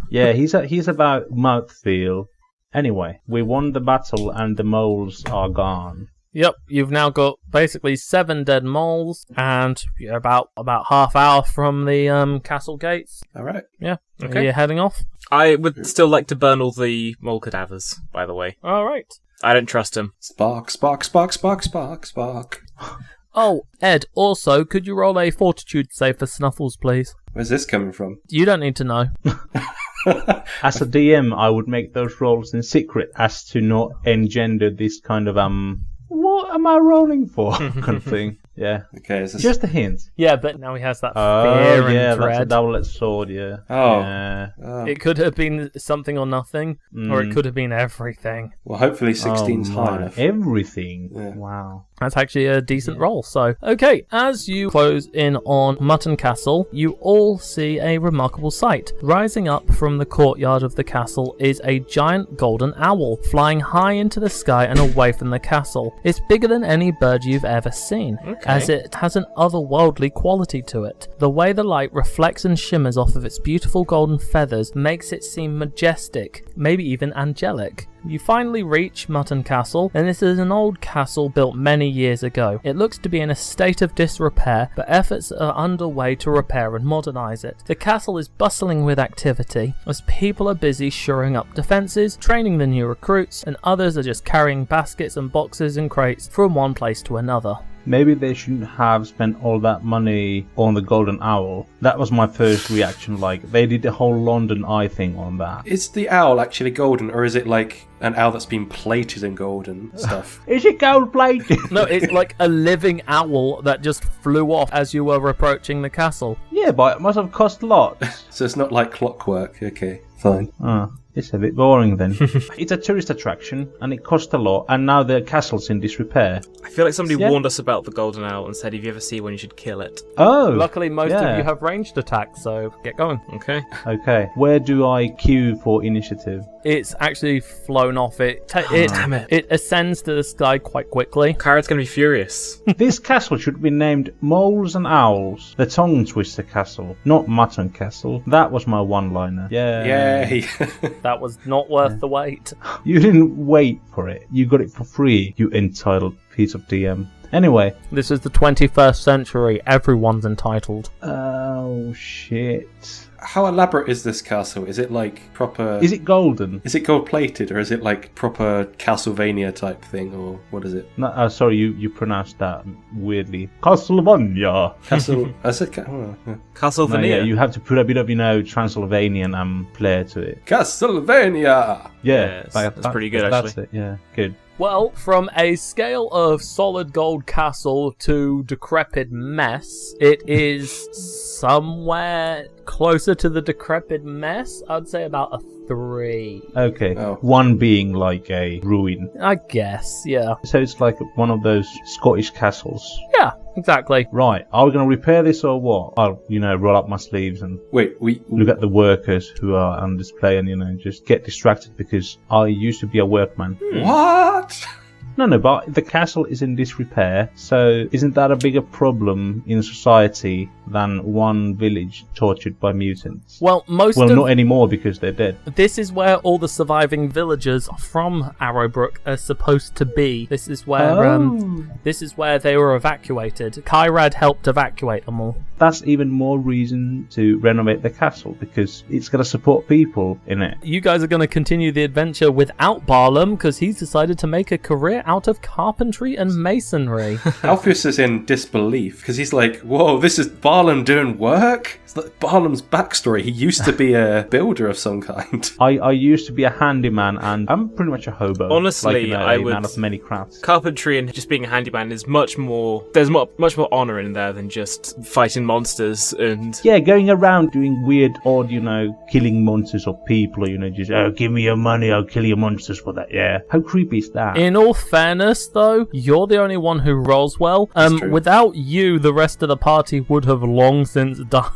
Speaker 6: Yeah, he's about mouthfeel. Anyway, we won the battle and the moles are gone.
Speaker 1: Yep, you've now got basically 7 dead moles, and you're about half hour from the castle gates.
Speaker 5: All right.
Speaker 1: Yeah.
Speaker 2: Okay.
Speaker 1: Are you heading off?
Speaker 2: I would still like to burn all the mole cadavers, by the way.
Speaker 1: All right.
Speaker 2: I don't trust him.
Speaker 5: Spark, spark, spark, spark, spark, spark.
Speaker 1: Oh, Ed, also, could you roll a fortitude save for Snuffles, please?
Speaker 5: Where's this coming from?
Speaker 1: You don't need to know.
Speaker 6: As a DM, I would make those rolls in secret as to not engender this kind of what am I rolling for kind of thing. Yeah.
Speaker 5: Okay, is this...
Speaker 6: Just a hint.
Speaker 1: Yeah, but now he has that
Speaker 6: Oh,
Speaker 1: fear
Speaker 6: yeah,
Speaker 1: and
Speaker 6: that's a
Speaker 1: dread.
Speaker 6: double-edged sword, yeah.
Speaker 5: Oh.
Speaker 6: Yeah.
Speaker 5: Oh.
Speaker 1: It could have been something or nothing, or it could have been everything.
Speaker 5: Well, hopefully 16's
Speaker 6: Oh,
Speaker 5: high
Speaker 6: my.
Speaker 5: enough.
Speaker 6: Everything.
Speaker 5: Yeah.
Speaker 6: Wow.
Speaker 1: That's actually a decent roll. So, okay, as you close in on Mutton Castle, you all see a remarkable sight. Rising up from the courtyard of the castle is a giant golden owl, flying high into the sky and away from the castle. It's bigger than any bird you've ever seen, as it has an otherworldly quality to it. The way the light reflects and shimmers off of its beautiful golden feathers makes it seem majestic, maybe even angelic. You finally reach Mutton Castle, and this is an old castle built many years ago. It looks to be in a state of disrepair, but efforts are underway to repair and modernise it. The castle is bustling with activity, as people are busy shoring up defences, training the new recruits, and others are just carrying baskets and boxes and crates from one place to another.
Speaker 6: Maybe they shouldn't have spent all that money on the golden owl. That was my first reaction. Like, they did the whole London Eye thing on that.
Speaker 5: Is the owl actually golden, or is it like an owl that's been plated in gold and stuff?
Speaker 6: Is it gold plated?
Speaker 1: No, it's like a living owl that just flew off as you were approaching the castle.
Speaker 6: Yeah, but it must have cost a lot.
Speaker 5: So it's not like clockwork. Okay, fine.
Speaker 6: It's a bit boring then. It's a tourist attraction and it cost a lot, and now the castle's in disrepair.
Speaker 2: I feel like somebody
Speaker 6: Yeah.
Speaker 2: warned us about the golden owl and said if you ever see one you should kill it.
Speaker 6: Oh!
Speaker 1: Luckily, most
Speaker 6: yeah.
Speaker 1: of you have ranged attacks, so get going.
Speaker 2: Okay.
Speaker 6: Okay, where do I queue for initiative?
Speaker 1: It's actually flown off.
Speaker 2: Damn it.
Speaker 1: It ascends to the sky quite quickly.
Speaker 2: Kyrad's gonna be furious.
Speaker 6: This castle should be named Moles and Owls, the Tongue Twister Castle, not Mutton Castle. That was my one-liner. Yeah.
Speaker 5: Yay!
Speaker 1: That was not worth the wait.
Speaker 6: You didn't wait for it. You got it for free, you entitled piece of DM. Anyway.
Speaker 1: This is the 21st century. Everyone's entitled.
Speaker 6: Oh, shit.
Speaker 5: How elaborate is this castle? Is it like proper...
Speaker 6: Is it golden?
Speaker 5: Is it gold-plated, or is it like proper Castlevania type thing, or what is it?
Speaker 6: No, sorry, you pronounced that weirdly. Castlevania.
Speaker 5: Castle... I said...
Speaker 2: Castle
Speaker 6: No,
Speaker 2: Veneer.
Speaker 6: yeah, you have to put a bit of, Transylvanian flair to it.
Speaker 5: Castlevania!
Speaker 6: Yeah,
Speaker 2: that's pretty good,
Speaker 6: That's
Speaker 2: actually.
Speaker 6: it, yeah, good.
Speaker 1: Well, from a scale of solid gold castle to decrepit mess, it is somewhere closer to the decrepit mess. I'd say about a 3.
Speaker 6: Okay,
Speaker 5: Oh.
Speaker 6: one being like a ruin.
Speaker 1: I guess, yeah.
Speaker 6: So it's like one of those Scottish castles.
Speaker 1: Yeah, exactly.
Speaker 6: Right, are we going to repair this or what? I'll, roll up my sleeves and
Speaker 5: Wait,
Speaker 6: look at the workers who are on display and, just get distracted because I used to be a workman.
Speaker 5: What?
Speaker 6: No, but the castle is in disrepair, so isn't that a bigger problem in society than one village tortured by mutants?
Speaker 1: Well,
Speaker 6: not anymore because they're dead.
Speaker 1: This is where all the surviving villagers from Arrowbrook are supposed to be. This is where they were evacuated. Kyrad helped evacuate them all.
Speaker 6: That's even more reason to renovate the castle because it's going to support people in it.
Speaker 1: You guys are going to continue the adventure without Barlam because he's decided to make a career out of carpentry and masonry.
Speaker 5: Alpheus is in disbelief because he's like, whoa, this is Barlam doing work? It's like Barlam's backstory. He used to be a builder of some kind.
Speaker 6: I used to be a handyman and I'm pretty much a hobo.
Speaker 2: Honestly, I
Speaker 6: a
Speaker 2: would...
Speaker 6: man of many crafts.
Speaker 2: Carpentry and just being a handyman is much more... There's much more honour in there than just fighting monsters and...
Speaker 6: Yeah, going around doing weird, odd, killing monsters or people, just, give me your money, I'll kill your monsters for that, yeah. How creepy is that?
Speaker 1: In all fairness, though, you're the only one who rolls well. Without you, the rest of the party would have long since died.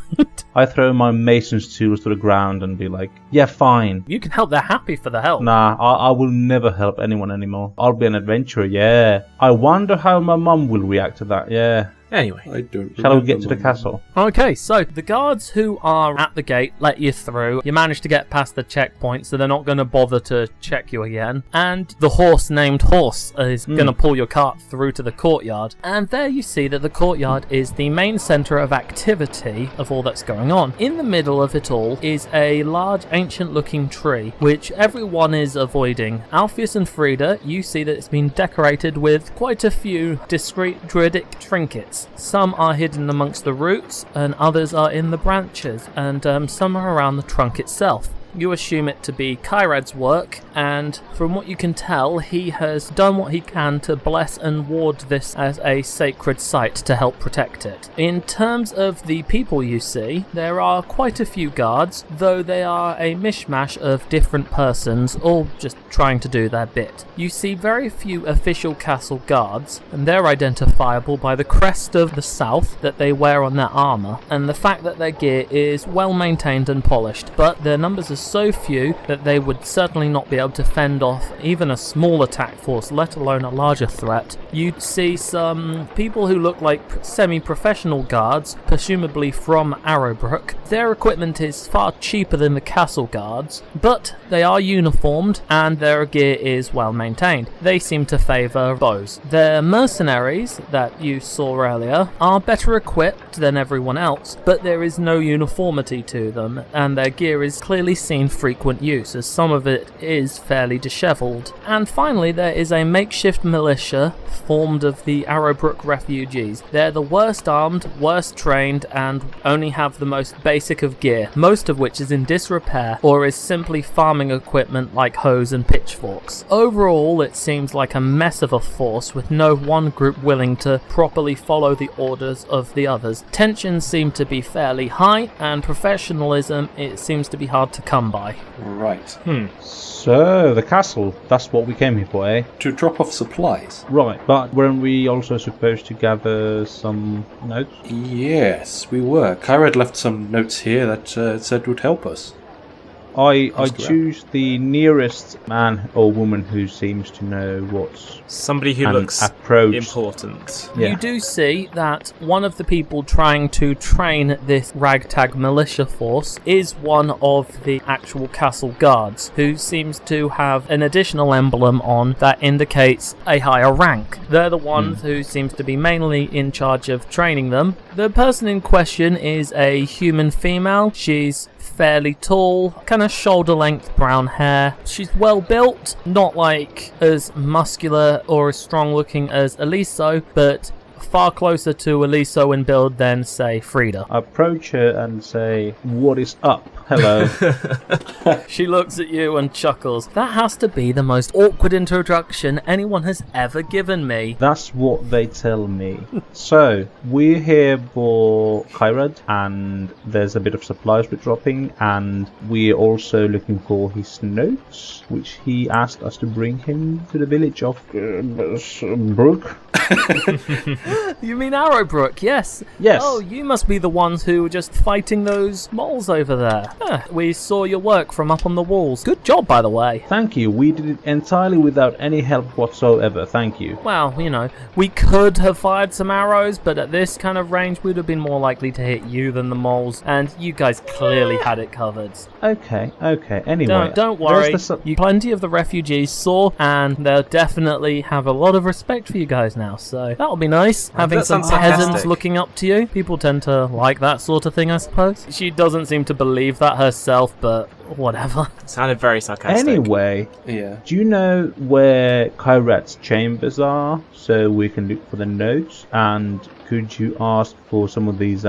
Speaker 6: I throw my mason's tools to the ground and be like, yeah, fine.
Speaker 1: You can help, they're happy for the help.
Speaker 6: Nah, I will never help anyone anymore. I'll be an adventurer, yeah. I wonder how my mum will react to that, yeah.
Speaker 2: Anyway,
Speaker 5: I don't
Speaker 6: Shall we get to the castle?
Speaker 1: Okay, so the guards who are at the gate let you through. You managed to get past the checkpoint, so they're not going to bother to check you again. And the horse named Horse is going to pull your cart through to the courtyard. And there you see that the courtyard is the main centre of activity of all that's going on. In the middle of it all is a large ancient-looking tree, which everyone is avoiding. Alpheus and Frida, you see that it's been decorated with quite a few discreet druidic trinkets. Some are hidden amongst the roots, and others are in the branches, and some are around the trunk itself. you assume it to be Kyrad's work, and from what you can tell, he has done what he can to bless and ward this as a sacred site to help protect it. In terms of the people you see, there are quite a few guards, though they are a mishmash of different persons, all just trying to do their bit. You see very few official castle guards, and they're identifiable by the crest of the south that they wear on their armour, and the fact that their gear is well maintained and polished, but their numbers are so few that they would certainly not be able to fend off even a small attack force, let alone a larger threat. You'd see some people who look like semi-professional guards, presumably from Arrowbrook. Their equipment is far cheaper than the castle guards, but they are uniformed and their gear is well maintained. They seem to favour bows. Their mercenaries that you saw earlier are better equipped than everyone else, but there is no uniformity to them, and their gear is clearly seen frequent use, as some of it is fairly dishevelled. And finally, there is a makeshift militia formed of the Arrowbrook refugees. They're the worst armed, worst trained, and only have the most basic of gear, most of which is in disrepair or is simply farming equipment like hoes and pitchforks. Overall, it seems like a mess of a force with no one group willing to properly follow the orders of the others. Tensions seem to be fairly high, and professionalism, it seems to be hard to come by.
Speaker 5: Right.
Speaker 6: So, the castle, that's what we came here for, eh?
Speaker 5: To drop off supplies.
Speaker 6: Right, but weren't we also supposed to gather some notes?
Speaker 5: Yes, we were. Kyrad left some notes here that said would help us.
Speaker 6: I choose the nearest man or woman who seems to know what's
Speaker 2: Somebody who
Speaker 6: an
Speaker 2: looks
Speaker 6: approach.
Speaker 2: important.
Speaker 6: Yeah.
Speaker 1: You do see that one of the people trying to train this ragtag militia force is one of the actual castle guards, who seems to have an additional emblem on that indicates a higher rank. They're the ones who seems to be mainly in charge of training them. The person in question is a human female. She's fairly tall, kind of shoulder-length brown hair. She's well built, not like as muscular or as strong-looking as Eliso, but far closer to Eliso in build than, say, Frida.
Speaker 6: I approach her and say, "What is up? Hello."
Speaker 1: She looks at you and chuckles. That has to be the most awkward introduction anyone has ever given me.
Speaker 6: That's what they tell me. So, we're here for Kyrad, and there's a bit of supplies we're dropping, and we're also looking for his notes, which he asked us to bring him to the village of Brook.
Speaker 1: You mean Arrowbrook, yes.
Speaker 6: Yes.
Speaker 1: Oh, you must be the ones who were just fighting those moles over there. We saw your work from up on the walls. Good job, by the way.
Speaker 6: Thank you. We did it entirely without any help whatsoever. Thank you.
Speaker 1: Well, you know, we could have fired some arrows, but at this kind of range, we'd have been more likely to hit you than the moles, and you guys clearly had it covered.
Speaker 6: Okay. Anyway.
Speaker 1: Don't worry. Plenty of the refugees saw, and they'll definitely have a lot of respect for you guys now, so that'll be nice. Having some
Speaker 2: sounds
Speaker 1: peasants
Speaker 2: sarcastic.
Speaker 1: looking up to you. People tend to like that sort of thing, I suppose. She doesn't seem to believe that herself, but whatever.
Speaker 2: Sounded very sarcastic.
Speaker 6: Anyway,
Speaker 5: Yeah.
Speaker 6: do you know where Kyrad's chambers are, so we can look for the notes? And could you ask for some of these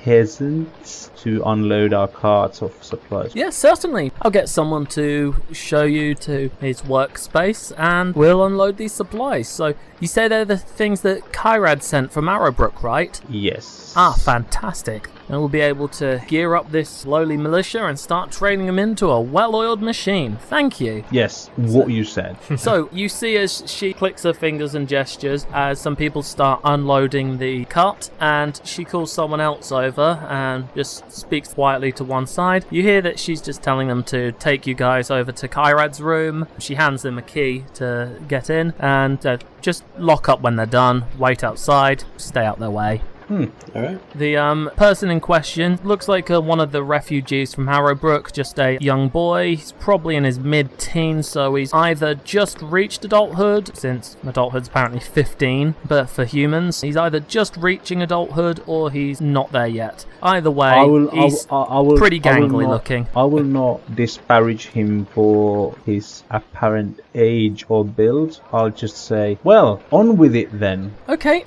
Speaker 6: peasants to unload our carts of supplies?
Speaker 1: Yes, certainly. I'll get someone to show you to his workspace, and we'll unload these supplies. So, you say they're the things that Kyrad sent from Arrowbrook, right?
Speaker 6: Yes.
Speaker 1: Ah, fantastic. And we'll be able to gear up this lowly militia and start training them into a well-oiled machine. Thank you.
Speaker 6: Yes, what you said.
Speaker 1: So, you see as she clicks her fingers and gestures as some people start unloading the cart, and she calls someone else over and just speaks quietly to one side. You hear that she's just telling them to take you guys over to Kyrad's room. She hands them a key to get in, and just lock up when they're done, wait outside, stay out their way.
Speaker 5: Alright.
Speaker 1: The person in question looks like one of the refugees from Arrowbrook, just a young boy. He's probably in his mid-teens, so he's either just reached adulthood, since adulthood's apparently 15, but for humans, he's either just reaching adulthood or he's not there yet. Either way, he's pretty gangly looking.
Speaker 6: I will not disparage him for his apparent age or build. I'll just say, well, on with it then.
Speaker 1: Okay,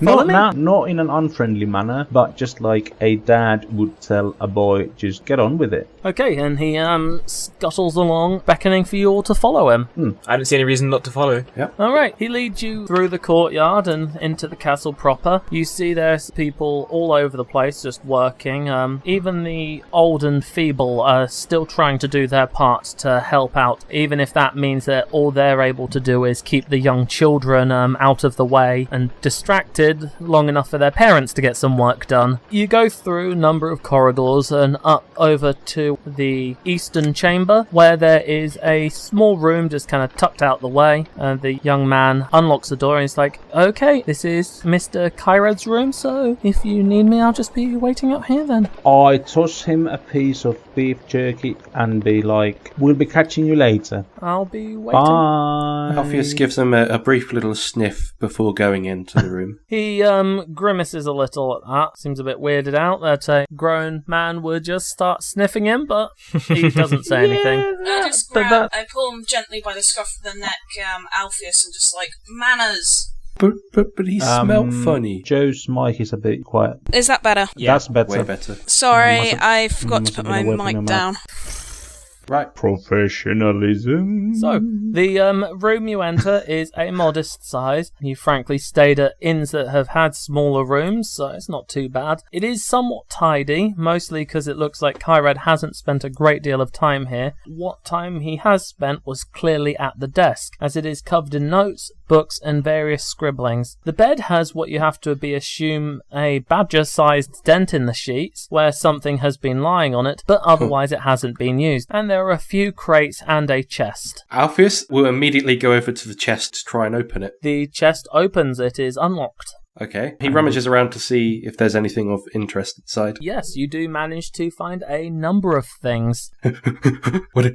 Speaker 1: follow me.
Speaker 6: Not in an unfriendly manner, but just like a dad would tell a boy, just get on with it.
Speaker 1: Okay, and he scuttles along, beckoning for you all to follow him.
Speaker 2: I don't see any reason not to follow.
Speaker 1: Alright, he leads you through the courtyard and into the castle proper. You see there's people all over the place just working. Even the old and feeble are still trying to do their part to help out, even if that means that all they're able to do is keep the young children out of the way and distracted long enough for their parents to get some work done. You go through a number of corridors and up over to the eastern chamber, where there is a small room just kind of tucked out the way. The young man unlocks the door and he's like, okay, this is Mr. Kyrad's room, so if you need me, I'll just be waiting out here then.
Speaker 6: I toss him a piece of beef jerky and be like, we'll be catching you later.
Speaker 1: I'll be waiting.
Speaker 6: Bye.
Speaker 5: Alpheus gives them a brief little sniff before going into the room.
Speaker 1: He grimaces a little at that. Seems a bit weirded out that a grown man would just start sniffing him, but he doesn't say anything.
Speaker 3: I just I pull him gently by the scruff of the neck, Alpheus, and just like, manners!
Speaker 5: But he smelled funny.
Speaker 6: Joe's mic is a bit quiet.
Speaker 3: Is that better?
Speaker 2: Yeah,
Speaker 6: that's better.
Speaker 5: Way better.
Speaker 3: Sorry, I forgot to put my mic down.
Speaker 5: Right.
Speaker 6: Professionalism.
Speaker 1: So, the room you enter is a modest size. You frankly stayed at inns that have had smaller rooms, so it's not too bad. It is somewhat tidy, mostly because it looks like Kyrad hasn't spent a great deal of time here. What time he has spent was clearly at the desk, as it is covered in notes, books, and various scribblings. The bed has what you have to assume a badger-sized dent in the sheets, where something has been lying on it, but otherwise it hasn't been used. And there are a few crates and a chest.
Speaker 5: Alpheus will immediately go over to the chest to try and open it.
Speaker 1: The chest opens, it is unlocked.
Speaker 5: Okay. He rummages around to see if there's anything of interest inside.
Speaker 1: Yes, you do manage to find a number of things.
Speaker 5: What?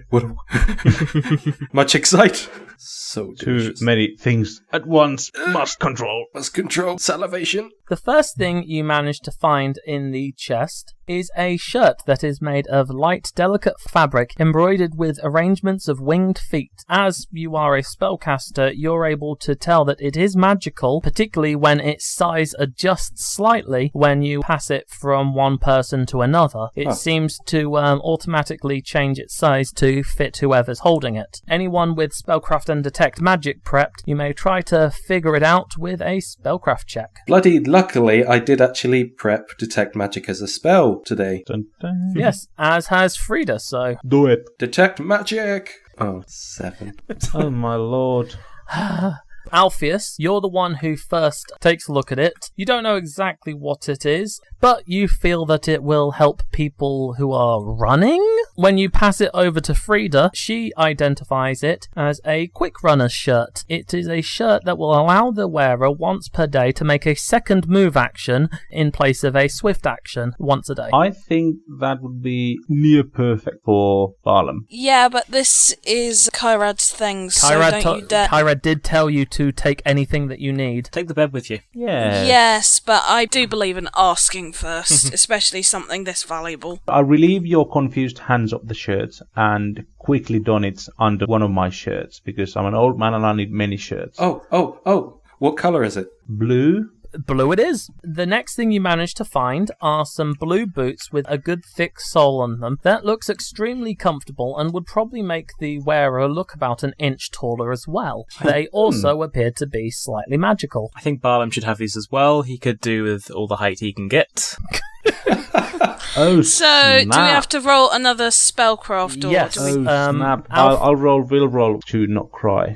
Speaker 5: Much excite. So
Speaker 6: Too
Speaker 5: delicious.
Speaker 6: many things at once. Must control.
Speaker 5: Must control salivation.
Speaker 1: The first thing you manage to find in the chest is a shirt that is made of light, delicate fabric embroidered with arrangements of winged feet. As you are a spellcaster, you're able to tell that it is magical, particularly when its size adjusts slightly when you pass it from one person to another. It seems to automatically change its size to fit whoever's holding it. Anyone with spellcraft and detect magic prepped, you may try to figure it out with a spellcraft check.
Speaker 5: Bloody luckily, I did actually prep detect magic as a spell today.
Speaker 6: Dun, dun.
Speaker 1: Yes, as has Frida, so...
Speaker 6: Do it.
Speaker 5: Detect magic! Oh, 7.
Speaker 6: Oh my lord.
Speaker 1: Alpheus, you're the one who first takes a look at it. You don't know exactly what it is, but you feel that it will help people who are running? When you pass it over to Frida, she identifies it as a quick runner's shirt. It is a shirt that will allow the wearer once per day to make a second move action in place of a swift action once a day.
Speaker 6: I think that would be near perfect for Barlam.
Speaker 3: Yeah, but this is Kyrad's thing, so don't you dare...
Speaker 1: Kyrad did tell you to take anything that you need.
Speaker 2: Take the bed with you.
Speaker 6: Yeah.
Speaker 3: Yes, but I do believe in asking first, especially something this valuable.
Speaker 6: I relieve your confused hands of the shirt and quickly don it under one of my shirts because I'm an old man and I need many shirts.
Speaker 5: Oh. What colour is it?
Speaker 6: Blue?
Speaker 1: Blue it is. The next thing you manage to find are some blue boots with a good thick sole on them. That looks extremely comfortable and would probably make the wearer look about an inch taller as well. They also appear to be slightly magical.
Speaker 2: I think Barlam should have these as well. He could do with all the height he can get.
Speaker 6: Oh,
Speaker 3: So,
Speaker 6: snap.
Speaker 3: do we have to roll another spellcraft, or
Speaker 1: Yes.
Speaker 3: do we...
Speaker 6: Oh, snap. We'll roll to not cry.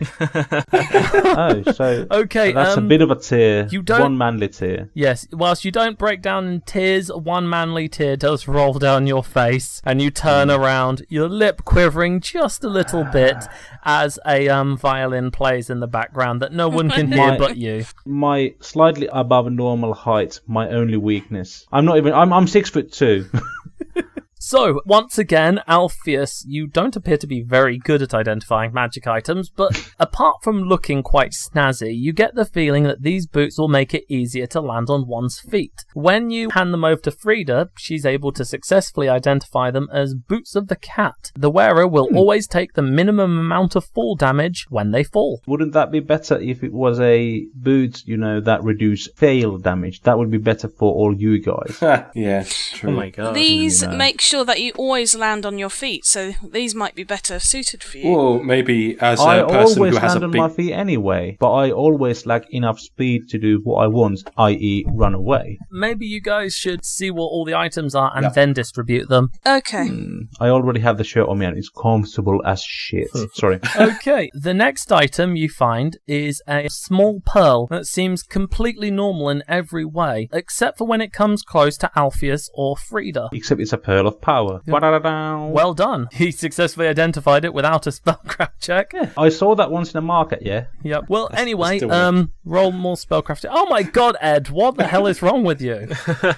Speaker 1: Okay,
Speaker 6: that's a bit of a tear.
Speaker 1: you don't-
Speaker 6: One manly tear.
Speaker 1: Yes, whilst you don't break down in tears, one manly tear does roll down your face, and you turn around, your lip quivering just a little bit as a violin plays in the background that no one can hear but you.
Speaker 6: My slightly above normal height, my only weakness. I'm 6'2".
Speaker 1: So, once again, Alpheus, you don't appear to be very good at identifying magic items, but apart from looking quite snazzy, you get the feeling that these boots will make it easier to land on one's feet. When you hand them over to Frida, she's able to successfully identify them as boots of the cat. The wearer will always take the minimum amount of fall damage when they fall.
Speaker 6: Wouldn't that be better if it was a boot, that reduce fail damage? That would be better for all you guys.
Speaker 5: Yeah, true.
Speaker 2: Oh my god.
Speaker 3: These make sure that you always land on your feet, so these might be better suited for you.
Speaker 5: Or maybe as a
Speaker 6: I
Speaker 5: person
Speaker 6: always
Speaker 5: who has
Speaker 6: land
Speaker 5: a
Speaker 6: on
Speaker 5: big...
Speaker 6: my feet anyway, but I always lack enough speed to do what I want, i.e. run away.
Speaker 1: Maybe you guys should see what all the items are and then distribute them.
Speaker 3: Okay.
Speaker 6: I already have the shirt on me and it's comfortable as shit. Sorry.
Speaker 1: Okay, the next item you find is a small pearl that seems completely normal in every way, except for when it comes close to Alpheus or Frida.
Speaker 6: Except it's a pearl of power. Ba-da-da-dow.
Speaker 1: Well done. He successfully identified it without a spellcraft check.
Speaker 6: Yeah, I saw that once in the market, yeah.
Speaker 1: Yep. Well, anyway,
Speaker 5: still works.
Speaker 1: roll more spellcraft. Oh my god, Ed, what the hell is wrong with you?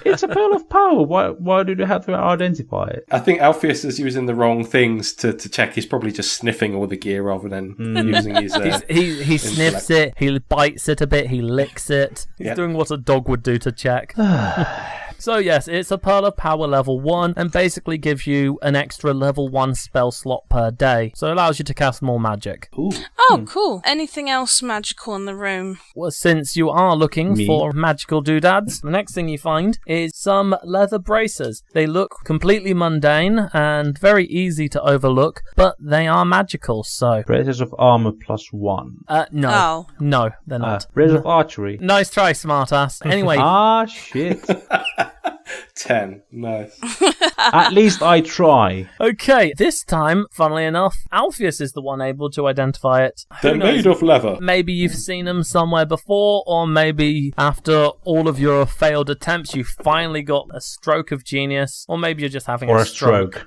Speaker 6: It's a pearl of power. Why do you have to identify it?
Speaker 5: I think Alpheus is using the wrong things to check. He's probably just sniffing all the gear rather than using his...
Speaker 1: He sniffs it, he bites it a bit, he licks it. He's doing what a dog would do to check. So yes, it's a Pearl of Power level 1 and basically gives you an extra level 1 spell slot per day. So it allows you to cast more magic.
Speaker 5: Ooh.
Speaker 3: Oh, cool. Anything else magical in the room?
Speaker 1: Well, since you are looking for magical doodads, the next thing you find is some leather braces. They look completely mundane and very easy to overlook, but they are magical, so...
Speaker 6: Braces of armor +1.
Speaker 1: No.
Speaker 3: Oh.
Speaker 1: No, they're not.
Speaker 6: Braces of archery.
Speaker 1: Nice try, smartass. Anyway...
Speaker 6: Shit.
Speaker 5: 10. Nice.
Speaker 6: At least I try.
Speaker 1: Okay, this time, funnily enough, Alpheus is the one able to identify it. Who
Speaker 5: They're
Speaker 1: knows?
Speaker 5: made of leather.
Speaker 1: Maybe you've seen them somewhere before, or maybe after all of your failed attempts, you finally got a stroke of genius, or maybe you're just having
Speaker 6: Or
Speaker 1: a
Speaker 6: a stroke.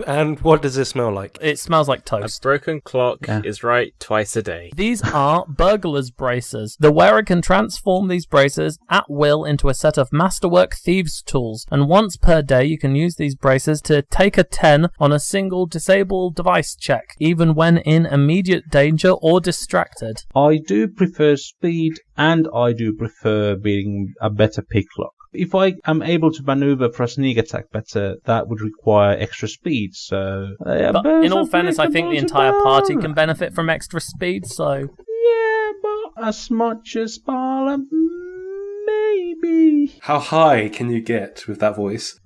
Speaker 8: And what does it smell like?
Speaker 1: It smells like
Speaker 2: A
Speaker 1: toast.
Speaker 2: broken clock is right twice a day.
Speaker 1: These are burglar's braces. The wearer can transform these braces at will into a set of masterwork thieves' tools, and once per day you can use these braces to take a 10 on a single disable device check, even when in immediate danger or distracted.
Speaker 6: I do prefer speed, and I do prefer being a better picklock. If I am able to maneuver for a sneak attack better, that would require extra speed, so...
Speaker 1: But in all fairness, I think the entire party can benefit from extra speed, so...
Speaker 6: Yeah, but as much as Barlam, maybe...
Speaker 5: How high can you get with that voice?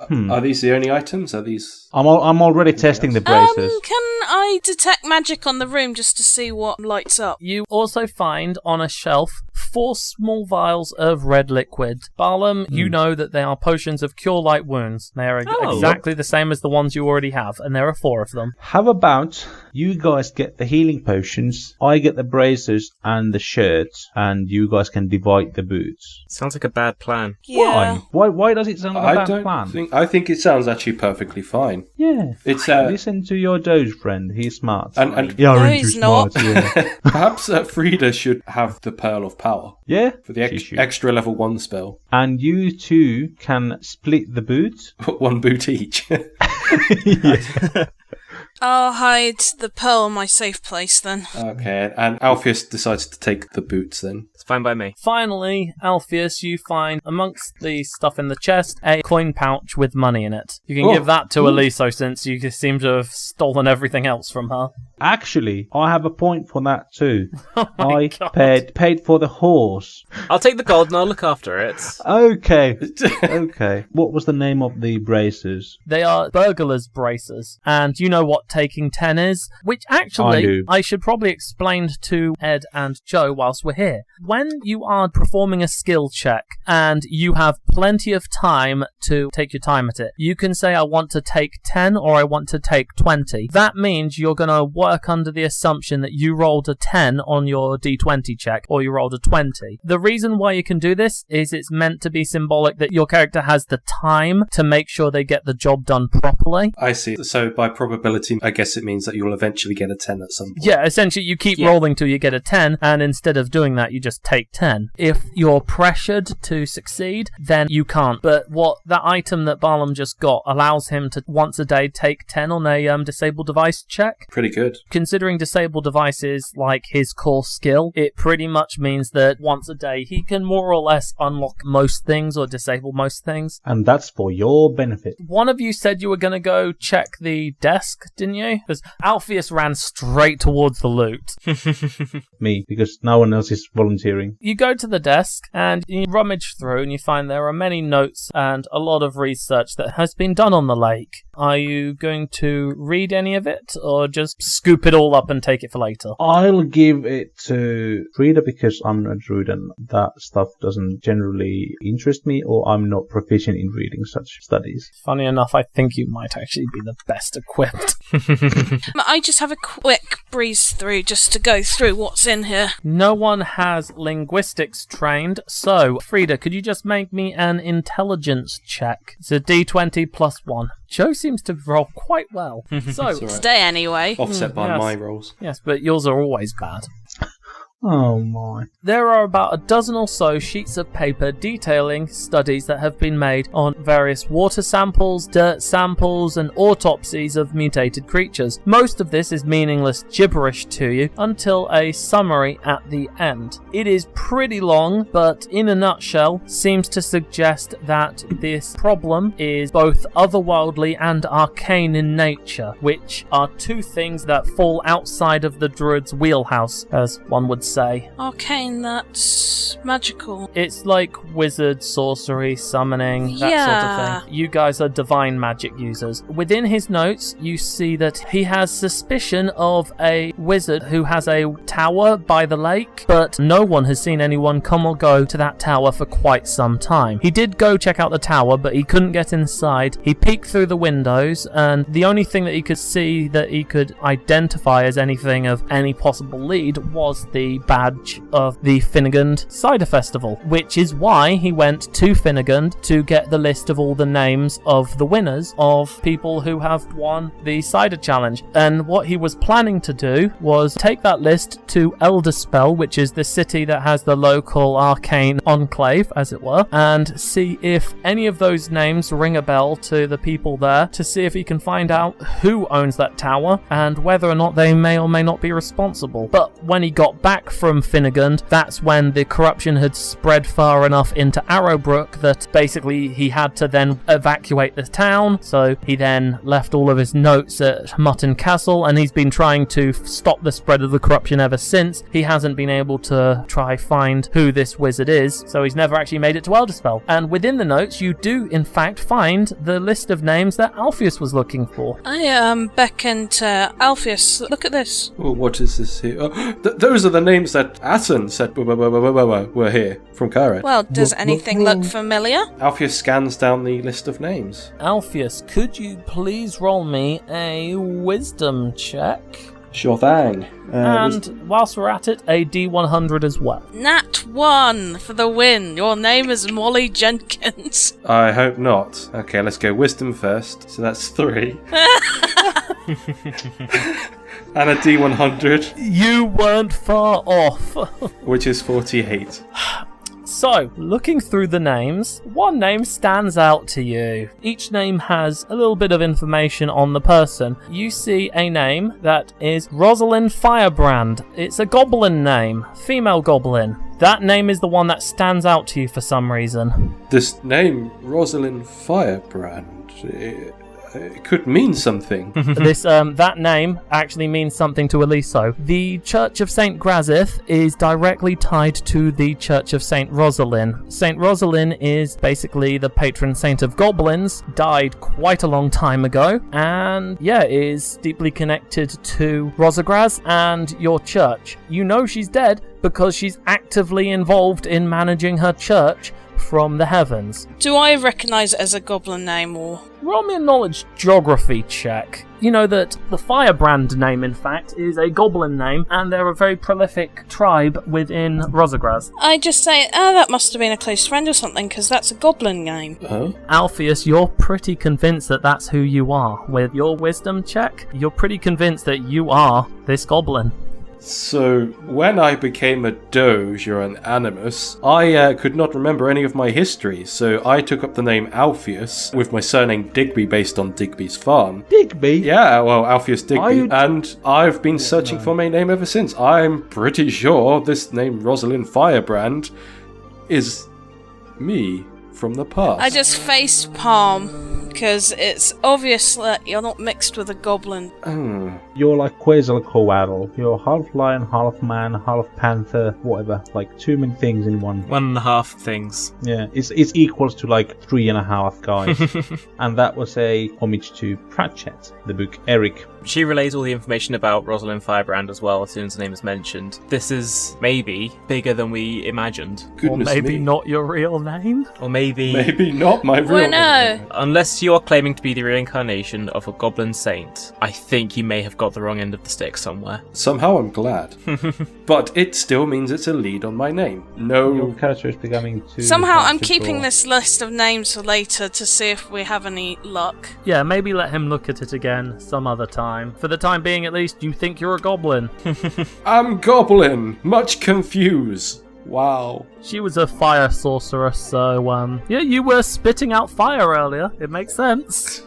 Speaker 5: Are these the only items? Are these...
Speaker 6: I'm already testing the braces.
Speaker 3: Can I detect magic on the room just to see what lights up?
Speaker 1: You also find on a shelf 4 small vials of red liquid. Barlam, you know that they are potions of cure light wounds. They are exactly the same as the ones you already have, and there are 4 of them.
Speaker 6: How about you guys get the healing potions, I get the braces and the shirts, and you guys can divide the boots?
Speaker 2: Sounds like a bad plan.
Speaker 3: Yeah.
Speaker 6: Why does it sound like a bad plan?
Speaker 5: I think it sounds actually perfectly fine.
Speaker 6: Yeah.
Speaker 5: It's
Speaker 6: Listen to your Doge friend, he's smart.
Speaker 5: and
Speaker 6: Yeah,
Speaker 3: No,
Speaker 6: really
Speaker 3: he's
Speaker 6: smart,
Speaker 3: not.
Speaker 6: yeah.
Speaker 5: perhaps Frida should have the Pearl of Power
Speaker 6: Yeah?
Speaker 5: for the
Speaker 6: She should.
Speaker 5: extra level 1 spell.
Speaker 6: And you two can split the boots.
Speaker 5: 1 boot each.
Speaker 3: I'll hide the pearl in my safe place then.
Speaker 5: Okay, and Alpheus decides to take the boots then.
Speaker 2: It's fine by me.
Speaker 1: Finally, Alpheus, you find amongst the stuff in the chest a coin pouch with money in it. You can give that to Eliso since you seem to have stolen everything else from her.
Speaker 6: Actually, I have a point for that too.
Speaker 1: my
Speaker 6: I
Speaker 1: God.
Speaker 6: paid for the horse.
Speaker 2: I'll take the gold and I'll look after it.
Speaker 6: Okay. Okay. What was the name of the braces?
Speaker 1: They are burglar's braces, and you know what taking 10 is, which
Speaker 6: I
Speaker 1: actually
Speaker 6: do.
Speaker 1: I should probably explain to Ed and Joe whilst we're here. When you are performing a skill check and you have plenty of time to take your time at it, you can say I want to take 10 or I want to take 20. That means you're going to work work under the assumption that you rolled a 10 on your d20 check, or you rolled a 20. The reason why you can do this is it's meant to be symbolic that your character has the time to make sure they get the job done properly.
Speaker 5: I see. So by probability, I guess it means that you'll eventually get a 10 at some point.
Speaker 1: Yeah, essentially you keep rolling till you get a 10, and instead of doing that, you just take 10. If you're pressured to succeed, then you can't. But what that item that Barlam just got allows him to once a day take 10 on a disabled device check.
Speaker 5: Pretty good.
Speaker 1: Considering disabled device is like his core skill, it pretty much means that once a day he can more or less unlock most things or disable most things.
Speaker 6: And that's for your benefit.
Speaker 1: One of you said you were going to go check the desk, didn't you? Because Alpheus ran straight towards the loot.
Speaker 6: Me, because no one else is volunteering.
Speaker 1: You go to the desk and you rummage through and you find there are many notes and a lot of research that has been done on the lake. Are you going to read any of it or just scoop it all up and take it for later?
Speaker 6: I'll give it to Frida because I'm a druid and that stuff doesn't generally interest me, or I'm not proficient in reading such studies.
Speaker 1: Funny enough, I think you might actually be the best equipped.
Speaker 3: I just have a quick breeze through just to go through what's in here.
Speaker 1: No one has linguistics trained, so Frida, could you just make me an intelligence check? It's a d20 plus 1. Joe seems to roll quite well. So
Speaker 5: It's all right.
Speaker 3: Today anyway.
Speaker 5: Offset by
Speaker 1: yes.
Speaker 5: my rolls.
Speaker 1: Yes, but yours are always bad.
Speaker 6: Oh my.
Speaker 1: There are about a dozen or so sheets of paper detailing studies that have been made on various water samples, dirt samples, and autopsies of mutated creatures. Most of this is meaningless gibberish to you until a summary at the end. It is pretty long, but in a nutshell, seems to suggest that this problem is both otherworldly and arcane in nature, which are two things that fall outside of the druid's wheelhouse, as one would say.
Speaker 3: Arcane, that's magical.
Speaker 1: It's like wizard, sorcery, summoning, that sort of thing. You guys are divine magic users. Within his notes, you see that he has suspicion of a wizard who has a tower by the lake, but no one has seen anyone come or go to that tower for quite some time. He did go check out the tower, but he couldn't get inside. He peeked through the windows, and the only thing that he could see that he could identify as anything of any possible lead was the badge of the Finnegand Cider Festival, which is why he went to Finnegand to get the list of all the names of the winners of people who have won the cider challenge. And what he was planning to do was take that list to Elderspell, which is the city that has the local arcane enclave, as it were, and see if any of those names ring a bell to the people there, to see if he can find out who owns that tower and whether or not they may or may not be responsible. But when he got back from Finnegand, that's when the corruption had spread far enough into Arrowbrook that basically he had to then evacuate the town. So he then left all of his notes at Mutton Castle, and he's been trying to stop the spread of the corruption ever since. He hasn't been able to try find who this wizard is, so he's never actually made it to Elderspell. And within the notes, you do in fact find the list of names that Alpheus was looking for.
Speaker 3: I beckon to Alpheus. Look at this.
Speaker 5: Oh, what is this here? Oh, those are the names that Atten said were here from Kyrad.
Speaker 3: Well, does anything look familiar?
Speaker 5: Alpheus scans down the list of names.
Speaker 1: Alpheus, could you please roll me a wisdom check?
Speaker 5: Sure thing.
Speaker 1: And whilst we're at it, a D100 as well.
Speaker 3: Nat 1 for the win. Your name is Molly Jenkins.
Speaker 5: I hope not. Okay, let's go wisdom first. So that's 3. And a D100,
Speaker 1: You weren't far off.
Speaker 5: which is 48.
Speaker 1: So, looking through the names, one name stands out to you. Each name has a little bit of information on the person. You see a name that is Rosalind Firebrand. It's a goblin name, female goblin. That name is the one that stands out to you for some reason.
Speaker 5: This name, Rosalind Firebrand, it could mean something.
Speaker 1: That name actually means something to Eliso. The Church of St. Grazith is directly tied to the Church of St. Rosalyn. St. Rosalyn is basically the patron saint of goblins, died quite a long time ago, and is deeply connected to Rosagraz and your church. You know she's dead because she's actively involved in managing her church from the heavens.
Speaker 3: Do I recognise it as a goblin name or?
Speaker 1: Roll me a knowledge geography check. You know that the Firebrand name, in fact, is a goblin name, and they're a very prolific tribe within Rosagraz.
Speaker 3: I just say, that must have been a close friend or something, because that's a goblin name.
Speaker 5: Oh?
Speaker 1: Alpheus, you're pretty convinced that that's who you are. With your wisdom check, you're pretty convinced that you are this goblin.
Speaker 5: So, when I became a doge or an animus, I could not remember any of my history, so I took up the name Alpheus, with my surname Digby based on Digby's farm.
Speaker 6: Digby?
Speaker 5: Yeah, well, Alpheus Digby, and I've been searching for my name ever since. I'm pretty sure this name Rosalind Firebrand is me from the past.
Speaker 3: I just face palm, because it's obvious that you're not mixed with a goblin.
Speaker 6: You're like Quetzalcoatl. You're half lion, half man, half panther, whatever. Like too many things in one.
Speaker 2: 1.5 things.
Speaker 6: Yeah, it's equals to like 3.5 guys. And that was a homage to Pratchett, the book Eric.
Speaker 2: She relays all the information about Rosalind Firebrand as well as soon as the name is mentioned. This is maybe bigger than we imagined.
Speaker 5: Goodness
Speaker 1: Or maybe
Speaker 5: me.
Speaker 1: not your real name?
Speaker 2: Or maybe...
Speaker 5: Maybe not my real
Speaker 3: Well, no.
Speaker 5: name.
Speaker 2: Unless you are claiming to be the reincarnation of a goblin saint, I think you may have got the wrong end of the stick somewhere.
Speaker 5: Somehow I'm glad. But it still means it's a lead on my name.
Speaker 6: Your
Speaker 5: No.
Speaker 6: character is becoming too...
Speaker 3: Somehow
Speaker 6: hard
Speaker 3: I'm
Speaker 6: to
Speaker 3: keeping
Speaker 6: draw.
Speaker 3: this list of names for later to see if we have any luck.
Speaker 1: Yeah, maybe let him look at it again some other time. For the time being, at least, you think you're a goblin.
Speaker 5: I'm Goblin. Much confused. Wow.
Speaker 1: She was a fire sorcerer, so, yeah, you were spitting out fire earlier. It makes sense.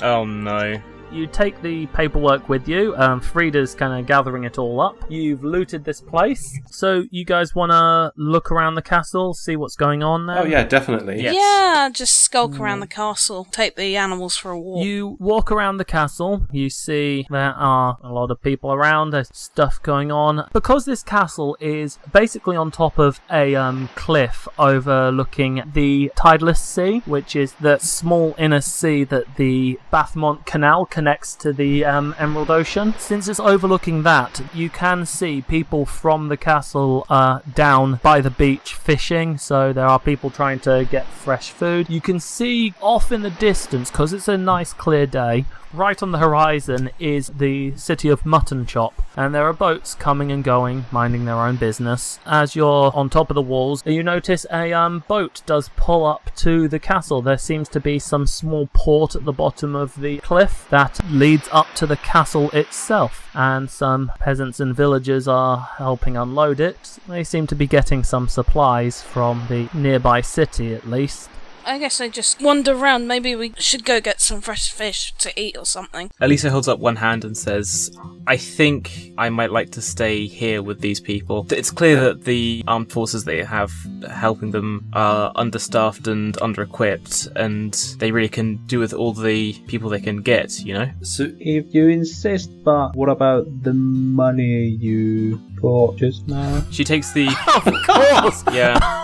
Speaker 2: Oh no.
Speaker 1: You take the paperwork with you. Frida's kind of gathering it all up. You've looted this place. So you guys want to look around the castle, see what's going on there?
Speaker 5: Oh yeah, definitely.
Speaker 2: Yes.
Speaker 3: Yeah, just skulk around the castle, take the animals for a walk.
Speaker 1: You walk around the castle, you see there are a lot of people around, there's stuff going on. Because this castle is basically on top of a cliff overlooking the Tideless Sea, which is the small inner sea that the Bathmont Canal connects to the Emerald Ocean. Since it's overlooking that, you can see people from the castle down by the beach fishing, so there are people trying to get fresh food. You can see off in the distance, because it's a nice clear day, right on the horizon is the city of Mutton Chop, and there are boats coming and going, minding their own business. As you're on top of the walls, you notice a boat does pull up to the castle. There seems to be some small port at the bottom of the cliff that leads up to the castle itself, and some peasants and villagers are helping unload it. They seem to be getting some supplies from the nearby city, at least.
Speaker 3: I guess I just wander around. Maybe we should go get some fresh fish to eat or something.
Speaker 2: Elisa holds up one hand and says, I think I might like to stay here with these people. It's clear that the armed forces they have helping them are understaffed and under-equipped, and they really can do with all the people they can get, you know?
Speaker 5: So
Speaker 6: If you insist, but what about the money you bought just now?
Speaker 2: She takes the...
Speaker 1: Of course!
Speaker 2: yeah.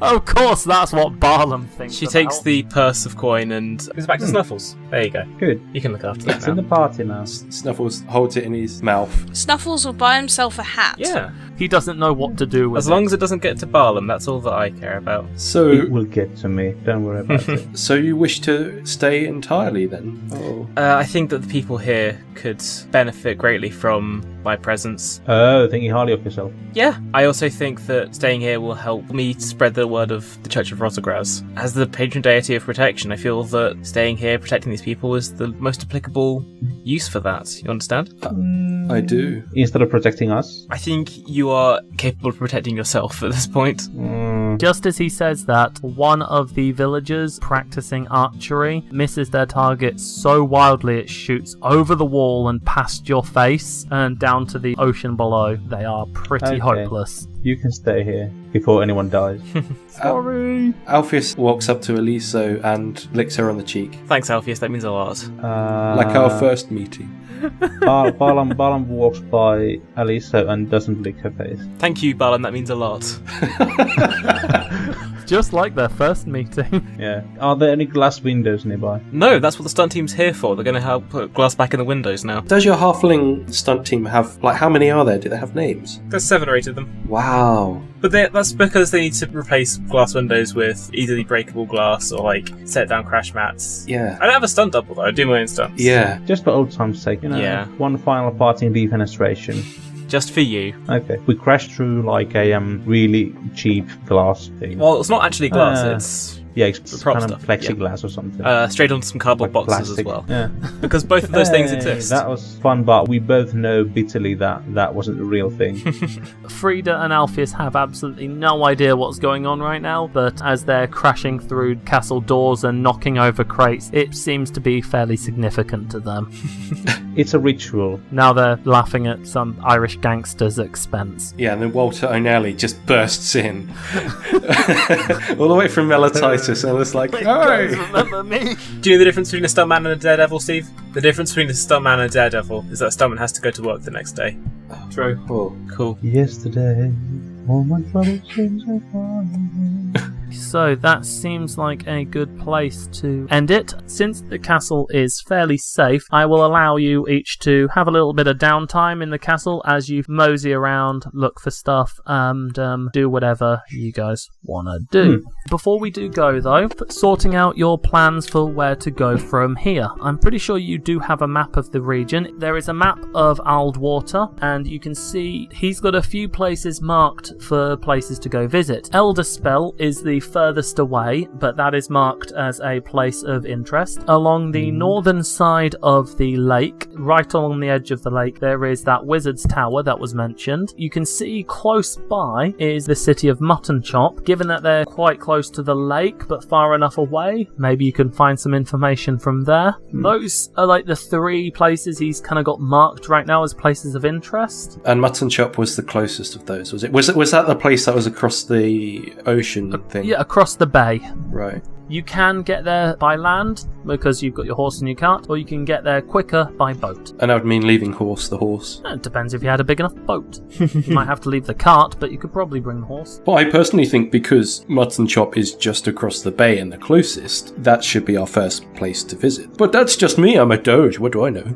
Speaker 1: Of course, that's what Barlam thinks.
Speaker 2: She takes the purse of coin and goes back to Snuffles. There you go.
Speaker 6: Good.
Speaker 2: You can look after that
Speaker 6: It's in
Speaker 2: now.
Speaker 6: the party now.
Speaker 5: Snuffles holds it in his mouth.
Speaker 3: Snuffles will buy himself a hat.
Speaker 2: Yeah.
Speaker 1: He doesn't know what to do with
Speaker 2: As long as it doesn't get to Barlam, that's all that I care about.
Speaker 5: So
Speaker 6: It will get to me. Don't worry about it.
Speaker 5: so you wish to stay entirely then? Oh.
Speaker 2: I think that the people here could benefit greatly from my presence.
Speaker 6: Oh, thinking highly of yourself.
Speaker 2: Yeah, I also think that staying here will help me spread the word of the Church of Rosagraz. As the patron deity of protection, I feel that staying here, protecting these people, is the most applicable use for that. You understand?
Speaker 5: I do.
Speaker 6: Instead of protecting us.
Speaker 2: I think you are capable of protecting yourself at this point.
Speaker 1: Just as he says that, one of the villagers practicing archery misses their target so wildly it shoots over the wall and past your face and down to the ocean below. They are pretty
Speaker 6: Okay.
Speaker 1: hopeless.
Speaker 6: You can stay here before anyone dies.
Speaker 1: Sorry.
Speaker 5: Alpheus walks up to Eliso and licks her on the cheek.
Speaker 2: Thanks, Alpheus, that means a lot.
Speaker 5: Like our first meeting.
Speaker 6: Balam walks by Alisa and doesn't lick her face.
Speaker 2: Thank you, Balan, that means a lot.
Speaker 1: Just like their first meeting.
Speaker 6: Yeah. Are there any glass windows nearby?
Speaker 2: No, that's what the stunt team's here for. They're going to help put glass back in the windows now.
Speaker 5: Does your halfling stunt team have, like, how many are there? Do they have names?
Speaker 2: There's 7 or 8 of them.
Speaker 5: Wow.
Speaker 2: But that's because they need to replace glass windows with easily breakable glass or, like, set down crash mats.
Speaker 5: Yeah.
Speaker 2: I don't have a stunt double, though. I do my own stunts.
Speaker 5: Yeah.
Speaker 6: Just for old time's sake,
Speaker 2: Yeah.
Speaker 6: One final party in defenestration.
Speaker 2: Just for you.
Speaker 6: Okay. We crashed through like a really cheap glass thing.
Speaker 2: Well, it's not actually glass, it's...
Speaker 6: Yeah, it's
Speaker 2: prop
Speaker 6: kind of
Speaker 2: stuff,
Speaker 6: plexiglass or something.
Speaker 2: straight onto some cardboard
Speaker 6: Like
Speaker 2: boxes
Speaker 6: plastic.
Speaker 2: as well.
Speaker 6: Yeah.
Speaker 2: Because both of those things
Speaker 6: Hey,
Speaker 2: exist.
Speaker 6: That was fun, but we both know bitterly that that wasn't the real thing.
Speaker 1: Frida and Alpheus have absolutely no idea what's going on right now, but as they're crashing through castle doors and knocking over crates, it seems to be fairly significant to them.
Speaker 6: It's a ritual.
Speaker 1: Now they're laughing at some Irish gangster's expense.
Speaker 5: Yeah, and then Walter O'Nally just bursts in. All the way from Melititis, and it's like, hey!
Speaker 1: Remember me?
Speaker 2: Do you know the difference between a stuntman and a daredevil, Steve? The difference between a stuntman and a daredevil is that a stuntman has to go to work the next day.
Speaker 5: True. Oh.
Speaker 2: Cool.
Speaker 6: Yesterday, all my troubles seems so far away.
Speaker 1: So that seems like a good place to end it. Since the castle is fairly safe, I will allow you each to have a little bit of downtime in the castle as you mosey around, look for stuff, and do whatever you guys want to do. Before we do go, though, sorting out your plans for where to go from here. I'm pretty sure you do have a map of the region. There is a map of Aldwater, and you can see he's got a few places marked for places to go visit. Elderspell is the furthest away, but that is marked as a place of interest. Along the northern side of the lake, right along the edge of the lake, there is that wizard's tower that was mentioned. You can see close by is the city of Mutton Chop. Given that they're quite close to the lake but far enough away, maybe you can find some information from there. Those are like the 3 places he's kind of got marked right now as places of interest.
Speaker 5: And Mutton Chop was the closest of those, was it? Was that the place that was across the ocean thing?
Speaker 1: Yeah, across the bay.
Speaker 5: Right.
Speaker 1: You can get there by land because you've got your horse and your cart, or you can get there quicker by boat.
Speaker 5: And that would mean leaving the horse.
Speaker 1: It depends if you had a big enough boat. You might have to leave the cart, but you could probably bring the horse.
Speaker 5: But I personally think because Mutton Chop is just across the bay and the closest, that should be our first place to visit. But that's just me, I'm a doge, what do I know?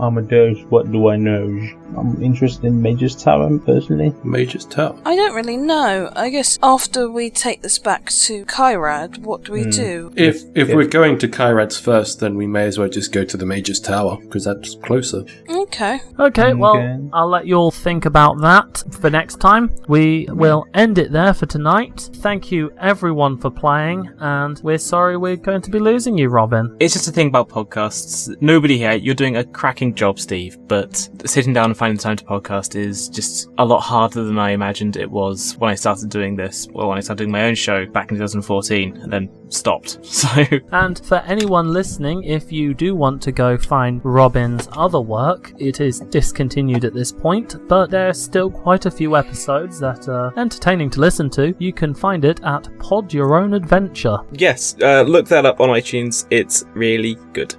Speaker 6: I'm a doge, what do I know? I'm interested in Mage's Tower, personally.
Speaker 5: Mage's Tower?
Speaker 3: I don't really know. I guess after we take this back to Kyrad, what do we do?
Speaker 5: If we're going to Kyrad's first, then we may as well just go to the Mage's Tower, because that's closer.
Speaker 3: Okay.
Speaker 1: Okay, well,
Speaker 6: Okay.
Speaker 1: I'll let you all think about that for next time. We will end it there for tonight. Thank you, everyone, for playing, and we're sorry we're going to be losing you, Robin.
Speaker 2: It's just a thing about podcasts. Nobody here, you're doing a cracking job, Steve, but sitting down and finding time to podcast is just a lot harder than I imagined it was when I started doing this, or when I started doing my own show back in 2014, and then stopped. So,
Speaker 1: And for anyone listening, if you do want to go find Robin's other work, it is discontinued at this point, but there's still quite a few episodes that are entertaining to listen to. You can find it at Pod Your Own Adventure.
Speaker 2: yes, look that up on iTunes. It's really good.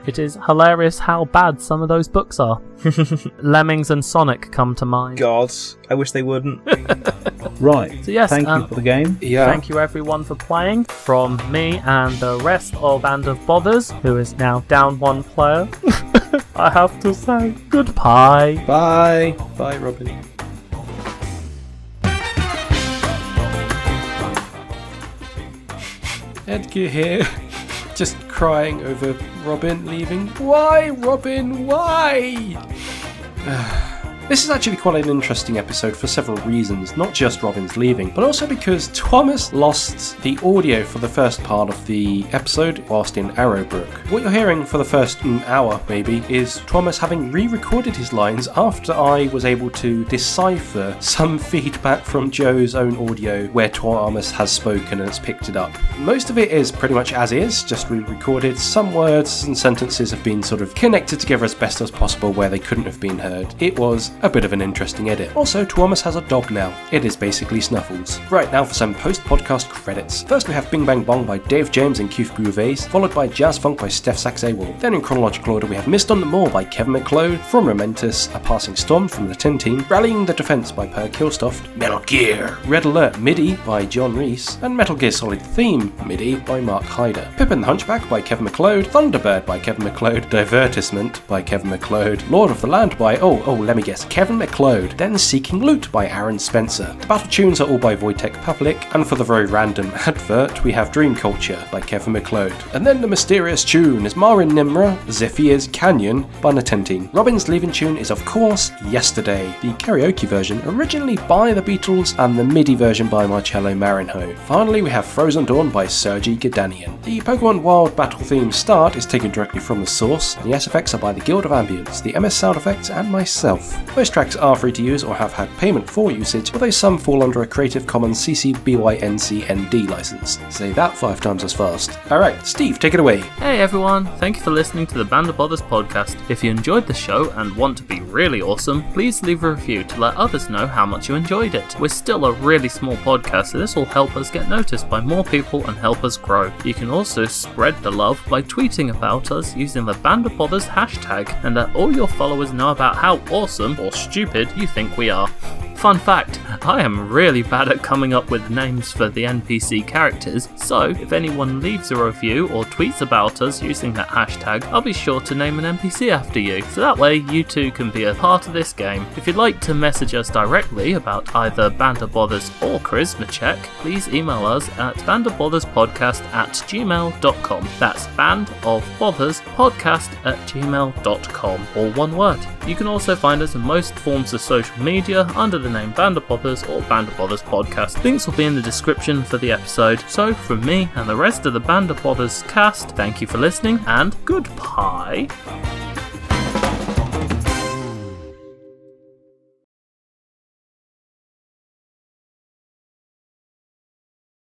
Speaker 1: It is hilarious how bad some of those books are. Lemmings and Sonic come to mind.
Speaker 2: God, I wish they wouldn't.
Speaker 6: Right.
Speaker 1: So yes,
Speaker 6: Thank you for the game.
Speaker 5: Yeah.
Speaker 1: Thank you everyone for playing. From me and the rest of Band of Bothers, who is now down 1 player, I have to say goodbye.
Speaker 5: Bye. Bye, Robin. Edgar here, just crying over Robin leaving. Why, Robin? Why? This is actually quite an interesting episode for several reasons, not just Robin's leaving, but also because Thomas lost the audio for the first part of the episode whilst in Arrowbrook. What you're hearing for the first hour, maybe, is Thomas having re-recorded his lines after I was able to decipher some feedback from Joe's own audio where Thomas has spoken and has picked it up. Most of it is pretty much as is, just re-recorded. Some words and sentences have been sort of connected together as best as possible where they couldn't have been heard. It was A bit of an interesting edit. Also, Tuomas has a dog now. It is basically Snuffles. Right, now for some post-podcast credits. First we have Bing Bang Bong by Dave James and Keith Beauvais, followed by Jazz Funk by Stefsax Awel. Then in chronological order we have Myst on the Moor by Kevin MacLeod, From Rimentus, A Passing Storm from Natentine, Rallying the Defence by Per Killstofte, Metal Gear, Red Alert MIDI by John Rhys, and Metal Gear Solid Theme MIDI by Mark Hyder. Pippin the Hunchback by Kevin MacLeod, Thunderbird by Kevin MacLeod, Divertissement by Kevin MacLeod, Lord of the Land by, let me guess, Kevin MacLeod, then Seeking Loot by Aaron Spencer. The battle tunes are all by Voytek Pavlik, and for the very random advert we have Dream Culture by Kevin MacLeod. And then the mysterious tune is Marin Nimra, Zypheer's Canyon by Natentine. Robin's leaving tune is of course Yesterday, the karaoke version originally by the Beatles and the MIDI version by Marcelo Marinho. Finally we have Frozen Dawn by Sergey Gdanian. The Pokemon Wild battle theme start is taken directly from the source, and the S-effects are by the Guild of Ambience, the MS Sound Effects and myself. Most tracks are free to use or have had payment for usage, although some fall under a Creative Commons CC BY-NC ND license. Say that 5 times as fast. Alright, Steve, take it away.
Speaker 1: Hey everyone, thank you for listening to the Band of Bothers podcast. If you enjoyed the show and want to be really awesome, please leave a review to let others know how much you enjoyed it. We're still a really small podcast, so this will help us get noticed by more people and help us grow. You can also spread the love by tweeting about us using the Band of Bothers hashtag, and let all your followers know about how awesome or stupid you think we are. Fun fact, I am really bad at coming up with names for the NPC characters, so if anyone leaves a review or tweets about us using that hashtag, I'll be sure to name an NPC after you, so that way you too can be a part of this game. If you'd like to message us directly about either Band of Bothers or Charisma Check, please email us at bandofbotherspodcast@gmail.com. That's bandofbotherspodcast@gmail.com, all one word. You can also find us on most forms of social media under the name Band of Bothers or Band of Bothers Podcast. Links will be in the description for the episode. So from me and the rest of the Band of Bothers cast, thank you for listening and goodbye.